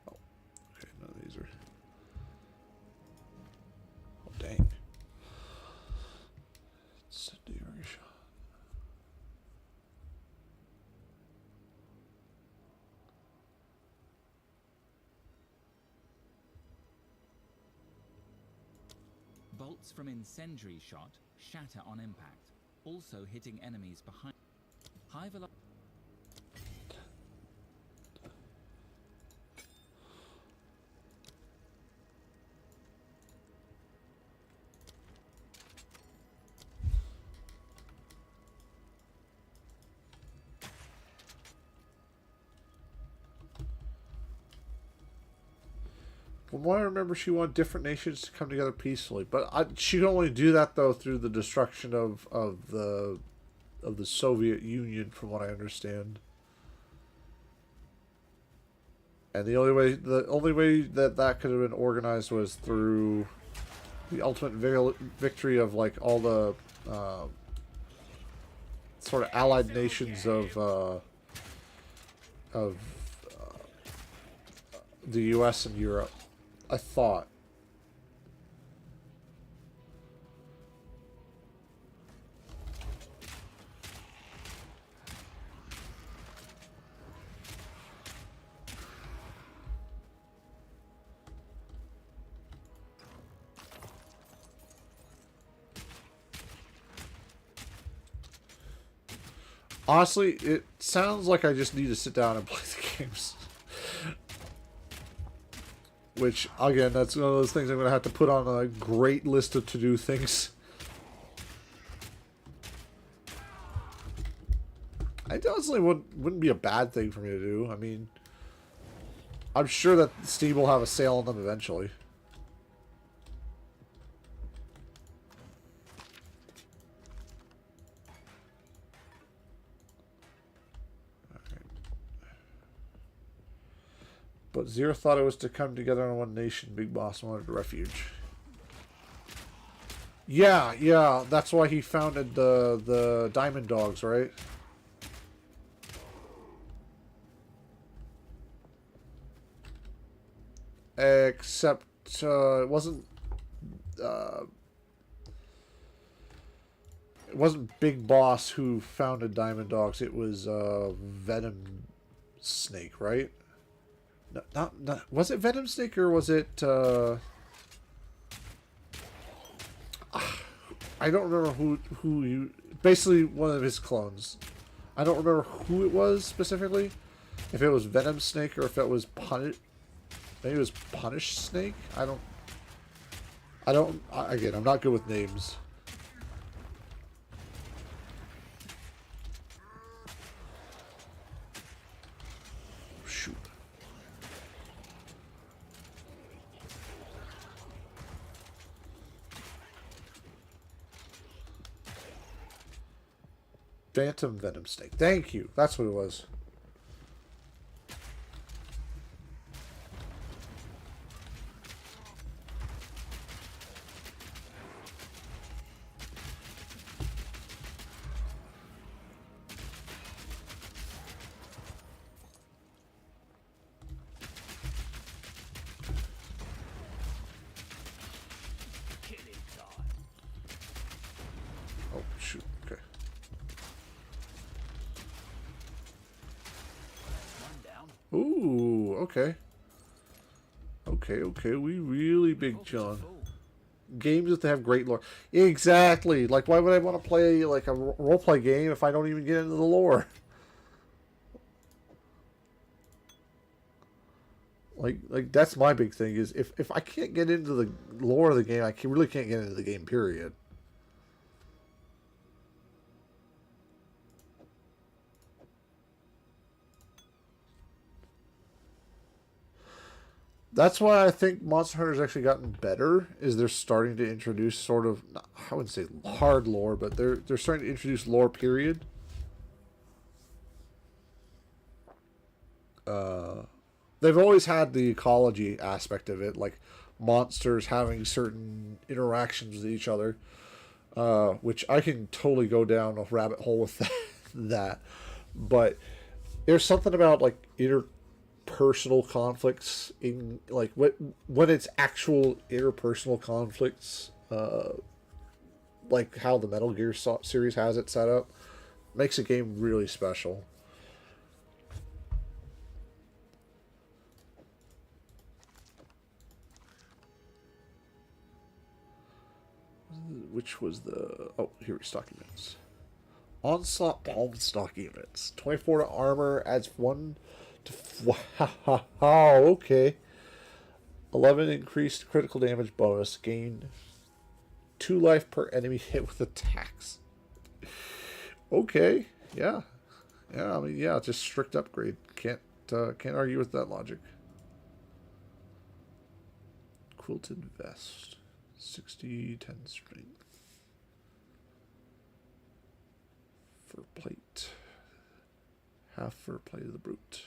Oh, okay. None of these are. Oh, dang. It's a deer shot. Bolts from incendiary shot shatter on impact, also hitting enemies behind. High velocity. From what I remember, she wanted different nations to come together peacefully, but she could only do that though through the destruction of the Soviet Union, from what I understand. And the only way that could have been organized was through the ultimate victory of like all the sort of allied nations of the U.S. and Europe. I thought. Honestly, it sounds like I just need to sit down and play the games. Which, again, that's one of those things I'm going to have to put on a great list of to-do things. It honestly wouldn't be a bad thing for me to do. I mean, I'm sure that Steam will have a sale on them eventually. But Zero thought it was to come together in one nation. Big Boss wanted a refuge. Yeah, that's why he founded the Diamond Dogs, right? Except it wasn't it wasn't Big Boss who founded Diamond Dogs. It was Venom Snake, right? No, not was it Venom Snake or was it? I don't remember who you. Basically, one of his clones. I don't remember who it was specifically. If it was Venom Snake or if it was Punish. Maybe it was Punish Snake. I don't. Again, I'm not good with names. Shoot. Phantom Venom Snake. Thank you. That's what it was. Oh, shoot. Okay. Ooh, okay. Okay. We really big John. Games that have great lore. Exactly. Like, why would I want to play, like, a roleplay game if I don't even get into the lore? Like that's my big thing is if I can't get into the lore of the game, really can't get into the game, period. That's why I think Monster Hunter's actually gotten better, is they're starting to introduce sort of, I wouldn't say hard lore, but they're starting to introduce lore, period. They've always had the ecology aspect of it, like monsters having certain interactions with each other, which I can totally go down a rabbit hole with that. But there's something about like interpersonal conflicts in like when it's actual interpersonal conflicts, like how the Metal Gear series has it set up, makes a game really special. Which was the... Oh, here we stock units. Onslaught Palm stock units. 24 to armor, adds 1 to... Wow, okay. 11 increased critical damage bonus. Gain 2 life per enemy hit with attacks. Okay, yeah. Yeah, I mean, yeah, just strict upgrade. Can't argue with that logic. Quilted vest. 60, 10 strength. Fur plate. Half fur plate of the brute.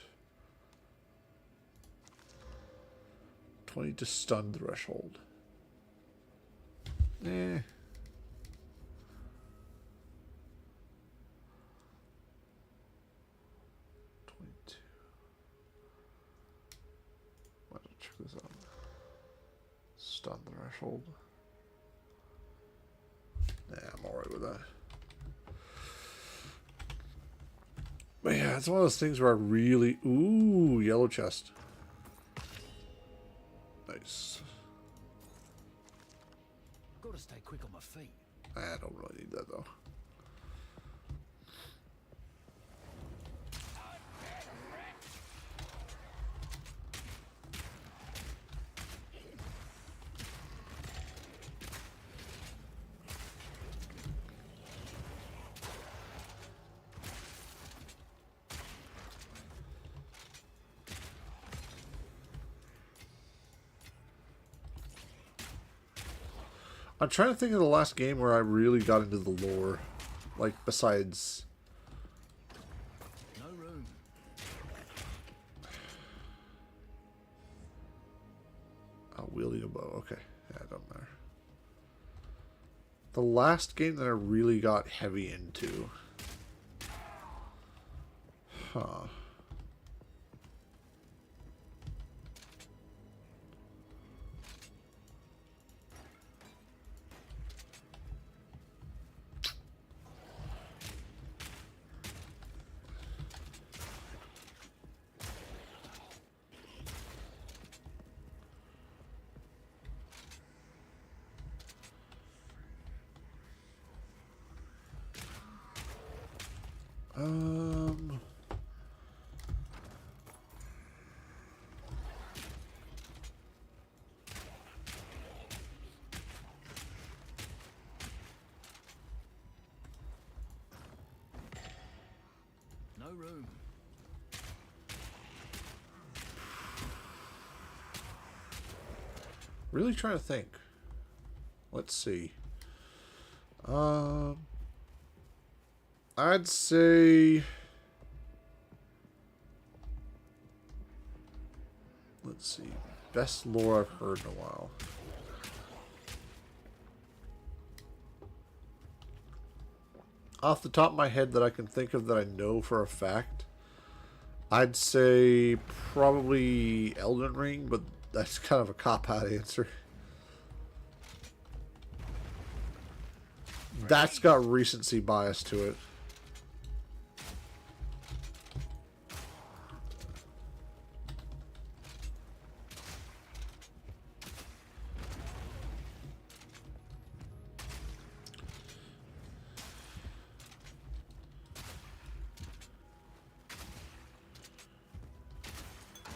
20 to stun threshold. 22. Might as well check this out. Stun threshold. Yeah, I'm alright with that. But yeah, it's one of those things where I really... Ooh, yellow chest. Nice. Gotta stay quick on my feet. I don't really need that, though. I'm trying to think of the last game where I really got into the lore. Like, besides... No room. Oh, wielding a bow. Okay. Yeah, it doesn't matter. The last game that I really got heavy into... Huh. No room. Really trying to think. Let's see. I'd say, let's see, best lore I've heard in a while. Off the top of my head that I can think of that I know for a fact, I'd say probably Elden Ring, but that's kind of a cop-out answer. That's got recency bias to it.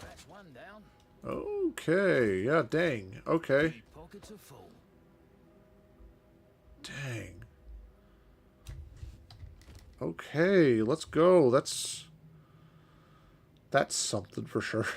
That's one down. Okay, yeah, dang. Okay. The pockets are full. Dang. Okay, let's go. That's something for sure.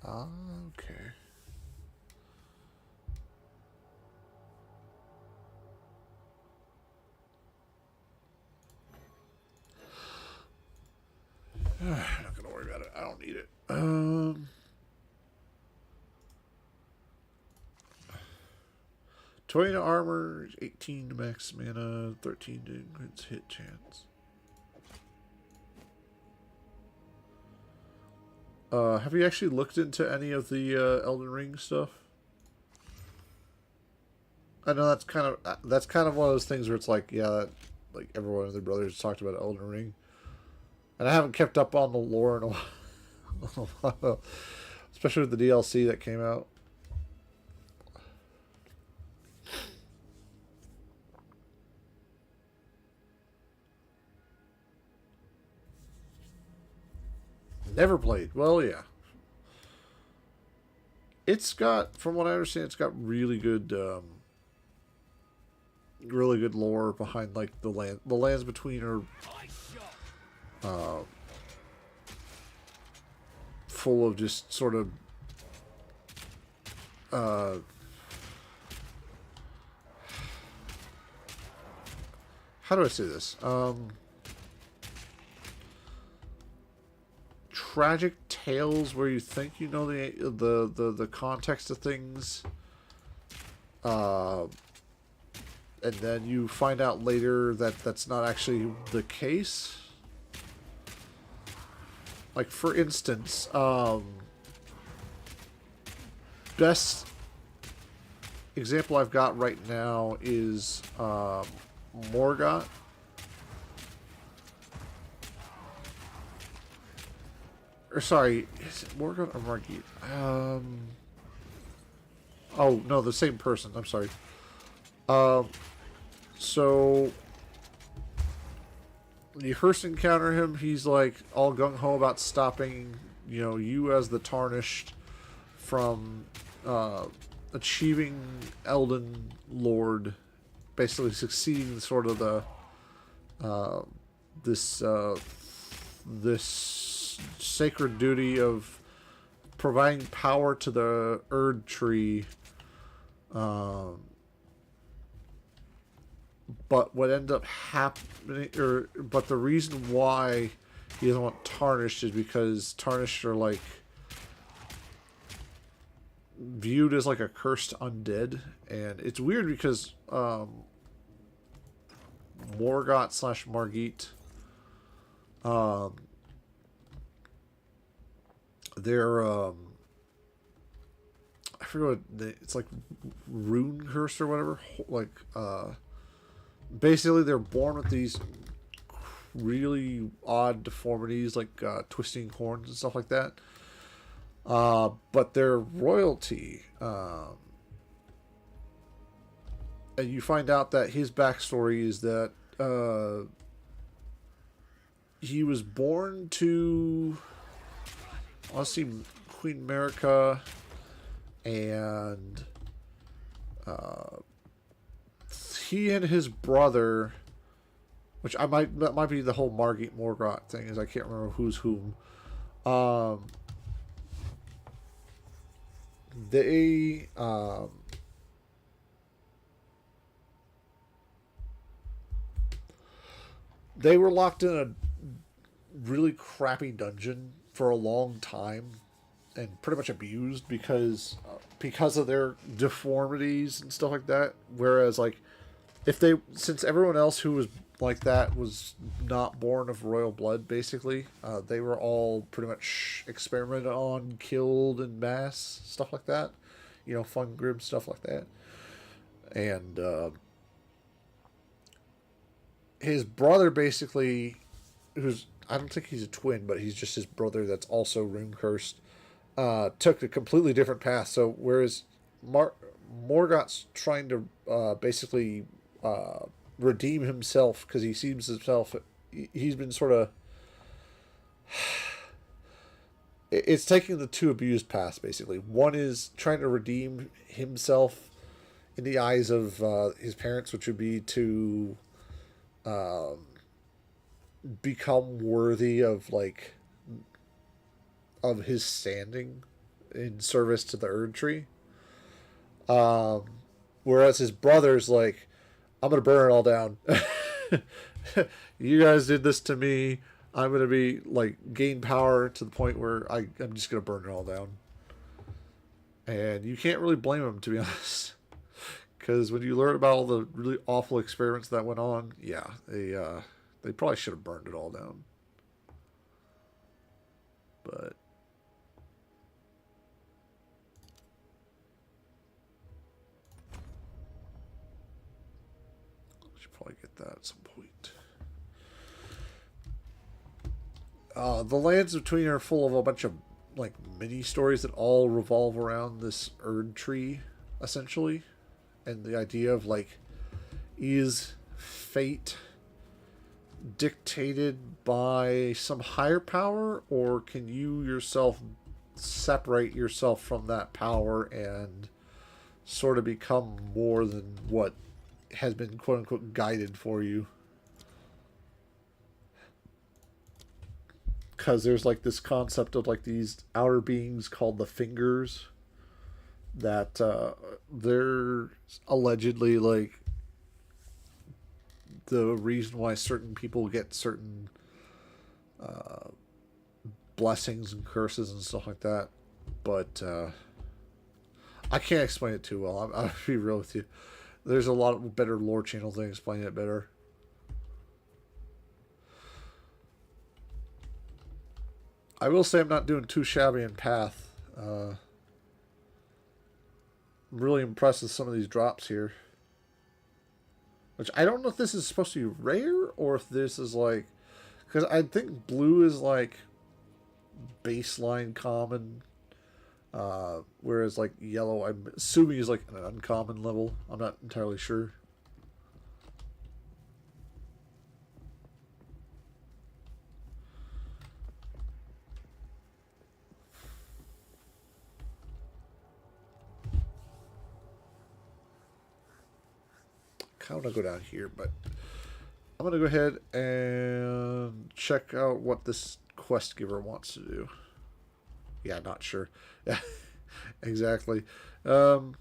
Okay. I'm not gonna worry about it. I don't need it. 20 to armor, 18 to max mana, 13 to increase hit chance. Have you actually looked into any of the Elden Ring stuff? I know that's kind of one of those things where it's like, yeah, that, like everyone of their brothers talked about Elden Ring, and I haven't kept up on the lore in a while, especially with the DLC that came out. Never played. Well, yeah. It's got, from what I understand, it's got really good lore behind like the lands between are full of just sort of how do I say this? Tragic tales where you think you know the context of things, and then you find out later that that's not actually the case. Like, for instance, best example I've got right now is Morgoth. Or sorry, is it Morgoth or Margit? Oh no, the same person. I'm sorry. So when you first encounter him, he's like all gung ho about stopping, you as the Tarnished from achieving Elden Lord, basically succeeding sort of the this sacred duty of providing power to the Erd tree. But what ended up happening, but the reason why he doesn't want Tarnished is because Tarnished are like viewed as like a cursed undead, and it's weird because Morgott / Margit, they're I forget what it's like, rune curse or whatever, like basically they're born with these really odd deformities, like twisting horns and stuff like that. But they're royalty. And you find out that his backstory is that he was born to, let's see, Queen America, and he and his brother, which that might be the whole Margit Morgott thing, is I can't remember who's whom. They were locked in a really crappy dungeon for a long time and pretty much abused because of their deformities and stuff like that. Whereas, like, since everyone else who was like that was not born of royal blood, basically, they were all pretty much experimented on, killed in mass, stuff like that. You know, fun, grim stuff like that. And his brother, basically, I don't think he's a twin, but he's just his brother that's also rune cursed, took a completely different path. So whereas Morgott's trying to basically redeem himself because he sees himself, he's been sort of, it's taking the two abused paths, basically. One is trying to redeem himself in the eyes of his parents, which would be to become worthy of, like, of his standing in service to the Erd tree. Whereas his brother's like, I'm gonna burn it all down. You guys did this to me. I'm gonna be like, gain power to the point where I'm just gonna burn it all down. And you can't really blame him, to be honest, because when you learn about all the really awful experiments that went on, yeah, they probably should have burned it all down. But should probably get that at some point. The lands between are full of a bunch of, like, mini stories that all revolve around this Erd tree, essentially, and the idea of, like, is fate dictated by some higher power, or can you yourself separate yourself from that power and sort of become more than what has been quote unquote guided for you? Because there's like this concept of like these outer beings called the Fingers that they're allegedly like the reason why certain people get certain blessings and curses and stuff like that. But I can't explain it too well. I'll be real with you. There's a lot of better lore channels that explain it better. I will say I'm not doing too shabby in Path. I'm really impressed with some of these drops here. Which I don't know if this is supposed to be rare or if this is like... Because I think blue is like baseline common. Whereas like yellow, I'm assuming is like an uncommon level. I'm not entirely sure. I want to go down here, but I'm going to go ahead and check out what this quest giver wants to do. Yeah, not sure. Yeah, exactly. We'll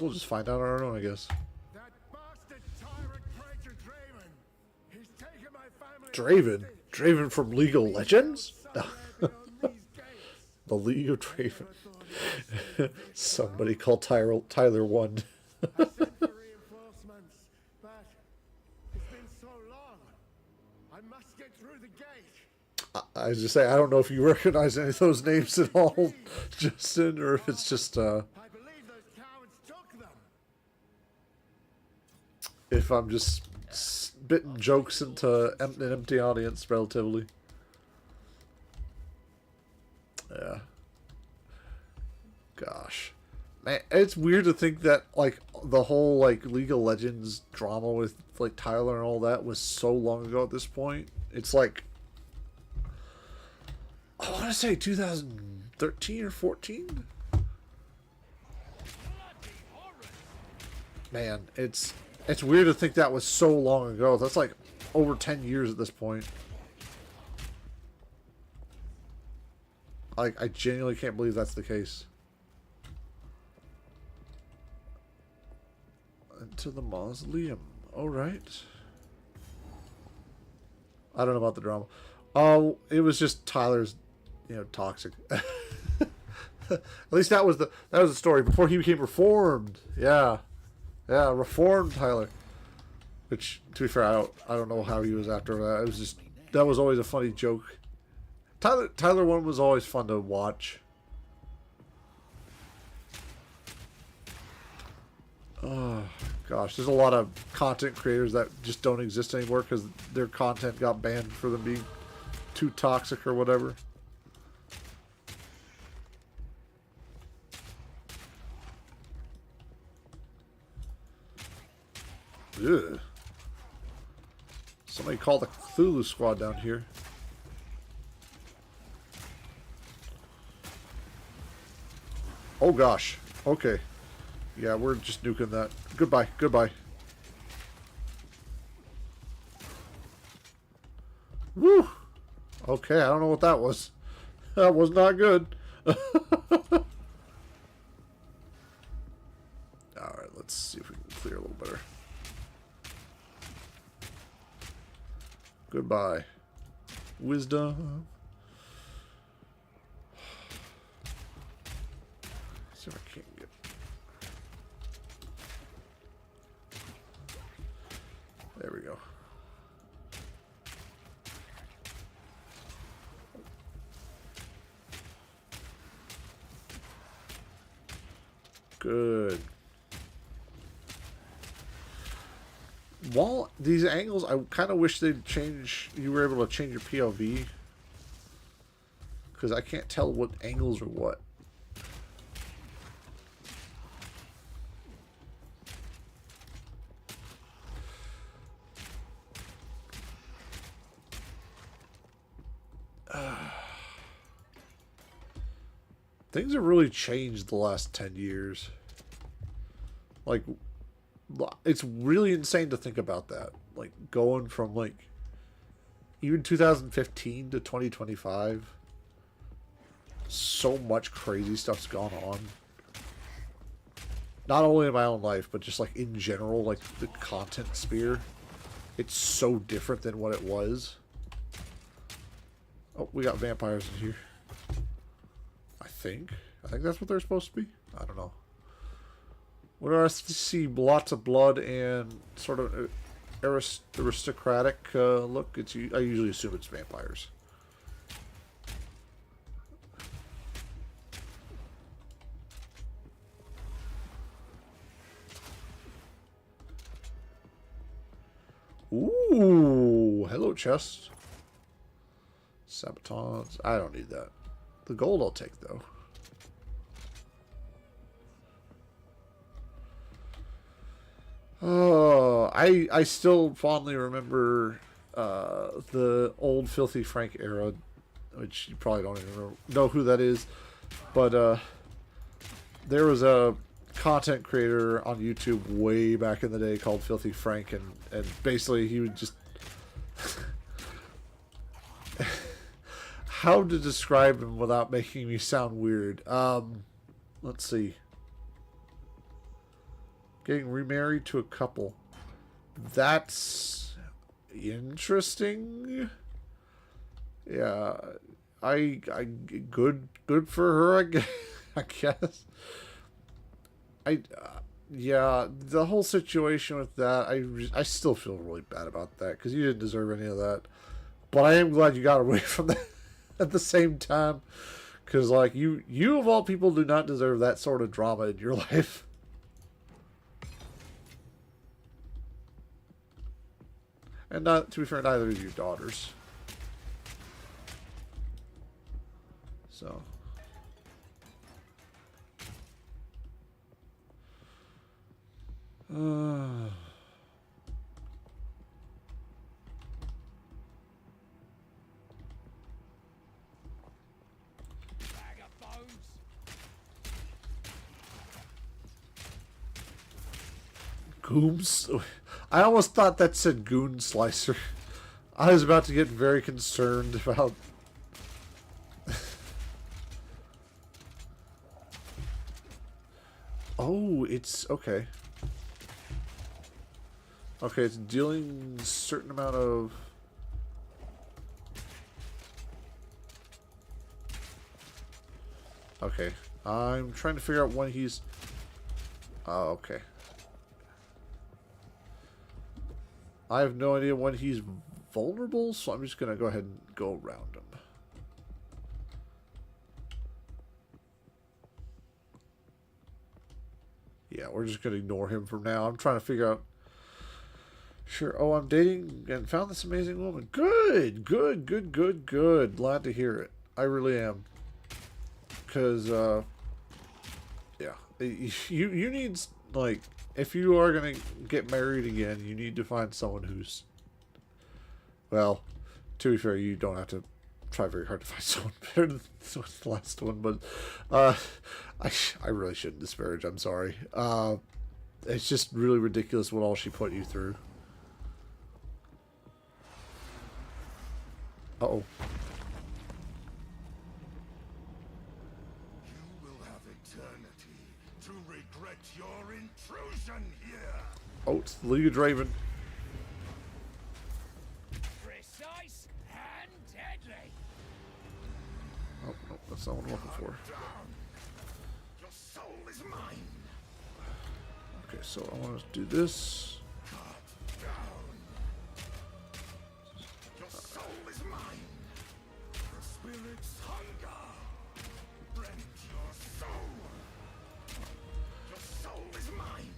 just find out on our own, I guess. That bastard tyrant creature Draven. He's taken my family. Draven? Draven from League of Legends? Somewhere beyond these gates. The League of Draven. Somebody call Tyler 1. I sent for reinforcements, but it's been so long. I must get through the gate. I was just saying, I don't know if you recognize any of those names at all, Justin, or if it's just, I believe those cowards took them. if I'm just spitting jokes into an empty audience, relatively. Yeah. Gosh. Man, it's weird to think that, like, the whole, like, League of Legends drama with, like, Tyler and all that was so long ago at this point. It's like, I want to say 2013 or 14? Man, it's weird to think that was so long ago. That's like over 10 years at this point. Like, I genuinely can't believe that's the case. Into the mausoleum. Alright. I don't know about the drama. Oh, it was just Tyler's, you know, toxic. At least that was the story before he became reformed. Yeah. Yeah, reformed Tyler. Which, to be fair, I don't know how he was after that. It was just, that was always a funny joke. Tyler 1 was always fun to watch. Oh, gosh. There's a lot of content creators that just don't exist anymore because their content got banned for them being too toxic or whatever. Ugh. Somebody call the Cthulhu squad down here. Oh gosh. Okay. Yeah, we're just nuking that. Goodbye. Goodbye. Woo! Okay, I don't know what that was. That was not good. Alright, let's see if we can clear a little better. Goodbye. Wisdom. See if I can't get. There we go. Good. While these angles, I kind of wish they'd change. You were able to change your POV because I can't tell what angles are what. Things have really changed the last 10 years. Like, it's really insane to think about that. Like, going from, like, even 2015 to 2025. So much crazy stuff's gone on. Not only in my own life, but just, like, in general, like, the content sphere. It's so different than what it was. Oh, we got vampires in here. I think that's what they're supposed to be. I don't know. When I see lots of blood and sort of aristocratic look, I usually assume it's vampires. Ooh, hello chest. Sabatons. I don't need that. The gold I'll take, though. Oh, I still fondly remember the old Filthy Frank era, which you probably don't even know who that is. But there was a content creator on YouTube way back in the day called Filthy Frank, and basically he would just... how to describe him without making me sound weird. Let's see. Getting remarried to a couple. That's interesting. Yeah, I good for her. I guess. Yeah, the whole situation with that, I still feel really bad about that because you didn't deserve any of that. But I am glad you got away from that at the same time, because like you of all people do not deserve that sort of drama in your life. And not, to be fair, neither of your daughters. So. Bag of bones. Gooms? I almost thought that said goon slicer. I was about to get very concerned about... Oh, it's... Okay. Okay, it's dealing a certain amount of... Okay. I'm trying to figure out when he's... Oh, okay. I have no idea when he's vulnerable, so I'm just going to go ahead and go around him. Yeah, we're just going to ignore him from now. I'm trying to figure out... Sure. Oh, I'm dating and found this amazing woman. Good, good, good, good, good. Glad to hear it. I really am. Because, yeah. You need, like, if you are going to get married again, you need to find someone who's, well, to be fair, you don't have to try very hard to find someone better than the last one, but, I really shouldn't disparage. I'm sorry. It's just really ridiculous what all she put you through. Uh-oh. You will have eternity to regret your intrusion here. Oh, it's the League of Draven. Precise and deadly. Oh, no, that's not what I'm looking for. Your soul is mine. Okay, so I want to do this. Your soul is mine. The spirit's hunger. Rend your soul. Your soul is mine.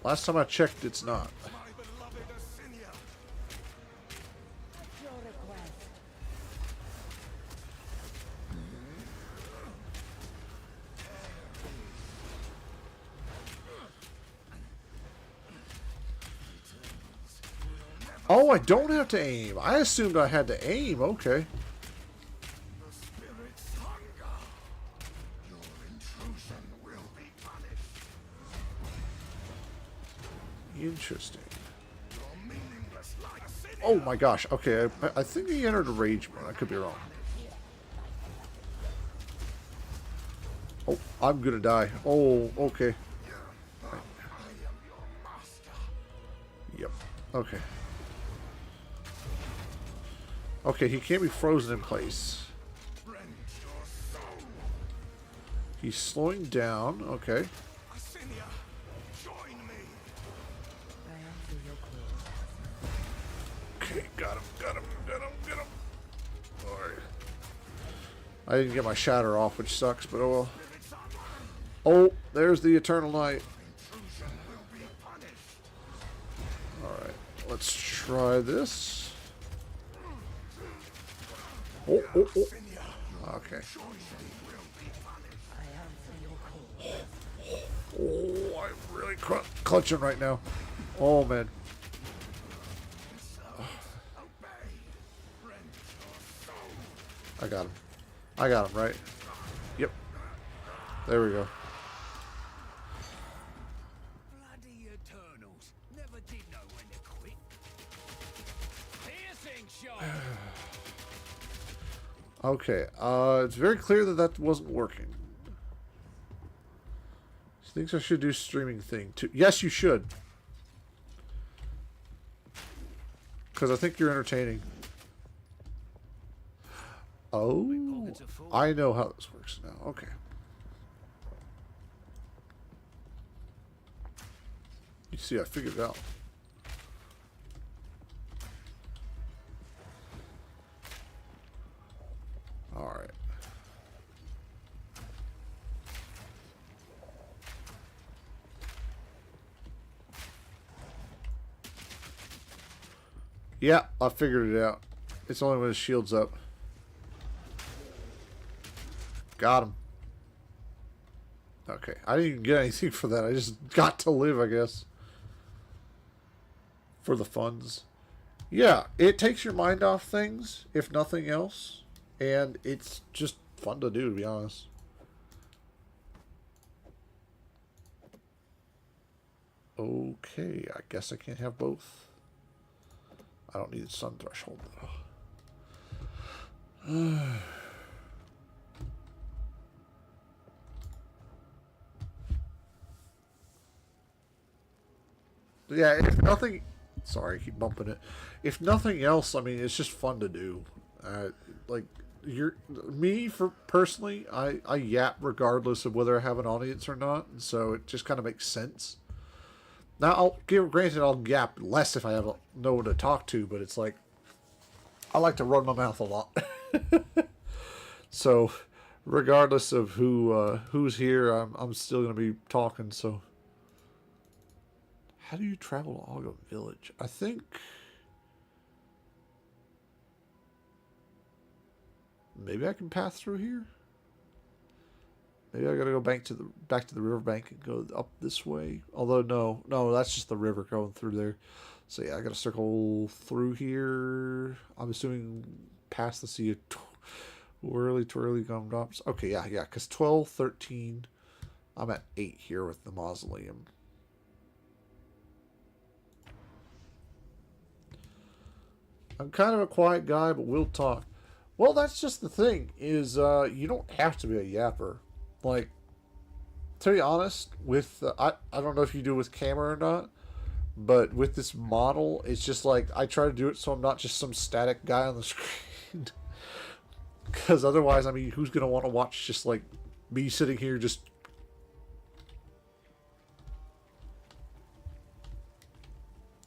Last time I checked, it's not. My beloved Asinia. Your request. Oh, I don't have to aim. I assumed I had to aim. Okay. The spirit's hunger. Your intrusion will be punished. Interesting. Your meaningless life. Asinia. Oh my gosh. Okay, I think he entered a rage mode. I could be wrong. Oh, I'm gonna die. Oh, okay. I am your master. Yep. Okay. Okay, he can't be frozen in place. Rend your soul. He's slowing down. Okay. Asinia, join me. I answer your call. Okay, got him, got him, got him, got him. Alright. I didn't get my shatter off, which sucks, but oh well. Oh, there's the Eternal Night. Intrusion will be punished. Alright, let's try this. Oh, oh, oh. Asinia, Okay. join me will be punished. I answer your call. Oh, I'm really clutching right now. Oh, man. Obey. Rend your soul. I got him. I got him, right? Yep. There we go. Bloody Eternals. Never did know when to quit. Here's Okay, it's very clear that that wasn't working. She thinks I should do streaming thing too. Yes, you should. Because I think you're entertaining. Oh, I know how this works now. Okay. You see, I figured it out. All right. Yeah, I figured it out. It's only when his shield's up. Got him. Okay, I didn't even get anything for that. I just got to live, I guess. For the funds. Yeah, it takes your mind off things, if nothing else. And it's just fun to do, to be honest. Okay, I guess I can't have both. I don't need the sun threshold, though. Yeah, if nothing... Sorry, I keep bumping it. If nothing else, I mean, it's just fun to do. Like, me, for personally, I yap regardless of whether I have an audience or not. And so it just kind of makes sense. Now, granted, I'll yap less if I have no one to talk to, but it's like, I like to run my mouth a lot. So, regardless of who's here, I'm still going to be talking, so... How do you travel to Algo Village? I think... Maybe I can pass through here? Maybe I gotta go back to the riverbank and go up this way. Although, no, that's just the river going through there. So yeah, I gotta circle through here. I'm assuming past the Sea of Twirly Gumdrops. Okay, yeah, because 12, 13... I'm at 8 here with the mausoleum. I'm kind of a quiet guy, but we'll talk. Well, that's just the thing, is you don't have to be a yapper. Like, to be honest, with... I don't know if you do it with camera or not, but with this model, it's just like, I try to do it so I'm not just some static guy on the screen. Because otherwise, I mean, who's going to want to watch just, like, me sitting here just...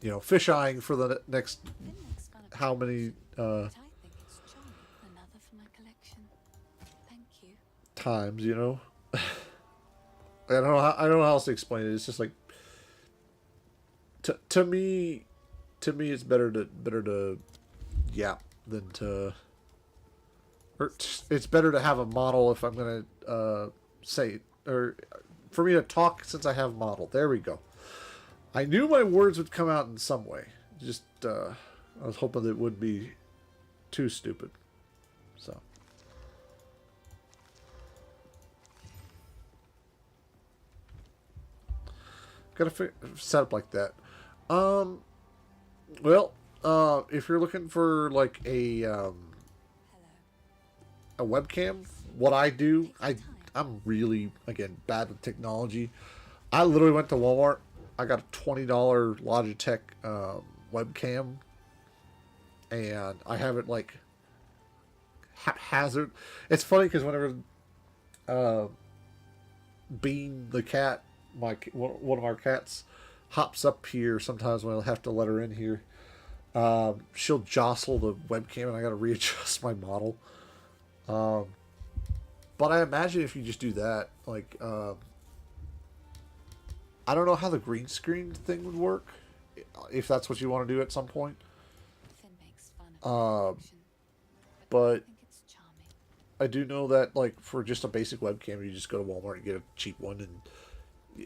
You know, fish-eyeing for the next... How many times, you know? I don't know how else to explain it. It's just like to me it's better to yap than to, or it's better to have a model if I'm gonna say, or for me to talk since I have a model. There we go. I knew my words would come out in some way. Just I was hoping that it wouldn't be too stupid. So. Gotta set up like that. Well, if you're looking for like a webcam, what I do, I'm really, again, bad with technology. I literally went to Walmart. I got a $20 Logitech webcam. And I have it like haphazard. It's funny because whenever Bean the cat, one of our cats, hops up here, sometimes when I'll have to let her in here, she'll jostle the webcam and I got to readjust my model. But I imagine if you just do that, like, I don't know how the green screen thing would work, if that's what you want to do at some point. But I do know that, like, for just a basic webcam, you just go to Walmart and get a cheap one, and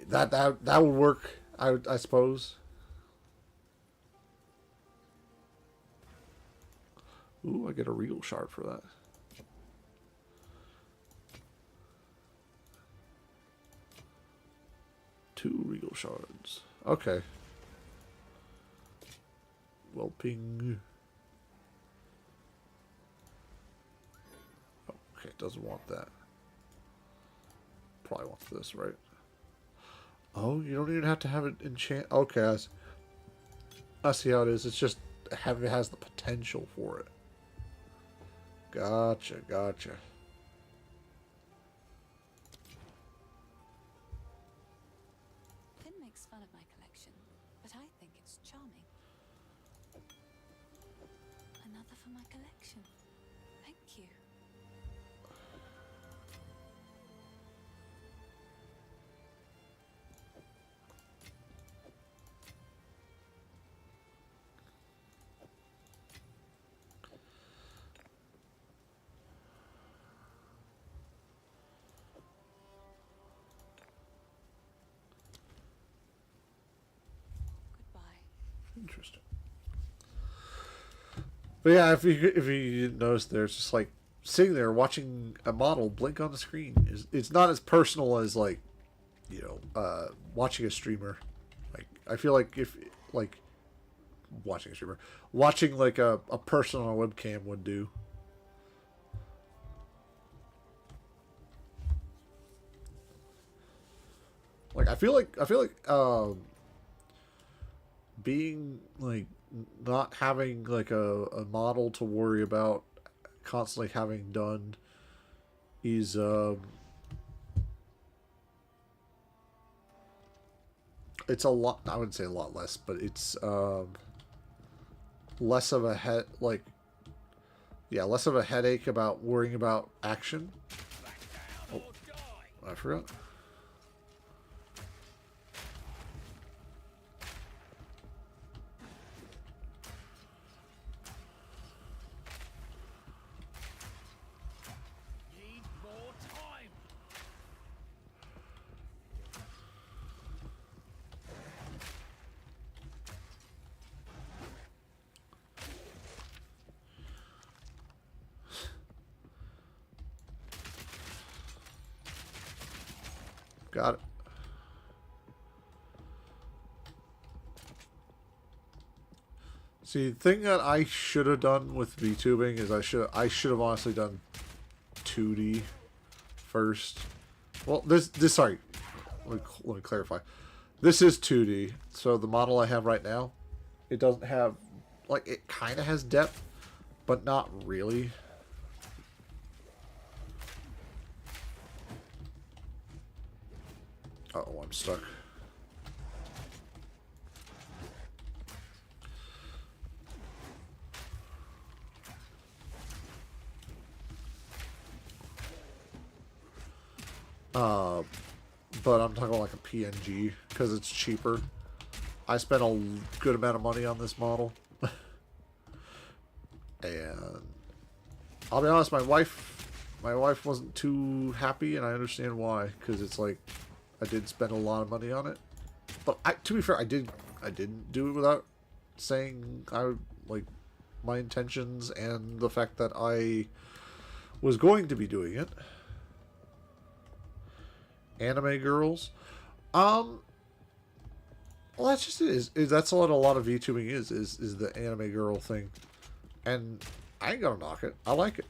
that would work, I suppose. Ooh, I get a regal shard for that. Two regal shards. Okay. Well, ping. Okay, it doesn't want that. Probably wants this, right? Oh, you don't even have to have it enchant. Okay, I see how it is. It's just it has the potential for it. Gotcha, gotcha. Finn makes fun of my collection, but I think it's charming. Another for my collection. Thank you. Goodbye. Interesting. But yeah, if you notice there, it's just like sitting there watching a model blink on the screen. It's not as personal as like, you know, watching a streamer. Like I feel like if like watching a streamer, watching like a person on a webcam would do. Like I feel like being like not having like a model to worry about constantly having done is it's a lot. I wouldn't say a lot less, but it's less of a less of a headache about worrying about action. Oh, I forgot. Need more time. Got it. See, the thing that I should have done with VTubing is I should have honestly done 2D first. Well, this sorry, let me clarify. This is 2D, so the model I have right now, it doesn't have like it kind of has depth, but not really. Uh-oh, I'm stuck. But I'm talking about like a PNG because it's cheaper. I spent a good amount of money on this model. And I'll be honest, my wife wasn't too happy, and I understand why, because it's like I did spend a lot of money on it. But to be fair, I didn't do it without saying my intentions and the fact that I was going to be doing it. Anime girls, well, that's just it. Is that's what a lot of VTubing is the anime girl thing, and I ain't gonna knock it. I like it.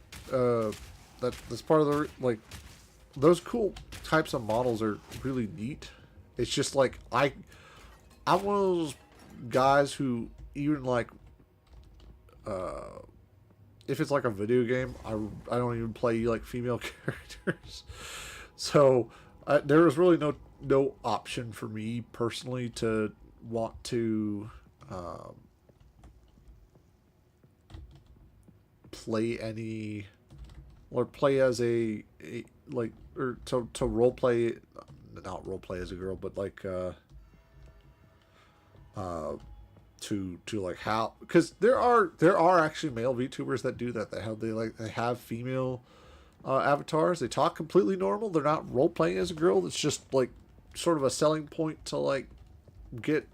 That's part of the like those cool types of models are really neat. It's just like I'm one of those guys who even like if it's like a video game, I don't even play like female characters, so. There was really no option for me personally to want to play any or play as a like or to role play, not role play as a girl, but like to like how, because there are actually male VTubers that do that. They have female avatars. They talk completely normal. They're not role playing as a girl. It's just like sort of a selling point to like get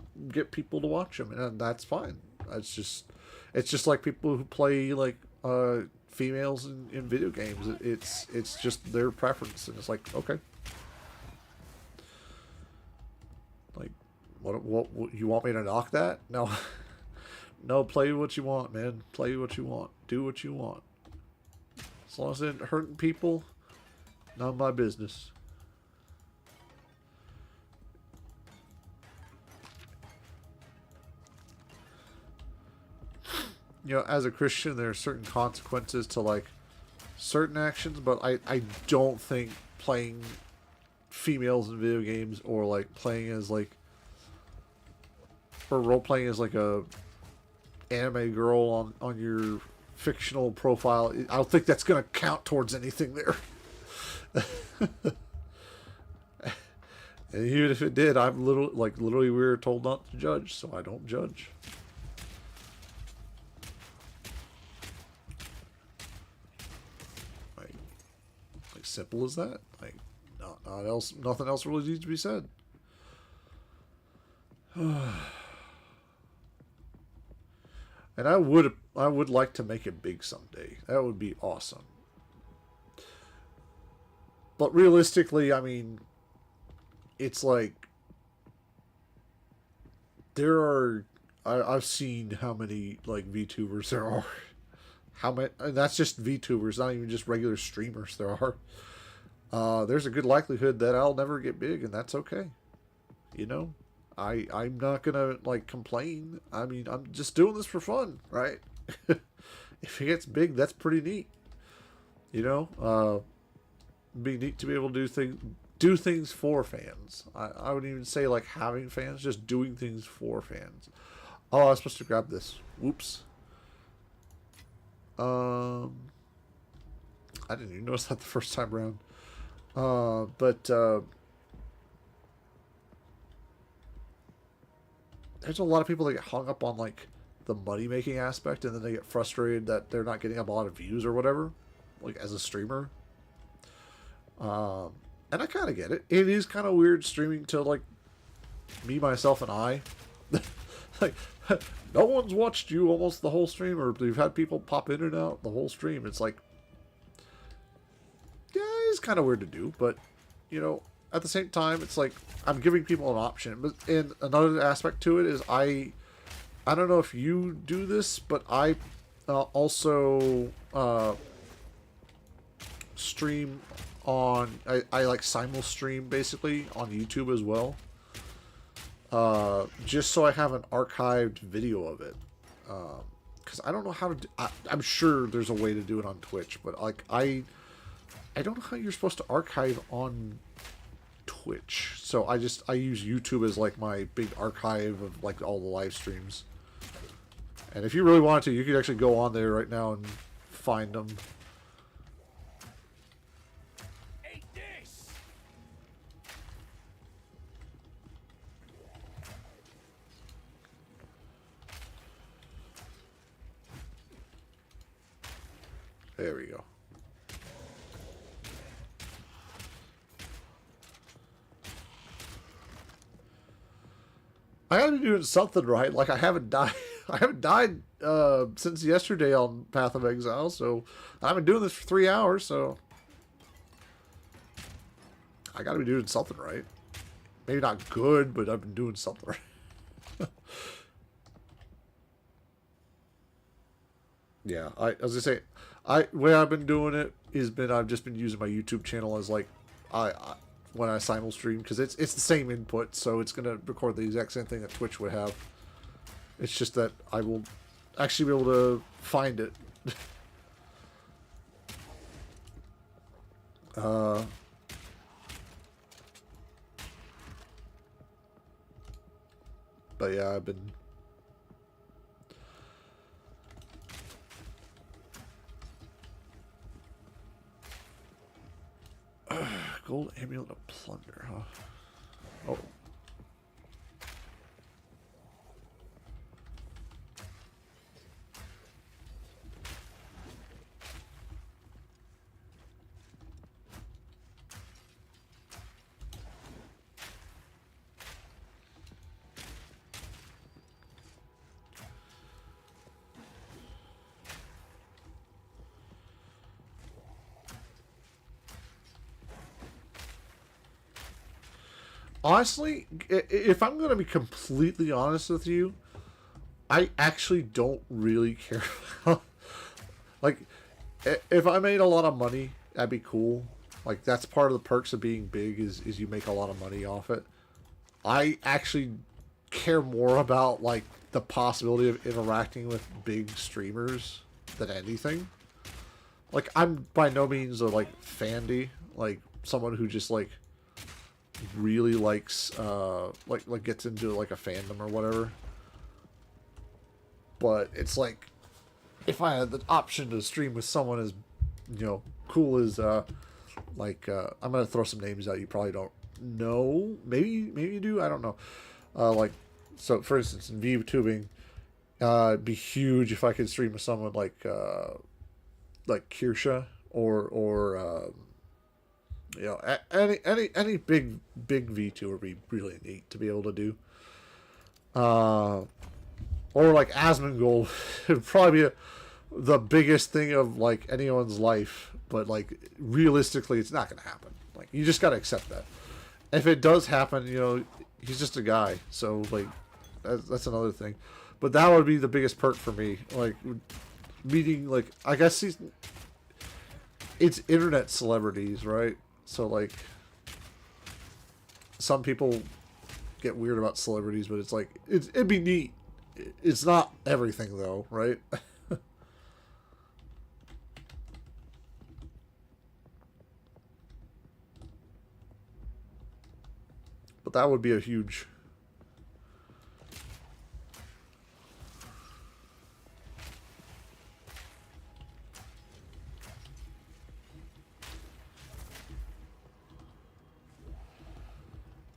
people to watch them, and that's fine. It's just like people who play like females in video games. It's just their preference, and it's like, okay, like what you want me to knock that? No. No, play what you want, man. Play what you want. Do what you want. As long as it ain't hurting people, not my business. You know, as a Christian, there are certain consequences to, like, certain actions, but I don't think playing females in video games or, like, playing as, like, or role-playing as, like, a anime girl on your fictional profile, I don't think that's going to count towards anything there. And even if it did, I'm literally we were told not to judge, so I don't judge. Like simple as that. Like nothing else really needs to be said. And I would like to make it big someday. That would be awesome. But realistically, I mean, it's like I've seen how many like VTubers there are. How many? And that's just VTubers, not even just regular streamers. There are. There's a good likelihood that I'll never get big, and that's okay. You know, I'm not gonna like complain. I mean, I'm just doing this for fun, right? If it gets big, that's pretty neat. You know, be neat to be able to do things for fans. I wouldn't even say like having fans, just doing things for fans. Oh, I was supposed to grab this. Whoops. I didn't even notice that the first time around. But there's a lot of people that get hung up on like the money making aspect, and then they get frustrated that they're not getting a lot of views or whatever, like as a streamer. And I kind of get it. It is kind of weird streaming to like me, myself, and I. Like, no one's watched you almost the whole stream, or you've had people pop in and out the whole stream. It's like, yeah, it's kind of weird to do, but you know, at the same time, it's like I'm giving people an option. But and another aspect to it is I don't know if you do this, but I also stream on I like simul stream basically on YouTube as well. Just so I have an archived video of it. Because I don't know how to do, I'm sure there's a way to do it on Twitch, but like I don't know how you're supposed to archive on Twitch. So I use YouTube as like my big archive of like all the live streams. And if you really wanted to, you could actually go on there right now and find them. There we go. I gotta be doing something right. Like I haven't died. I haven't died since yesterday on Path of Exile. So I've been doing this for 3 hours. So I gotta be doing something right. Maybe not good, but I've been doing something right. Yeah, as I say, way I've been doing it is I've just been using my YouTube channel as like when I simul stream, because it's the same input, so it's gonna record the exact same thing that Twitch would have. It's just that I will actually be able to find it. But yeah, I've been. Gold amulet of plunder, huh? Oh. Honestly, if I'm going to be completely honest with you, I actually don't really care about, like, if I made a lot of money, that'd be cool. Like, that's part of the perks of being big is you make a lot of money off it. I actually care more about, like, the possibility of interacting with big streamers than anything. Like, I'm by no means a, like, fandy. Like, someone who just, like, really likes, like gets into, like, a fandom or whatever. But it's like, if I had the option to stream with someone as, you know, cool as, I'm gonna throw some names out you probably don't know. Maybe you do. I don't know. So for instance, in VTubing, it'd be huge if I could stream with someone like Kirsha or you know, any big VTuber would be really neat to be able to do. Or like Asmongold would probably be the biggest thing of like anyone's life, but like realistically, it's not gonna happen. Like, you just gotta accept that. If it does happen, you know, he's just a guy, so like that's another thing. But that would be the biggest perk for me, like meeting, like, I guess it's internet celebrities, right? So like some people get weird about celebrities, but it's like it'd be neat. It's not everything though, right? But that would be a huge...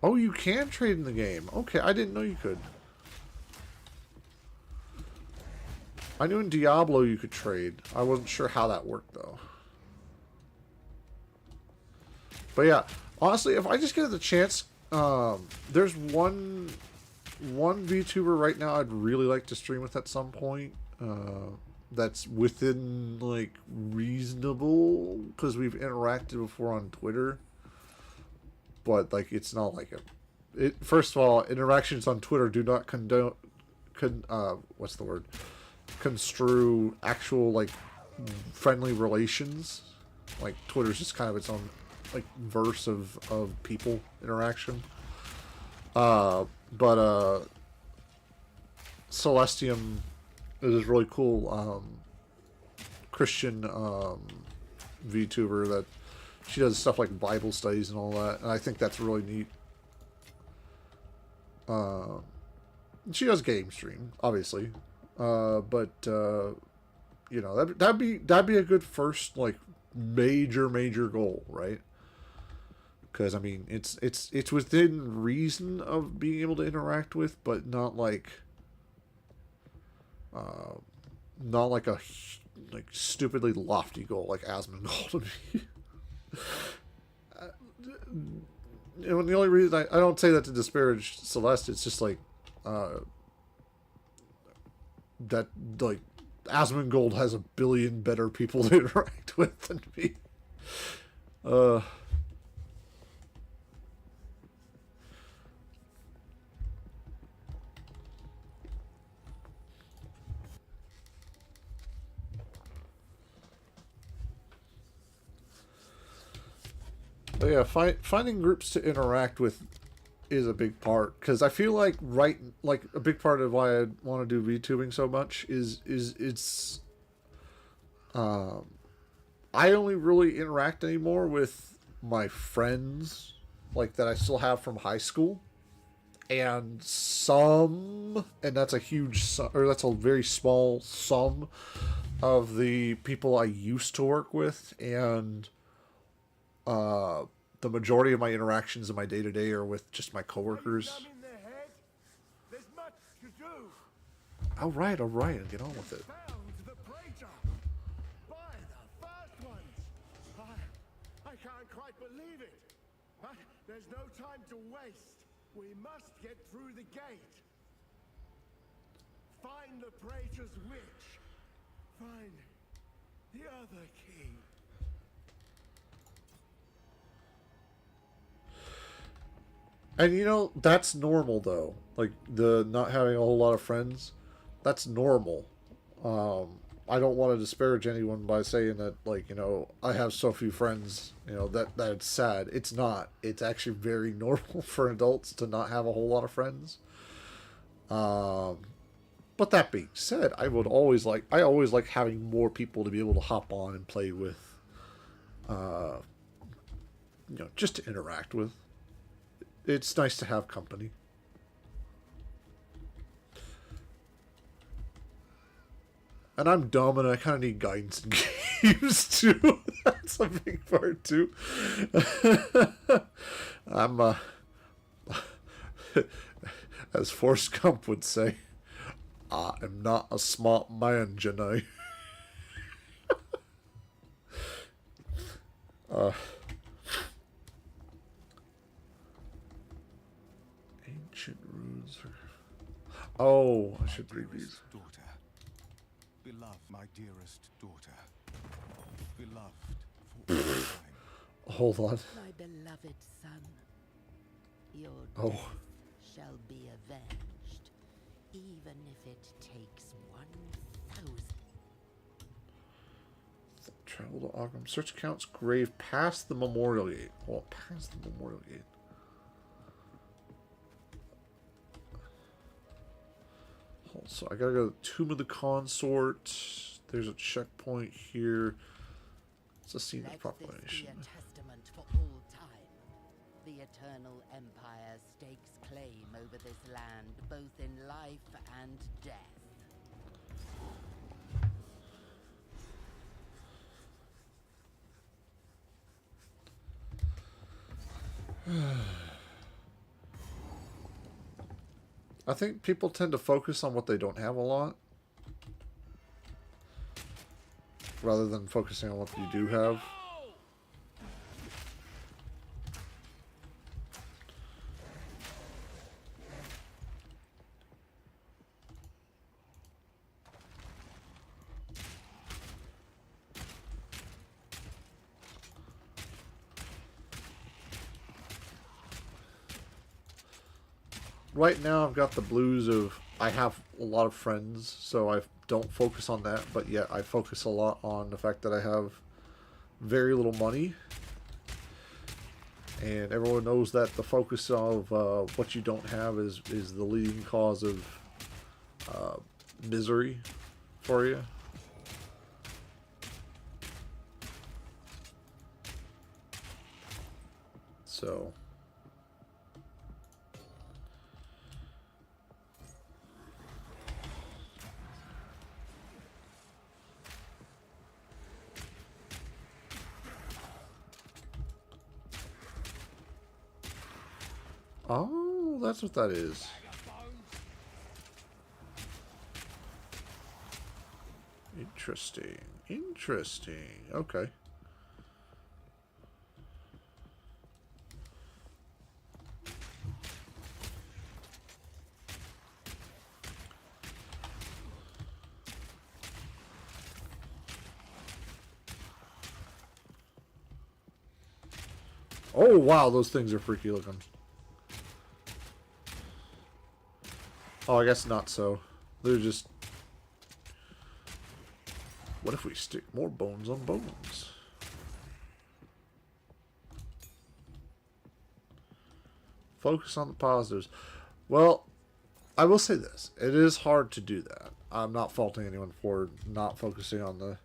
Oh, you can trade in the game. Okay, I didn't know you could. I knew in Diablo you could trade. I wasn't sure how that worked, though. But yeah, honestly, if I just get the chance, there's one VTuber right now I'd really like to stream with at some point. That's within, like, reasonable, because we've interacted before on Twitter. But, like, it's not like first of all, interactions on Twitter do not what's the word? Construe actual, like, friendly relations. Like, Twitter's just kind of its own, like, verse of people interaction. But Celestium is this really cool Christian VTuber that she does stuff like Bible studies and all that, and I think that's really neat. She does game stream, obviously, but you know, that'd be a good first, like, major goal, right? Because I mean, it's within reason of being able to interact with, but not like a like stupidly lofty goal like Asmongold would be. And the only reason I don't say that to disparage Celeste, it's just like that, like, Asmongold has a billion better people to interact with than me. But yeah, finding groups to interact with is a big part, because I feel like a big part of why I want to do VTubing so much is it's I only really interact anymore with my friends, like, that I still have from high school, and that's a that's a very small sum of the people I used to work with, and the majority of my interactions in my day-to-day are with just my coworkers. All right, I'll get on with it. I can't quite believe it. But there's no time to waste. We must get through the gate. Find the Praetor's witch. Find the other key. And you know, that's normal though. Like, the not having a whole lot of friends, that's normal. I don't want to disparage anyone by saying that, like, you know, I have so few friends, you know, that it's sad. It's not. It's actually very normal for adults to not have a whole lot of friends. But that being said, I always like having more people to be able to hop on and play with, you know, just to interact with. It's nice to have company. And I'm dumb, and I kind of need guidance in games, too. That's a big part, too. I'm, as Forrest Gump would say, I am not a smart man, Janai. Ancient runes. Oh, I should read these. Daughter. Beloved, my dearest daughter. Beloved for all time. Hold on. My beloved son, your Oh. death shall be avenged, even if it takes 1,000. Travel to Ogham. Search Count's grave past the Memorial Gate. Well, past the Memorial Gate. So I gotta go to the Tomb of the Consort. There's a checkpoint here. It's a scene of Let this be proclamation. a testament for all time. The Eternal Empire stakes claim over this land, both in life and death. I think people tend to focus on what they don't have a lot, rather than focusing on what you do have. Right now I've got the blues of I have a lot of friends, so I don't focus on that, but yet I focus a lot on the fact that I have very little money. And everyone knows that the focus of what you don't have is the leading cause of misery for you. So... Oh, that's what that is. Interesting. Interesting. Okay. Oh, wow, those things are freaky looking. Oh, I guess not so. They're just... What if we stick more bones on bones? Focus on the positives. Well, I will say this. It is hard to do that. I'm not faulting anyone for not focusing on the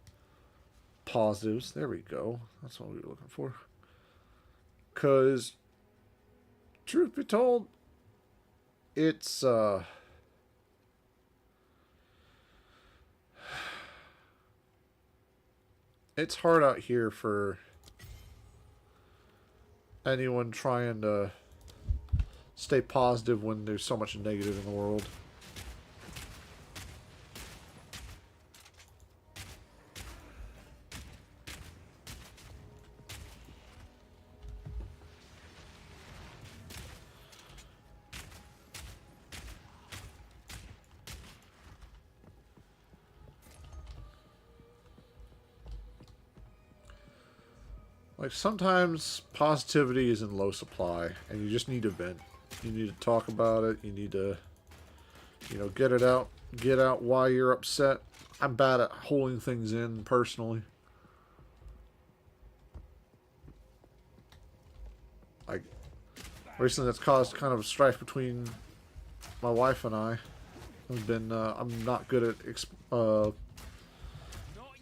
positives. There we go. That's what we were looking for. Because, truth be told, it's, it's hard out here for anyone trying to stay positive when there's so much negative in the world. Like, sometimes positivity is in low supply, and you just need to vent. You need to talk about it. You need to, you know, get it out. Get out why you're upset. I'm bad at holding things in personally. Like, recently that's caused kind of strife between my wife and I. I've been, I'm not good at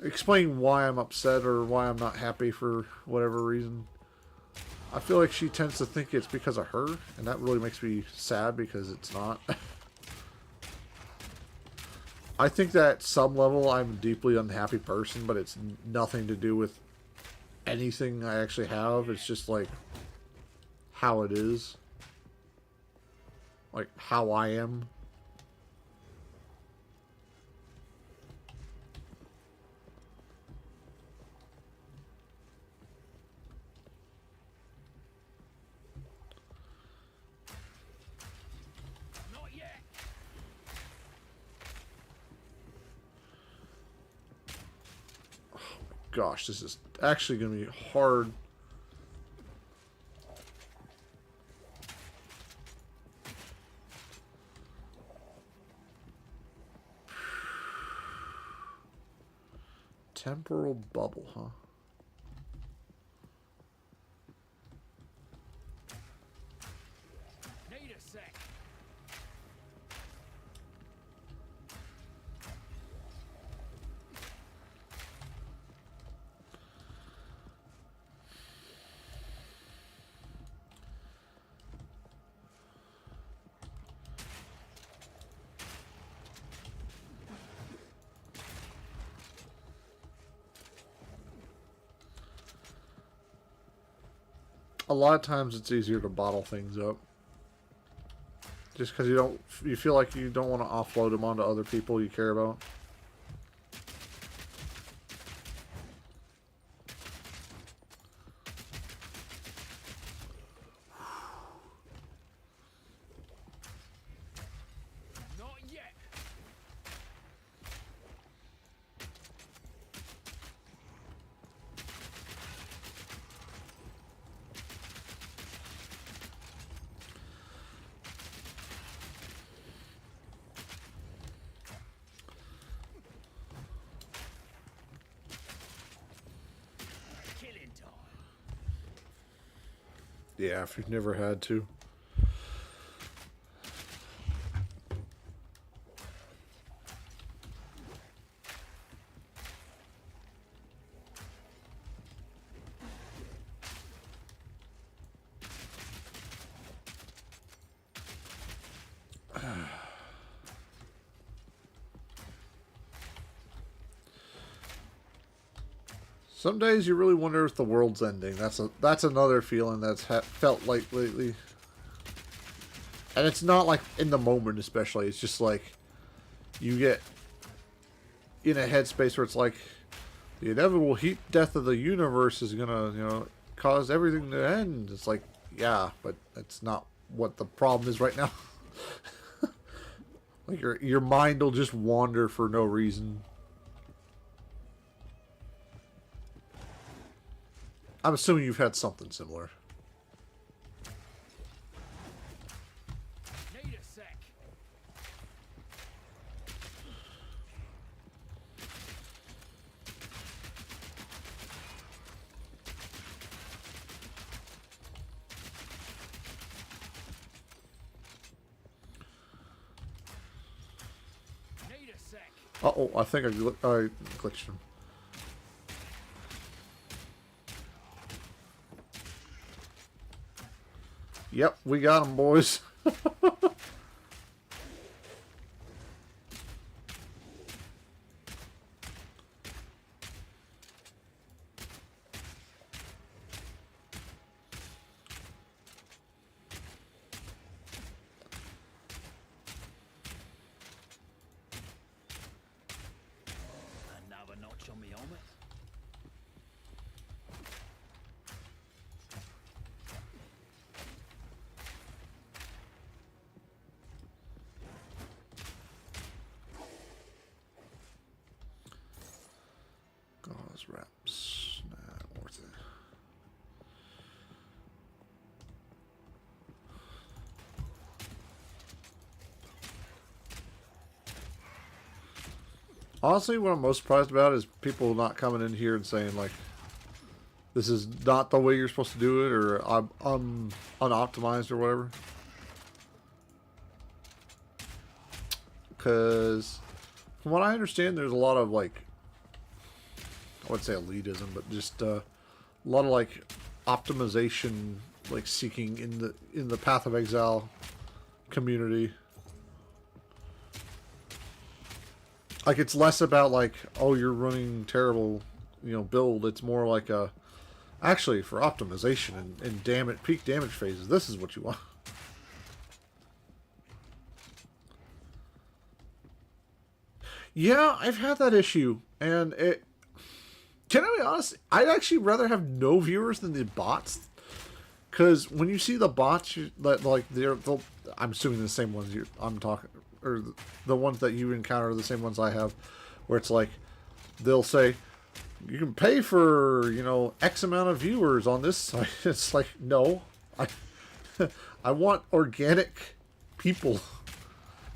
explaining why I'm upset or why I'm not happy for whatever reason. I feel like she tends to think it's because of her, and that really makes me sad because it's not. I think that at some level I'm a deeply unhappy person, but it's nothing to do with anything I actually have. It's just like how it is. Like how I am. Not yet. Gosh, this is actually going to be hard. Temporal bubble, huh? Need a sec. A lot of times it's easier to bottle things up. Just because you feel like you don't want to offload them onto other people you care about. Not yet. Killing time. Yeah, if you've never had to. Some days you really wonder if the world's ending. That's another feeling that's felt like lately. And it's not like in the moment especially. It's just like you get in a headspace where it's like the inevitable heat death of the universe is gonna, cause everything to end. It's like, yeah, but that's not what the problem is right now. Like your mind will just wander for no reason. I'm assuming you've had something similar. Need a sec. Need a sec. Uh-oh, I think I glitched him. Yep, we got him, boys. Another notch on me helmet. Gauze wraps. Not worth it. Honestly, what I'm most surprised about is people not coming in here and saying, like, this is not the way you're supposed to do it, or I'm unoptimized or whatever. Because, from what I understand, there's a lot of, like, I wouldn't say elitism, but just a lot of, like, optimization, like, seeking in the Path of Exile community. Like, it's less about, like, oh, you're running terrible, you know, build. It's more like a, actually, for optimization and damage, peak damage phases, this is what you want. Yeah, I've had that issue, and it, can I be honest, I'd actually rather have no viewers than the bots. Because when you see the bots, like, I'm assuming the same ones I'm talking, or the ones that you encounter are the same ones I have, where it's like, they'll say, you can pay for, you know, X amount of viewers on this site. It's like, no, I want organic people.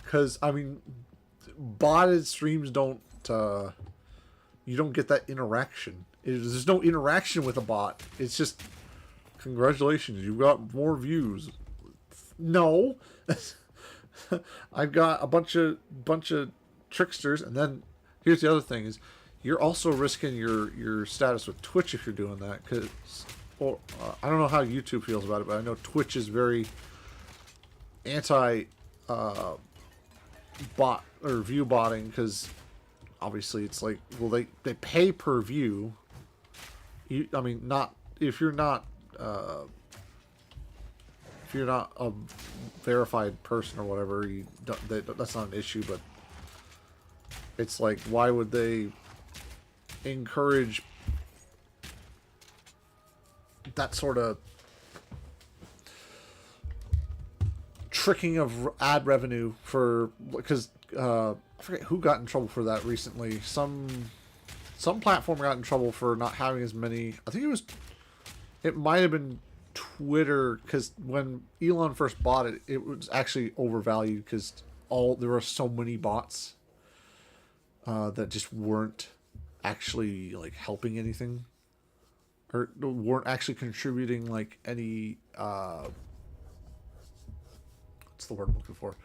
Because, I mean, botted streams don't, you don't get that interaction. There's no interaction with a bot. It's just, congratulations, you got more views. No. I've got a bunch of tricksters, and then here's the other thing is you're also risking your status with Twitch if you're doing that, because I don't know how YouTube feels about it, but I know Twitch is very anti bot or view botting, because obviously it's like, well, they pay per view. I mean, not if you're not a verified person or whatever, that's not an issue. But it's like, why would they encourage that sort of tricking of ad revenue for? Because I forget who got in trouble for that recently. Some platform got in trouble for not having as many. I think it might have been Twitter, because when Elon first bought it, it was actually overvalued because there were so many bots that just weren't actually like helping anything, or weren't actually contributing like any what's the word I'm looking for?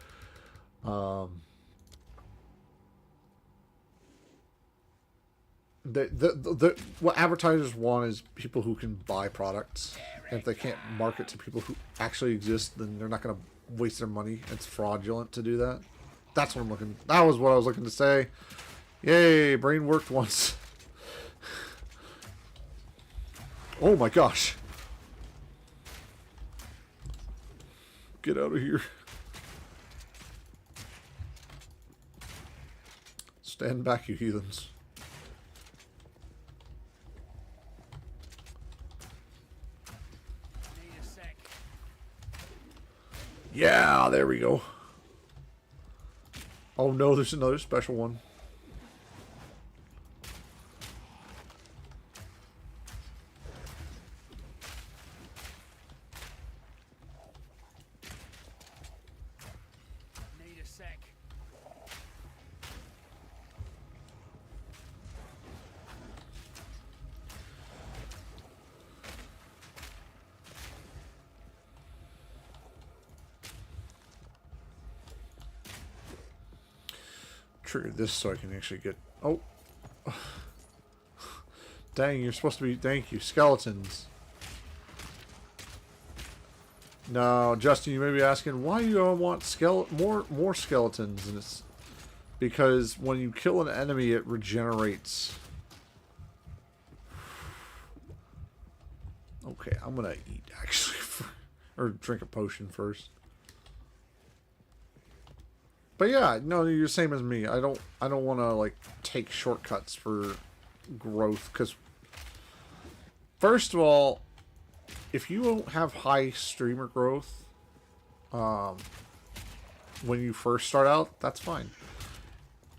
What advertisers want is people who can buy products. And if they can't market to people who actually exist, then they're not going to waste their money. It's fraudulent to do that. That was what I was looking to say. Yay, brain worked once. Oh my gosh. Get out of here. Stand back, you heathens. Yeah, there we go. Oh no, there's another special one. Need a sec. Trigger this so I can actually get... Oh. Dang, you're supposed to be... Thank you. Skeletons. No, Justin, you may be asking, why do you want more skeletons? And it's because when you kill an enemy, it regenerates. Okay, I'm gonna eat, actually. Or drink a potion first. But yeah, no, you're the same as me. I don't want to like take shortcuts for growth, because first of all, if you don't have high streamer growth when you first start out, that's fine.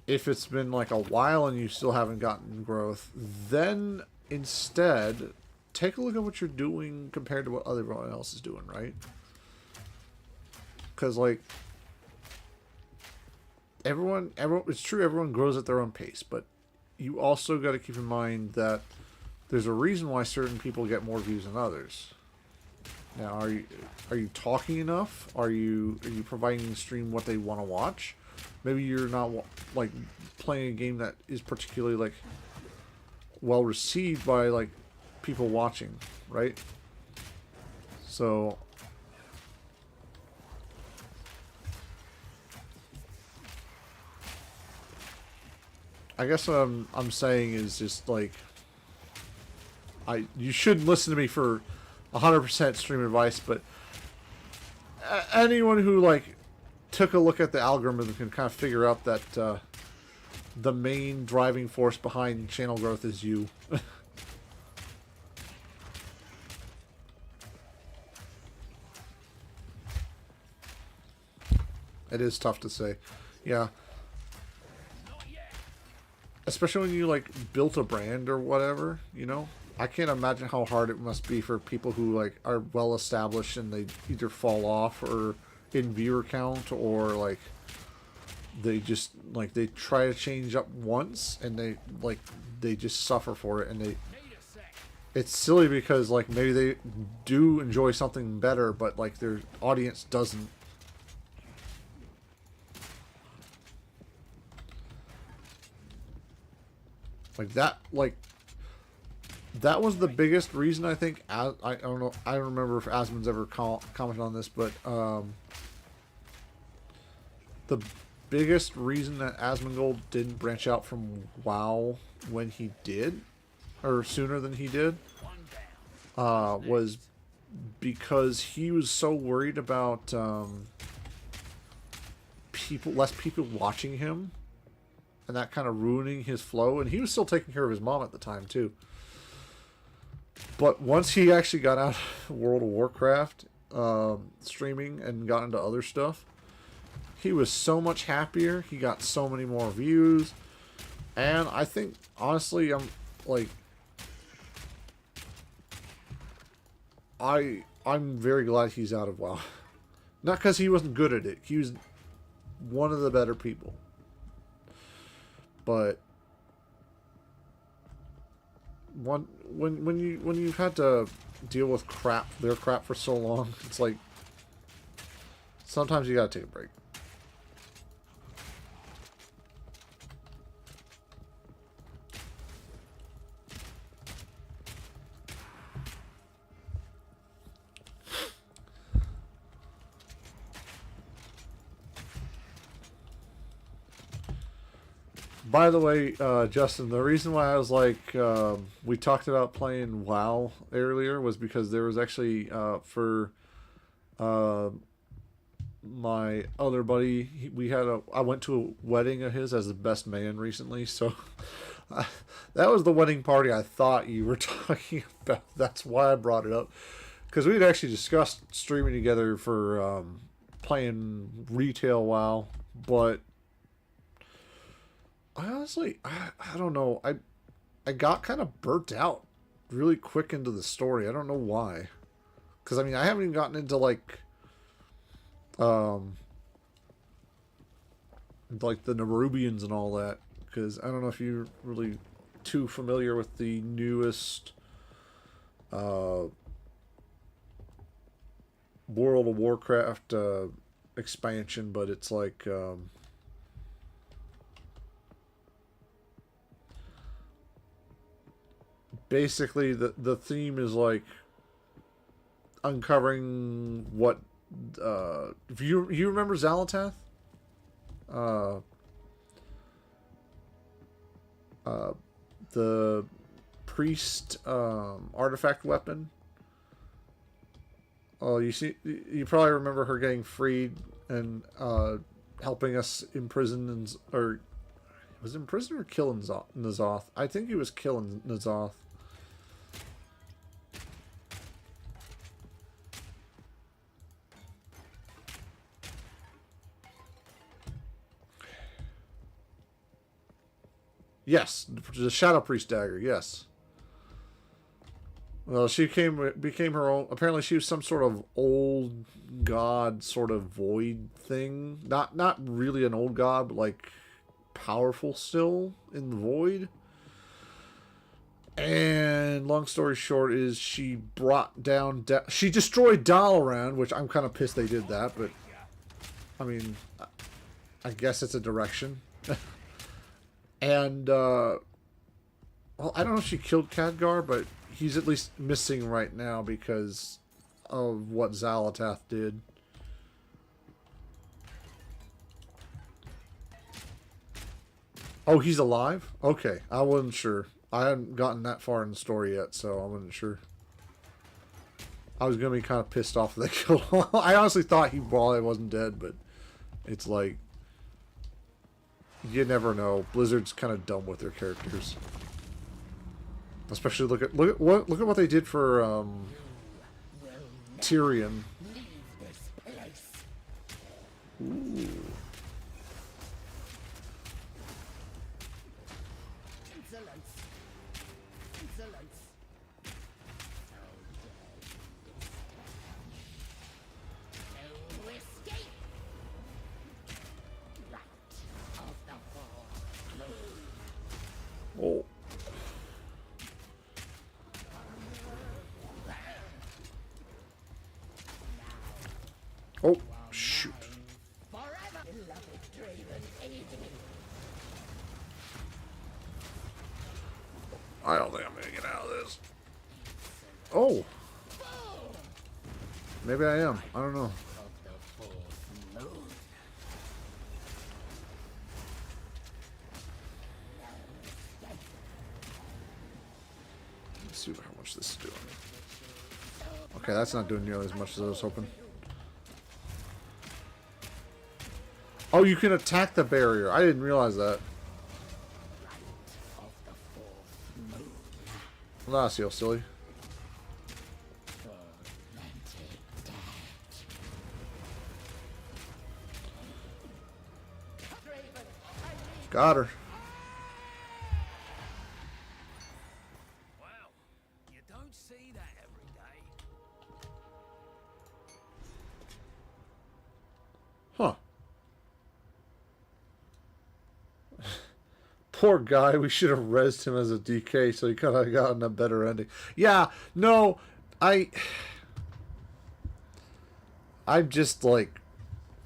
If it's been like a while and you still haven't gotten growth, then instead take a look at what you're doing compared to what everyone else is doing, right? Because like, everyone, it's true, everyone grows at their own pace, but you also got to keep in mind that there's a reason why certain people get more views than others. Now, are you talking enough? Are you providing the stream what they want to watch? Maybe you're not like playing a game that is particularly like well received by like people watching, right? So I guess what I'm saying is just like you shouldn't listen to me for 100% stream advice, but anyone who like took a look at the algorithm can kind of figure out that the main driving force behind channel growth is you. It is tough to say. Yeah. Especially when you like built a brand or whatever, you know? I can't imagine how hard it must be for people who like are well established and they either fall off or in viewer count, or like they just like they try to change up once and they just suffer for it, and it's silly because like maybe they do enjoy something better but like their audience doesn't. That was the biggest reason I think. I don't know. I don't remember if Asmon's ever commented on this, but the biggest reason that Asmongold didn't branch out from WoW when he did, or sooner than he did, was because he was so worried about less people watching him, and that kind of ruining his flow. And he was still taking care of his mom at the time too. But once he actually got out of World of Warcraft streaming and got into other stuff, he was so much happier. He got so many more views. And I think, honestly, I'm very glad he's out of WoW. Not because he wasn't good at it. He was one of the better people. But when you've had to deal with their crap for so long, it's like sometimes you gotta take a break. By the way, Justin, the reason why I was like, we talked about playing WoW earlier was because there was actually, for my other buddy, I went to a wedding of his as the best man recently, so that was the wedding party I thought you were talking about. That's why I brought it up, because we had actually discussed streaming together for playing retail WoW, but I honestly, I don't know. I got kind of burnt out really quick into the story. I don't know why. Because, I mean, I haven't even gotten into, like the Nerubians and all that. Because I don't know if you're really too familiar with the newest World of Warcraft expansion, but it's like basically the theme is like uncovering what if you remember Xalatath, the priest artifact weapon. Oh, you probably remember her getting freed and helping us imprison, or was it imprison or kill N'Zoth? I think he was killing N'Zoth. Yes, the Shadow Priest dagger, yes. Well, she became her own. Apparently, she was some sort of old god, sort of void thing. Not really an old god, but like powerful still in the void. And long story short is she brought down... she destroyed Dalaran, which I'm kind of pissed they did that, but... I mean, I guess it's a direction. And, well, I don't know if she killed Khadgar, but he's at least missing right now because of what Xal'atath did. Oh, he's alive? Okay, I wasn't sure. I hadn't gotten that far in the story yet, so I wasn't sure. I was going to be kind of pissed off that they killed him. I honestly thought he probably wasn't dead, but it's like... you never know. Blizzard's kind of dumb with their characters. Especially look at what they did for Tyrion. Ooh. Oh. Oh, shoot. I don't think I'm going to get out of this. Oh. Maybe I am. I don't know. Let's see how much this is doing. Okay, that's not doing nearly as much as I was hoping. Oh, you can attack the barrier. I didn't realize that. Well, that's so silly. Got her. Well, you don't see that every day. Huh. Poor guy. We should have rezzed him as a DK so he could have gotten a better ending. Yeah, no, I'm just like,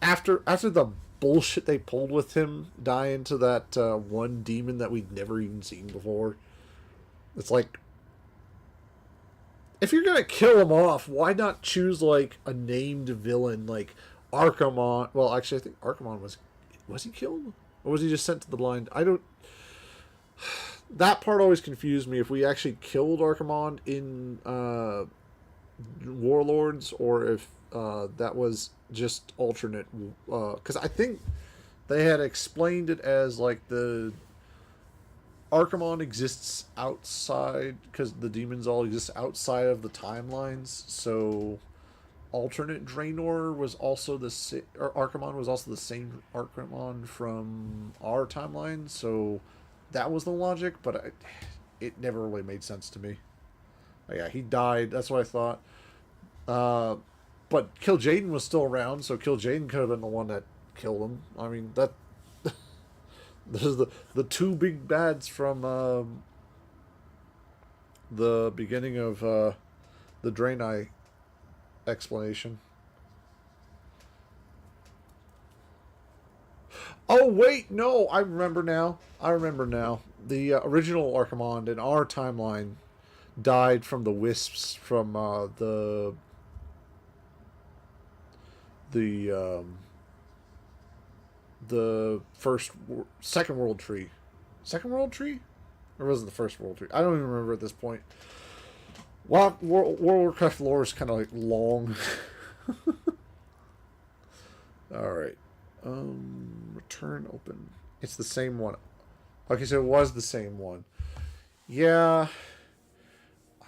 after the bullshit they pulled with him dying to that one demon that we'd never even seen before, it's like, if you're gonna kill him off, why not choose like a named villain like Archimon? Well, actually, I think Archimon was he killed, or was he just sent to the blind? I don't. That part always confused me. If we actually killed Archimon in Warlords, or if that was just alternate. Because I think they had explained it as like the Archimon exists outside, because the demons all exist outside of the timelines. So alternate Draenor was also the or Archimon was also the same Archimon from our timeline. So that was the logic, but it never really made sense to me. Oh, yeah, he died. That's what I thought. But Kil'jaeden was still around, so Kil'jaeden could have been the one that killed him. I mean, that this is the two big bads from the beginning of the Draenei explanation. Oh, wait, no, I remember now. The original Archimon in our timeline died from the wisps from the second world tree. Second world tree? Or was it the first world tree? I don't even remember at this point. Well, World of Warcraft lore is kind of like long. Alright. Return open. It's the same one. Okay, so it was the same one. Yeah.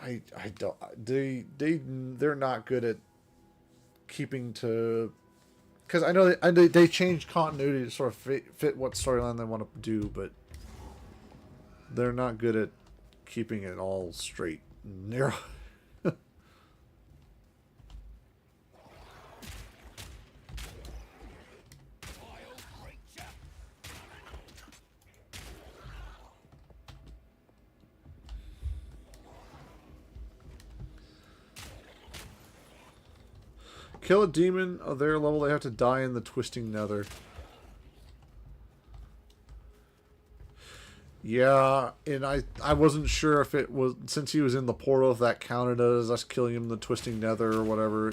I don't... They're not good at keeping to... Because I know they changed continuity to sort of fit what storyline they want to do, but they're not good at keeping it all straight and narrow. Kill a demon of their level, they have to die in the twisting nether. Yeah, and I wasn't sure if it was, since he was in the portal, if that counted as us killing him in the twisting nether or whatever.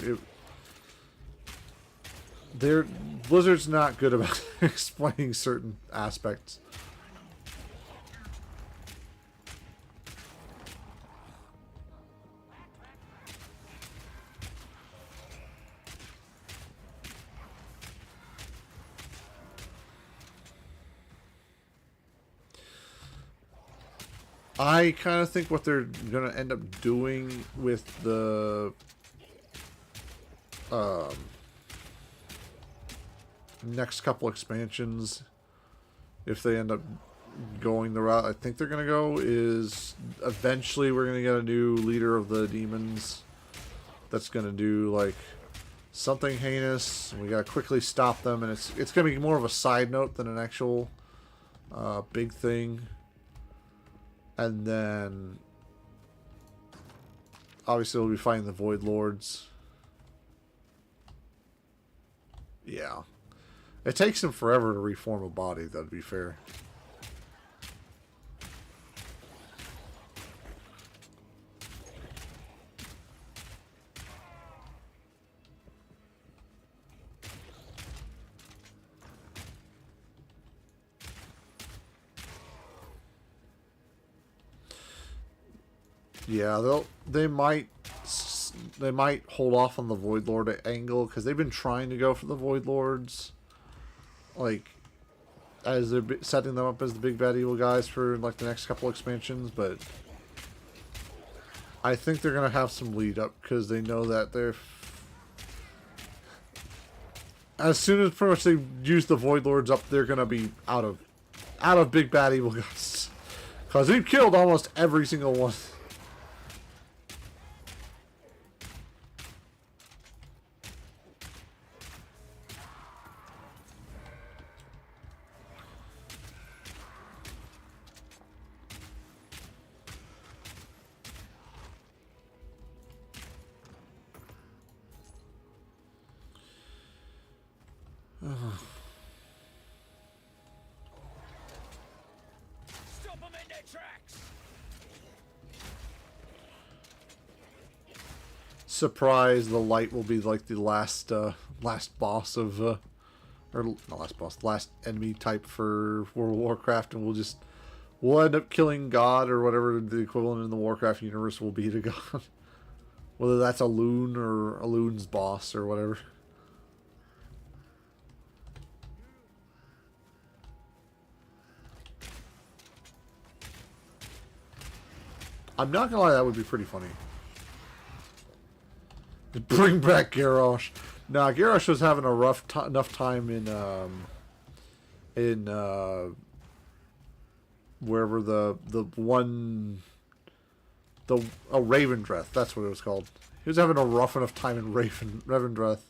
Blizzard's not good about explaining certain aspects. I kind of think what they're going to end up doing with the next couple expansions, if they end up going the route I think they're going to go, is eventually we're going to get a new leader of the demons that's going to do like something heinous. We got to quickly stop them, and it's going to be more of a side note than an actual big thing. And then obviously we'll be fighting the Void Lords. Yeah. It takes him forever to reform a body, that'd be fair. Yeah, they might hold off on the Void Lord angle, because they've been trying to go for the Void Lords, like, as they're setting them up as the big bad evil guys for like the next couple expansions. But I think they're gonna have some lead up, because they know that they're, as soon as pretty much they use the Void Lords up, they're gonna be out of big bad evil guys, because we've killed almost every single one. Stop them in their tracks. Surprise, the light will be like the last boss of or not last boss, last enemy type for World of Warcraft, and we'll end up killing God, or whatever the equivalent in the Warcraft universe will be to God. Whether that's a loon or a loon's boss or whatever. I'm not gonna lie, that would be pretty funny. Bring back Garrosh. Nah, Garrosh was having a rough enough time in wherever the Ravendreth. That's what it was called. He was having a rough enough time in Ravendreth.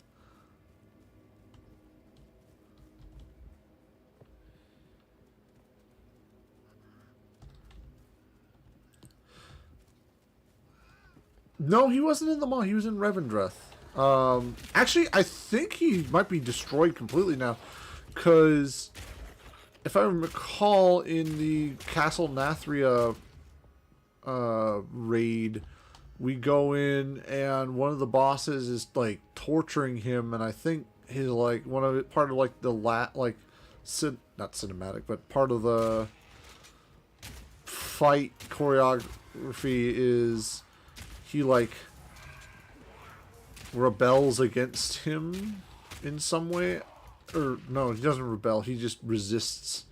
No, he wasn't in the mall. He was in Revendreth. Actually, I think he might be destroyed completely now, because if I recall, in the Castle Nathria raid, we go in and one of the bosses is like torturing him, and I think his like part of like the not cinematic, but part of the fight choreography is he like rebels against him in some way, or no, he doesn't rebel, he just resists,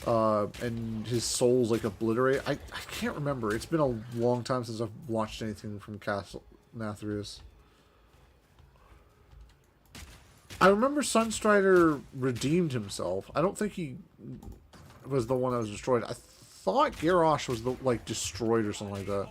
and his soul's like obliterate. I can't remember, it's been a long time since I've watched anything from Castle Nathrius. I remember Sunstrider redeemed himself. I don't think he was the one that was destroyed. I thought Garrosh was the like destroyed or something like that.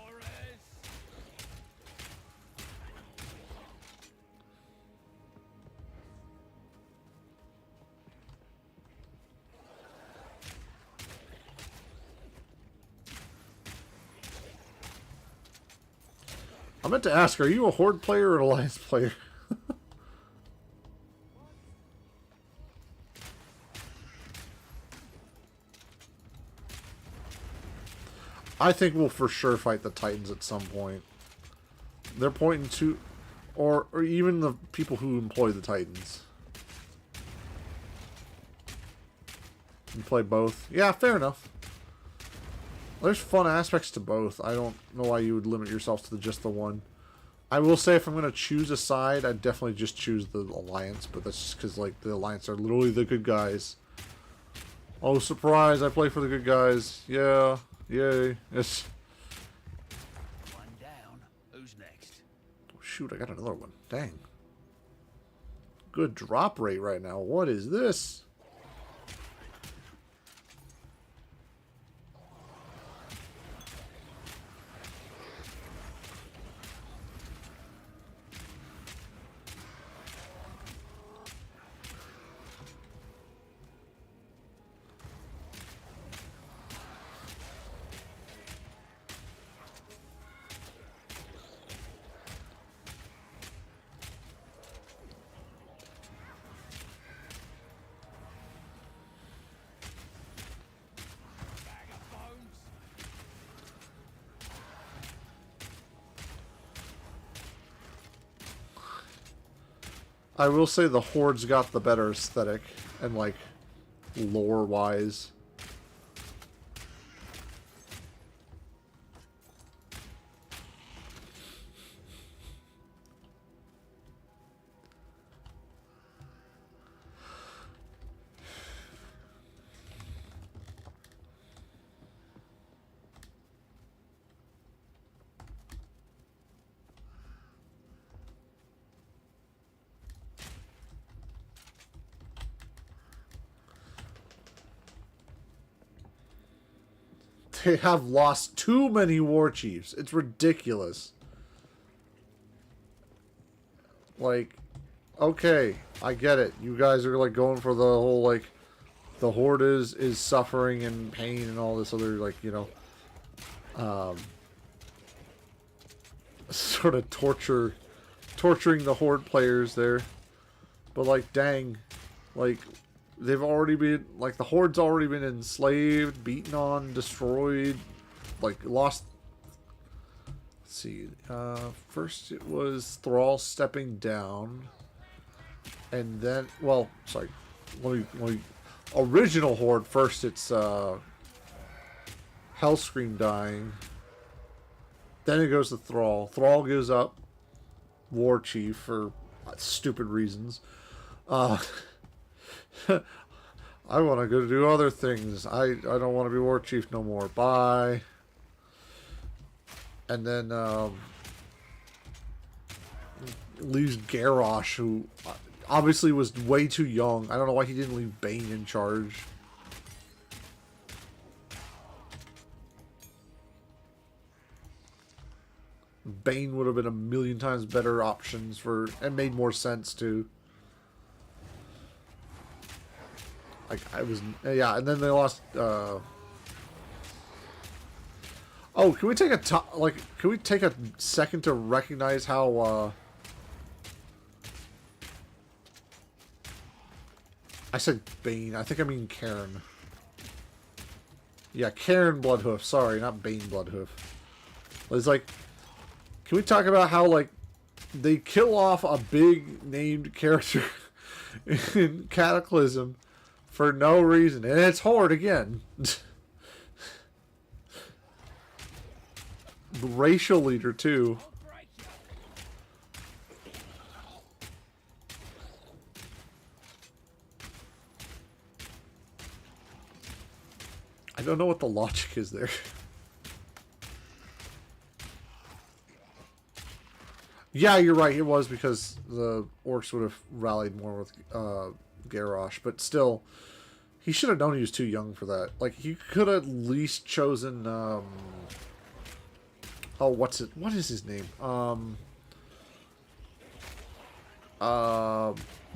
I meant to ask, are you a Horde player or an Alliance player? I think we'll for sure fight the Titans at some point. They're pointing to... Or even the people who employ the Titans. You play both. Yeah, fair enough. There's fun aspects to both. I don't know why you would limit yourself to just the one. I will say if I'm going to choose a side, I'd definitely just choose the Alliance. But that's just because, like, the Alliance are literally the good guys. Oh, surprise, I play for the good guys. Yeah, yay. Yes. One down. Who's next? Oh, shoot, I got another one. Dang. Good drop rate right now. What is this? Bag of bones. I will say the Horde's got the better aesthetic and, like, lore-wise. They have lost too many war chiefs. It's ridiculous. Like, okay, I get it. You guys are like going for the whole like the Horde is suffering and pain and all this other like, you know, sort of torturing the Horde players there. But like, dang, like they've already been, like, the Horde's already been enslaved, beaten on, destroyed, like, lost. Let's see. First it was Thrall stepping down. And then, well, sorry. Let me original Horde, first it's, Hellscream dying. Then it goes to Thrall. Thrall gives up War Chief for stupid reasons. I want to go do other things. I don't want to be War Chief no more. Bye. And then leaves Garrosh, who obviously was way too young. I don't know why he didn't leave Bane in charge. Bane would have been a million times better options for, and made more sense too. Like, I was, yeah, and then they lost, oh, can we take can we take a second to recognize how, I said Bane, I think I mean Karen. Yeah, Karen Bloodhoof, sorry, not Bane Bloodhoof. It's like, can we talk about how, like, they kill off a big named character in Cataclysm for no reason, and it's Horde again. The racial leader too. I don't know what the logic is there. Yeah, you're right. It was because the orcs would have rallied more with Garrosh, but still, he should have known he was too young for that. Like, he could have at least chosen. Oh, what's it? What is his name?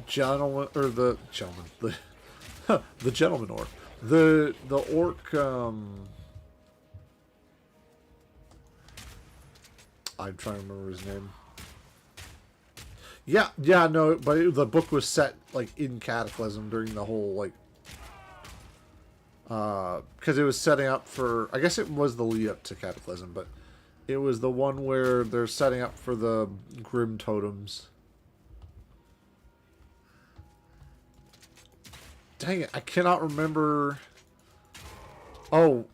Gentleman, or the gentleman, the gentleman orc, the orc. I'm trying to remember his name. Yeah, no, but the book was set, like, in Cataclysm during the whole, like, Because it was setting up for, I guess it was the lead up to Cataclysm, but it was the one where they're setting up for the Grim Totems. Dang it, I cannot remember. Oh,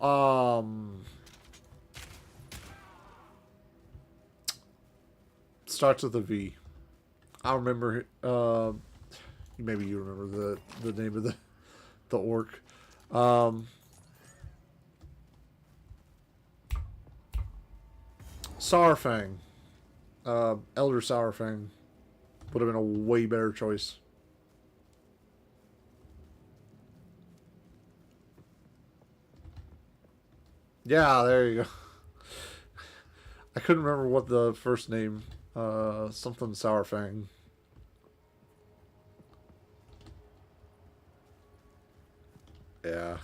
starts with a V. I remember, maybe you remember the name of the orc. Sourfang. Elder Sourfang would have been a way better choice. Yeah, there you go. I couldn't remember what the first name. Something Sourfang. Yeah.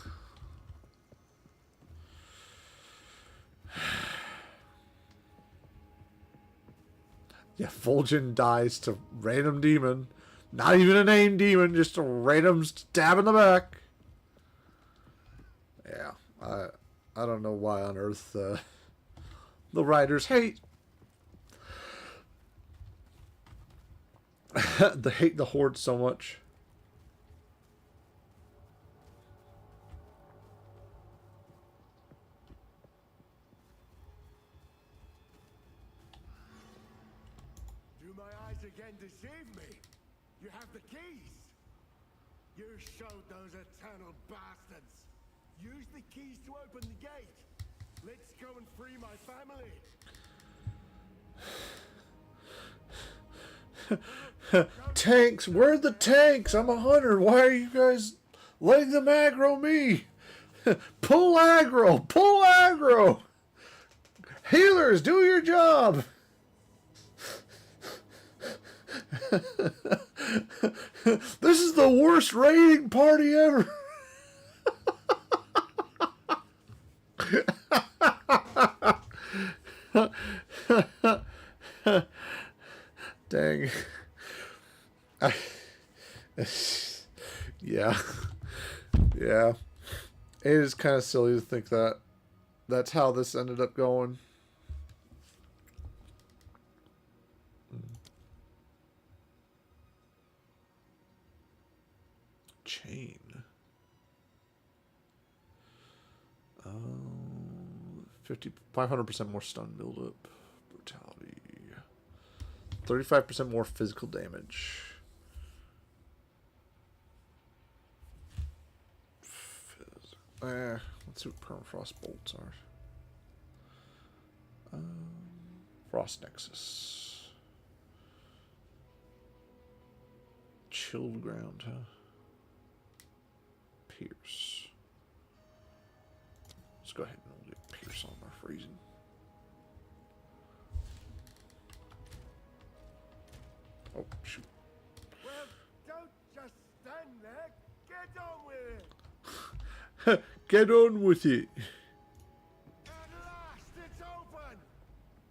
Yeah, Fulgen dies to random demon. Not even a named demon, just a random stab in the back. Yeah, I don't know why on earth the writers hate the Horde so much. Do my eyes again deceive me? You have the keys. You showed those eternal bastards. Use the keys to open the gate. Let's go and free my family. Tanks, where are the tanks? I'm a hunter. Why are you guys letting them aggro me? Pull aggro, pull aggro. Healers, do your job. This is the worst raiding party ever. Dang. Yeah. Yeah. It is kind of silly to think that that's how this ended up going. Chain. 500% more stun buildup. Brutality. 35% more physical damage. Let's see what permafrost bolts are. Frost Nexus. Chilled ground, huh? Pierce. Let's go ahead and get Pierce on our freezing. Oh, shoot. Well, don't just stand there. Get on with it. Get on with it. At last, it's open.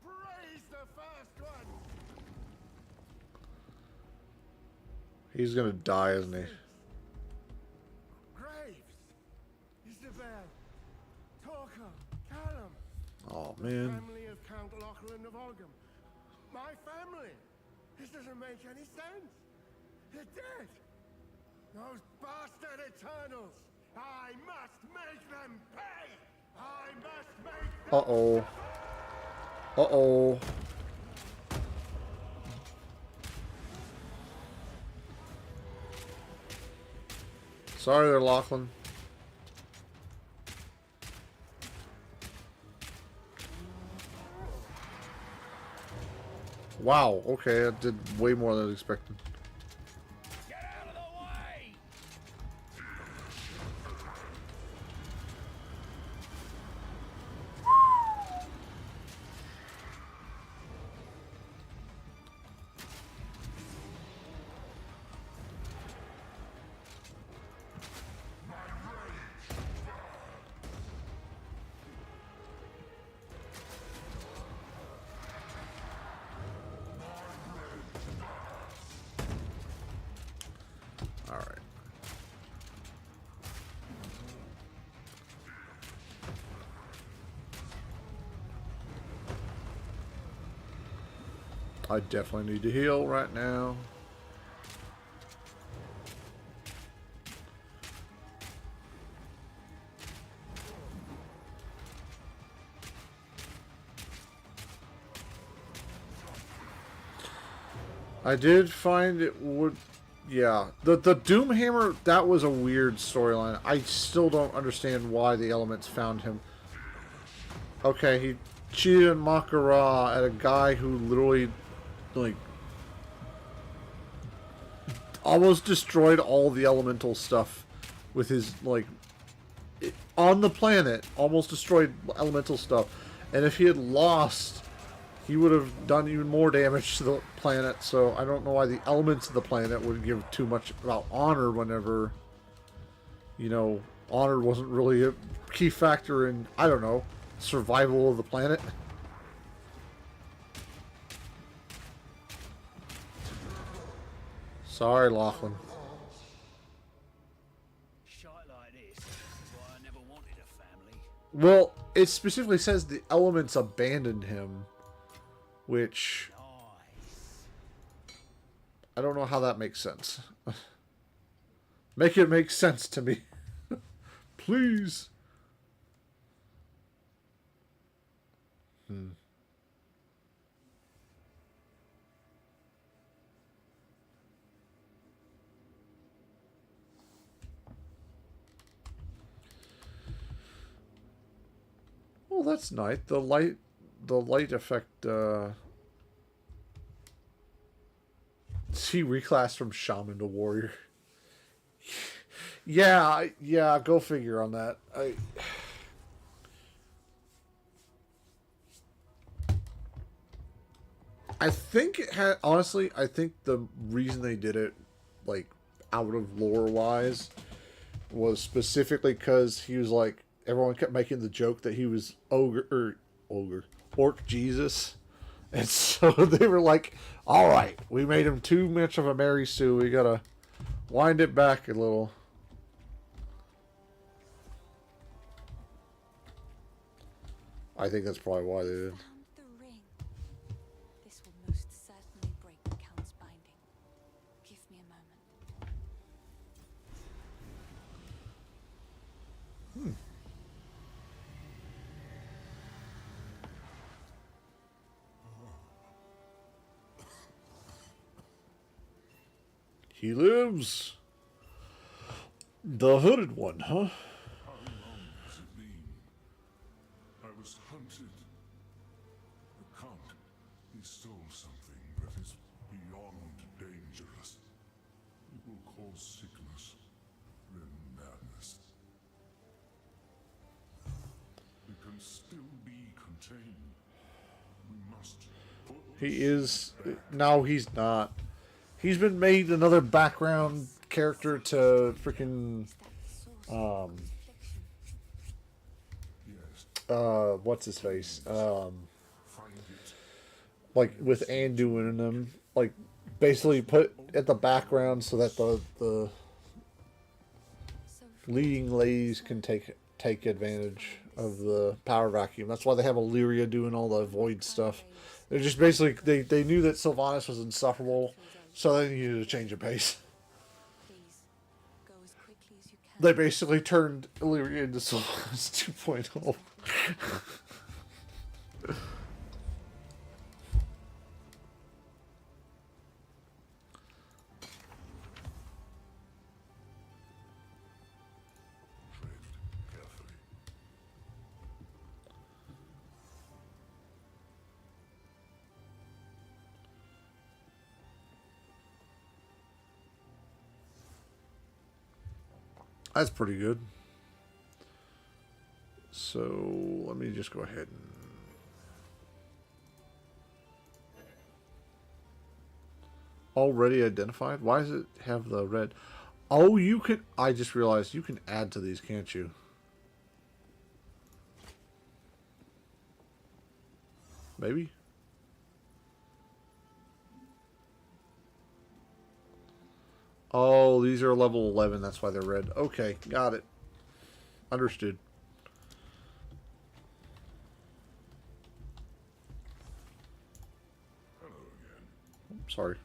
Praise the first one. He's gonna die, isn't he? Graves, Isabel, Torquil, Callum. Oh man. Family of Count Lachlan of Ogham. My family. This doesn't make any sense. They're dead. Those bastard Eternals. I must make them pay. I must make them. Uh-oh. Uh-oh. Sorry there, Lachlan. Wow, okay, I did way more than I expected. Get out of the way! I definitely need to heal right now. I did find it would... Yeah. The Doomhammer, that was a weird storyline. I still don't understand why the elements found him. Okay, he cheated Makara at a guy who literally, like, almost destroyed all the elemental stuff with his, like, on the planet, almost destroyed elemental stuff. And if he had lost, he would have done even more damage to the planet. So I don't know why the elements of the planet would give too much about honor whenever, you know, honor wasn't really a key factor in, I don't know, survival of the planet. Sorry, Lachlan. Shite like this is why I never wanted a family. Well, it specifically says the elements abandoned him, which Nice. I don't know how that makes sense. Make it make sense to me. Please. Well, that's nice. The light effect, he reclassed from shaman to warrior. Yeah, go figure on that. I think it had, honestly, I think the reason they did it, like, out of lore-wise, was specifically because he was like, everyone kept making the joke that he was Orc Jesus. And so they were like, alright, we made him too much of a Mary Sue, we gotta wind it back a little. I think that's probably why they did. Found the ring. This will most certainly break the Count's binding. Give me a moment. He lives. The hooded one, huh? How long has it been? I was hunted. The Count, he stole something that is beyond dangerous. It will cause sickness, then madness. It can still be contained. We must put He is. No, he's not. He's been made another background character to freaking yes, what's his face? find it. Like with Anduin and them, like basically put at the background so that the So leading ladies can take advantage of the power vacuum. That's why they have Illyria doing all the void stuff. They're just basically they knew that Sylvanas was insufferable, so they needed to change the pace. please go as quickly as you can. They basically turned Illyria into Sylvanas 2.0. Tread carefully. That's pretty good. So let me just go ahead and already identified. Why does it have the red? Oh, you can. I just realized you can add to these, can't you? Maybe. Oh, these are level 11. That's why they're red. Okay, got it. Understood. Hello again. sorry.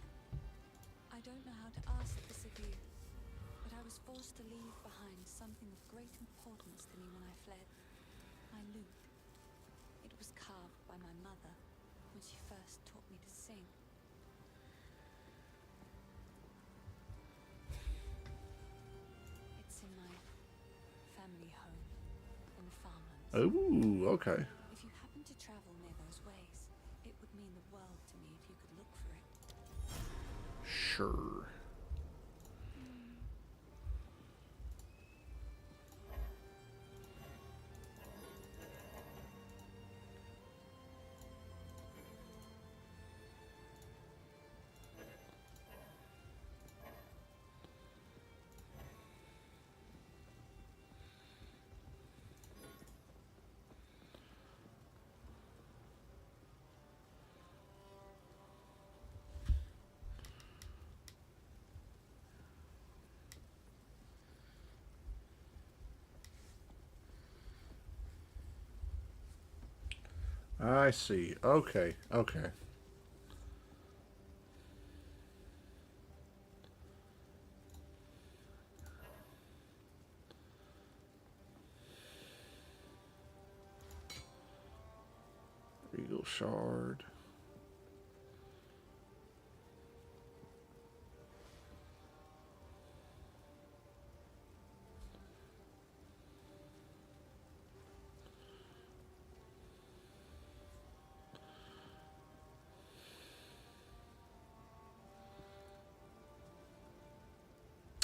I don't know how to ask this of you, but I was forced to leave behind something of great importance to me when I fled. My lute. It was carved by my mother when she first taught me to sing. It's in my family home in the farmlands. Oh, okay. If you happen to travel near those ways, it would mean the world to me if you could look for it. Sure. I see. Okay. Okay. Eagle shard.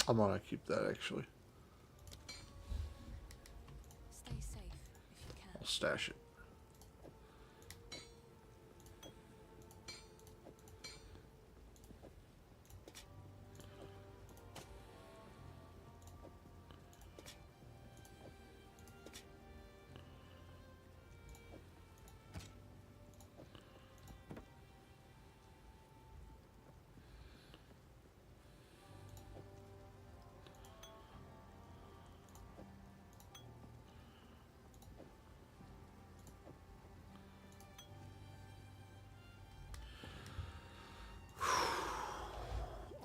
I'm gonna keep that actually. Stay safe if you can. I'll stash it.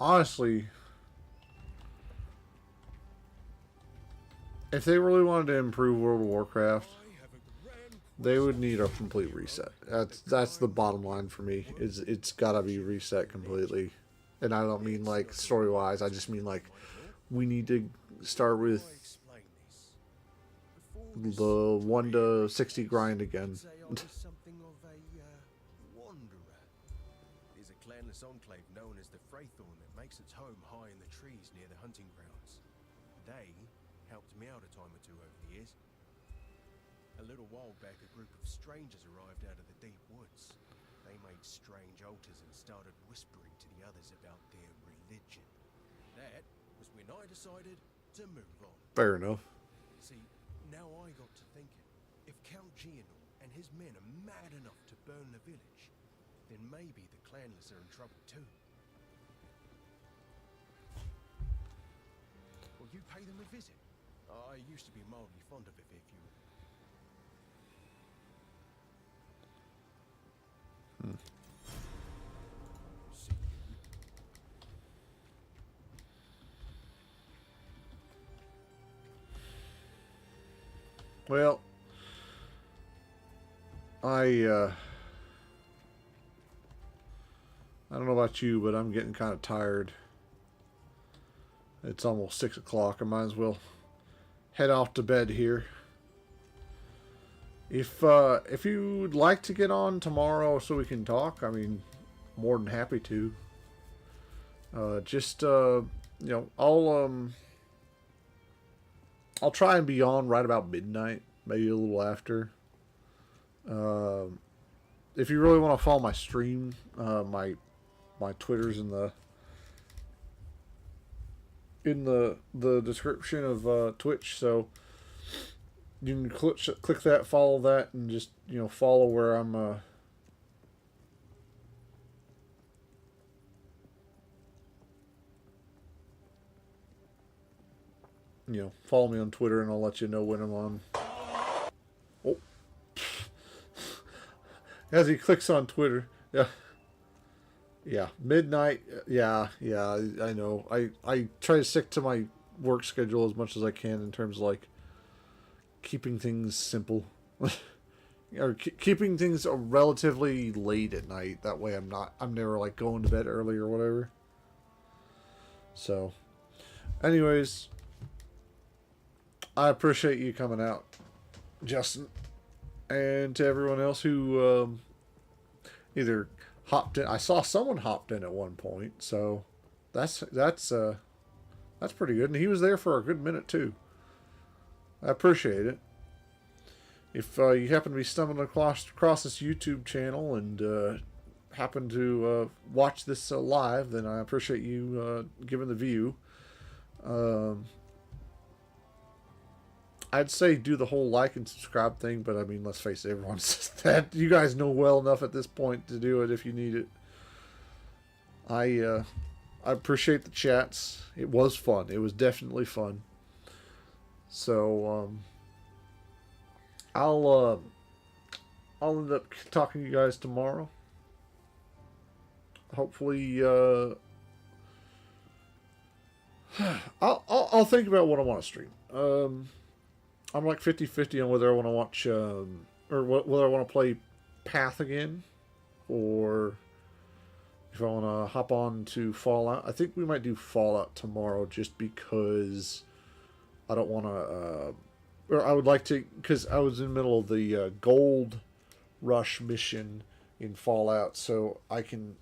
Honestly, if they really wanted to improve World of Warcraft, they would need a complete reset. That's the bottom line for me. Is it's gotta be reset completely, and I don't mean like story wise. I just mean like we need to start with the 1 to 60 grind again. Something of a wanderer. There's a clanless enclave known as the Fraythorn that makes its home high in the trees near the hunting grounds. They helped me out a time or two over the years. A little while back, a group of strangers arrived out of the deep woods. They made strange altars and started whispering to the others about their religion. That was when I decided to move on. Fair enough. See, now I got to thinking, if Count Gianor and his men are mad enough to burn the village, then maybe the clanless are in trouble too. Will you pay them a visit? I used to be mildly fond of it if you... See you. Well, I don't know about you, but I'm getting kind of tired. It's almost 6 o'clock. I might as well head off to bed here. If you'd like to get on tomorrow so we can talk, I mean, more than happy to. You know, I'll try and be on right about midnight, maybe a little after. If you really want to follow my stream, my Twitter's in the description of Twitch, so you can click that, follow that, and just, you know, follow where I'm you know, follow me on Twitter and I'll let you know when I'm on. Oh. As he clicks on Twitter. Yeah. Yeah, midnight. Yeah, yeah. I know. I try to stick to my work schedule as much as I can in terms of like keeping things simple, or keeping things relatively late at night. That way, I'm never like going to bed early or whatever. So, anyways, I appreciate you coming out, Justin, and to everyone else who either hopped in. I saw someone hopped in at one point, so that's pretty good. And he was there for a good minute too. I appreciate it. If you happen to be stumbling across this YouTube channel and happen to watch this live, then I appreciate you giving the view. I'd say do the whole like and subscribe thing, but I mean, let's face it, everyone says that. You guys know well enough at this point to do it if you need it. I appreciate the chats. It was fun. It was definitely fun. So I'll end up talking to you guys tomorrow. Hopefully, I'll think about what I want to stream. I'm like 50-50 on whether I want to watch or whether I want to play Path again, or if I want to hop on to Fallout. I think we might do Fallout tomorrow, just because I don't want to. Or I would like to, because I was in the middle of the Gold Rush mission in Fallout, so I can,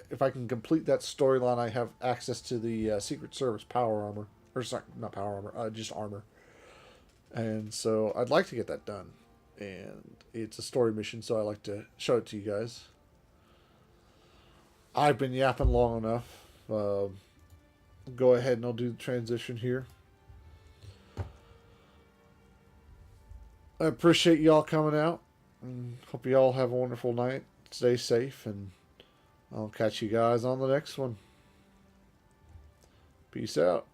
if I can complete that storyline, I have access to the Secret Service power armor, or sorry, not power armor, just armor. And so I'd like to get that done. And it's a story mission, so I like to show it to you guys. I've been yapping long enough. Go ahead and I'll do the transition here. I appreciate y'all coming out. And hope you all have a wonderful night. Stay safe, and I'll catch you guys on the next one. Peace out.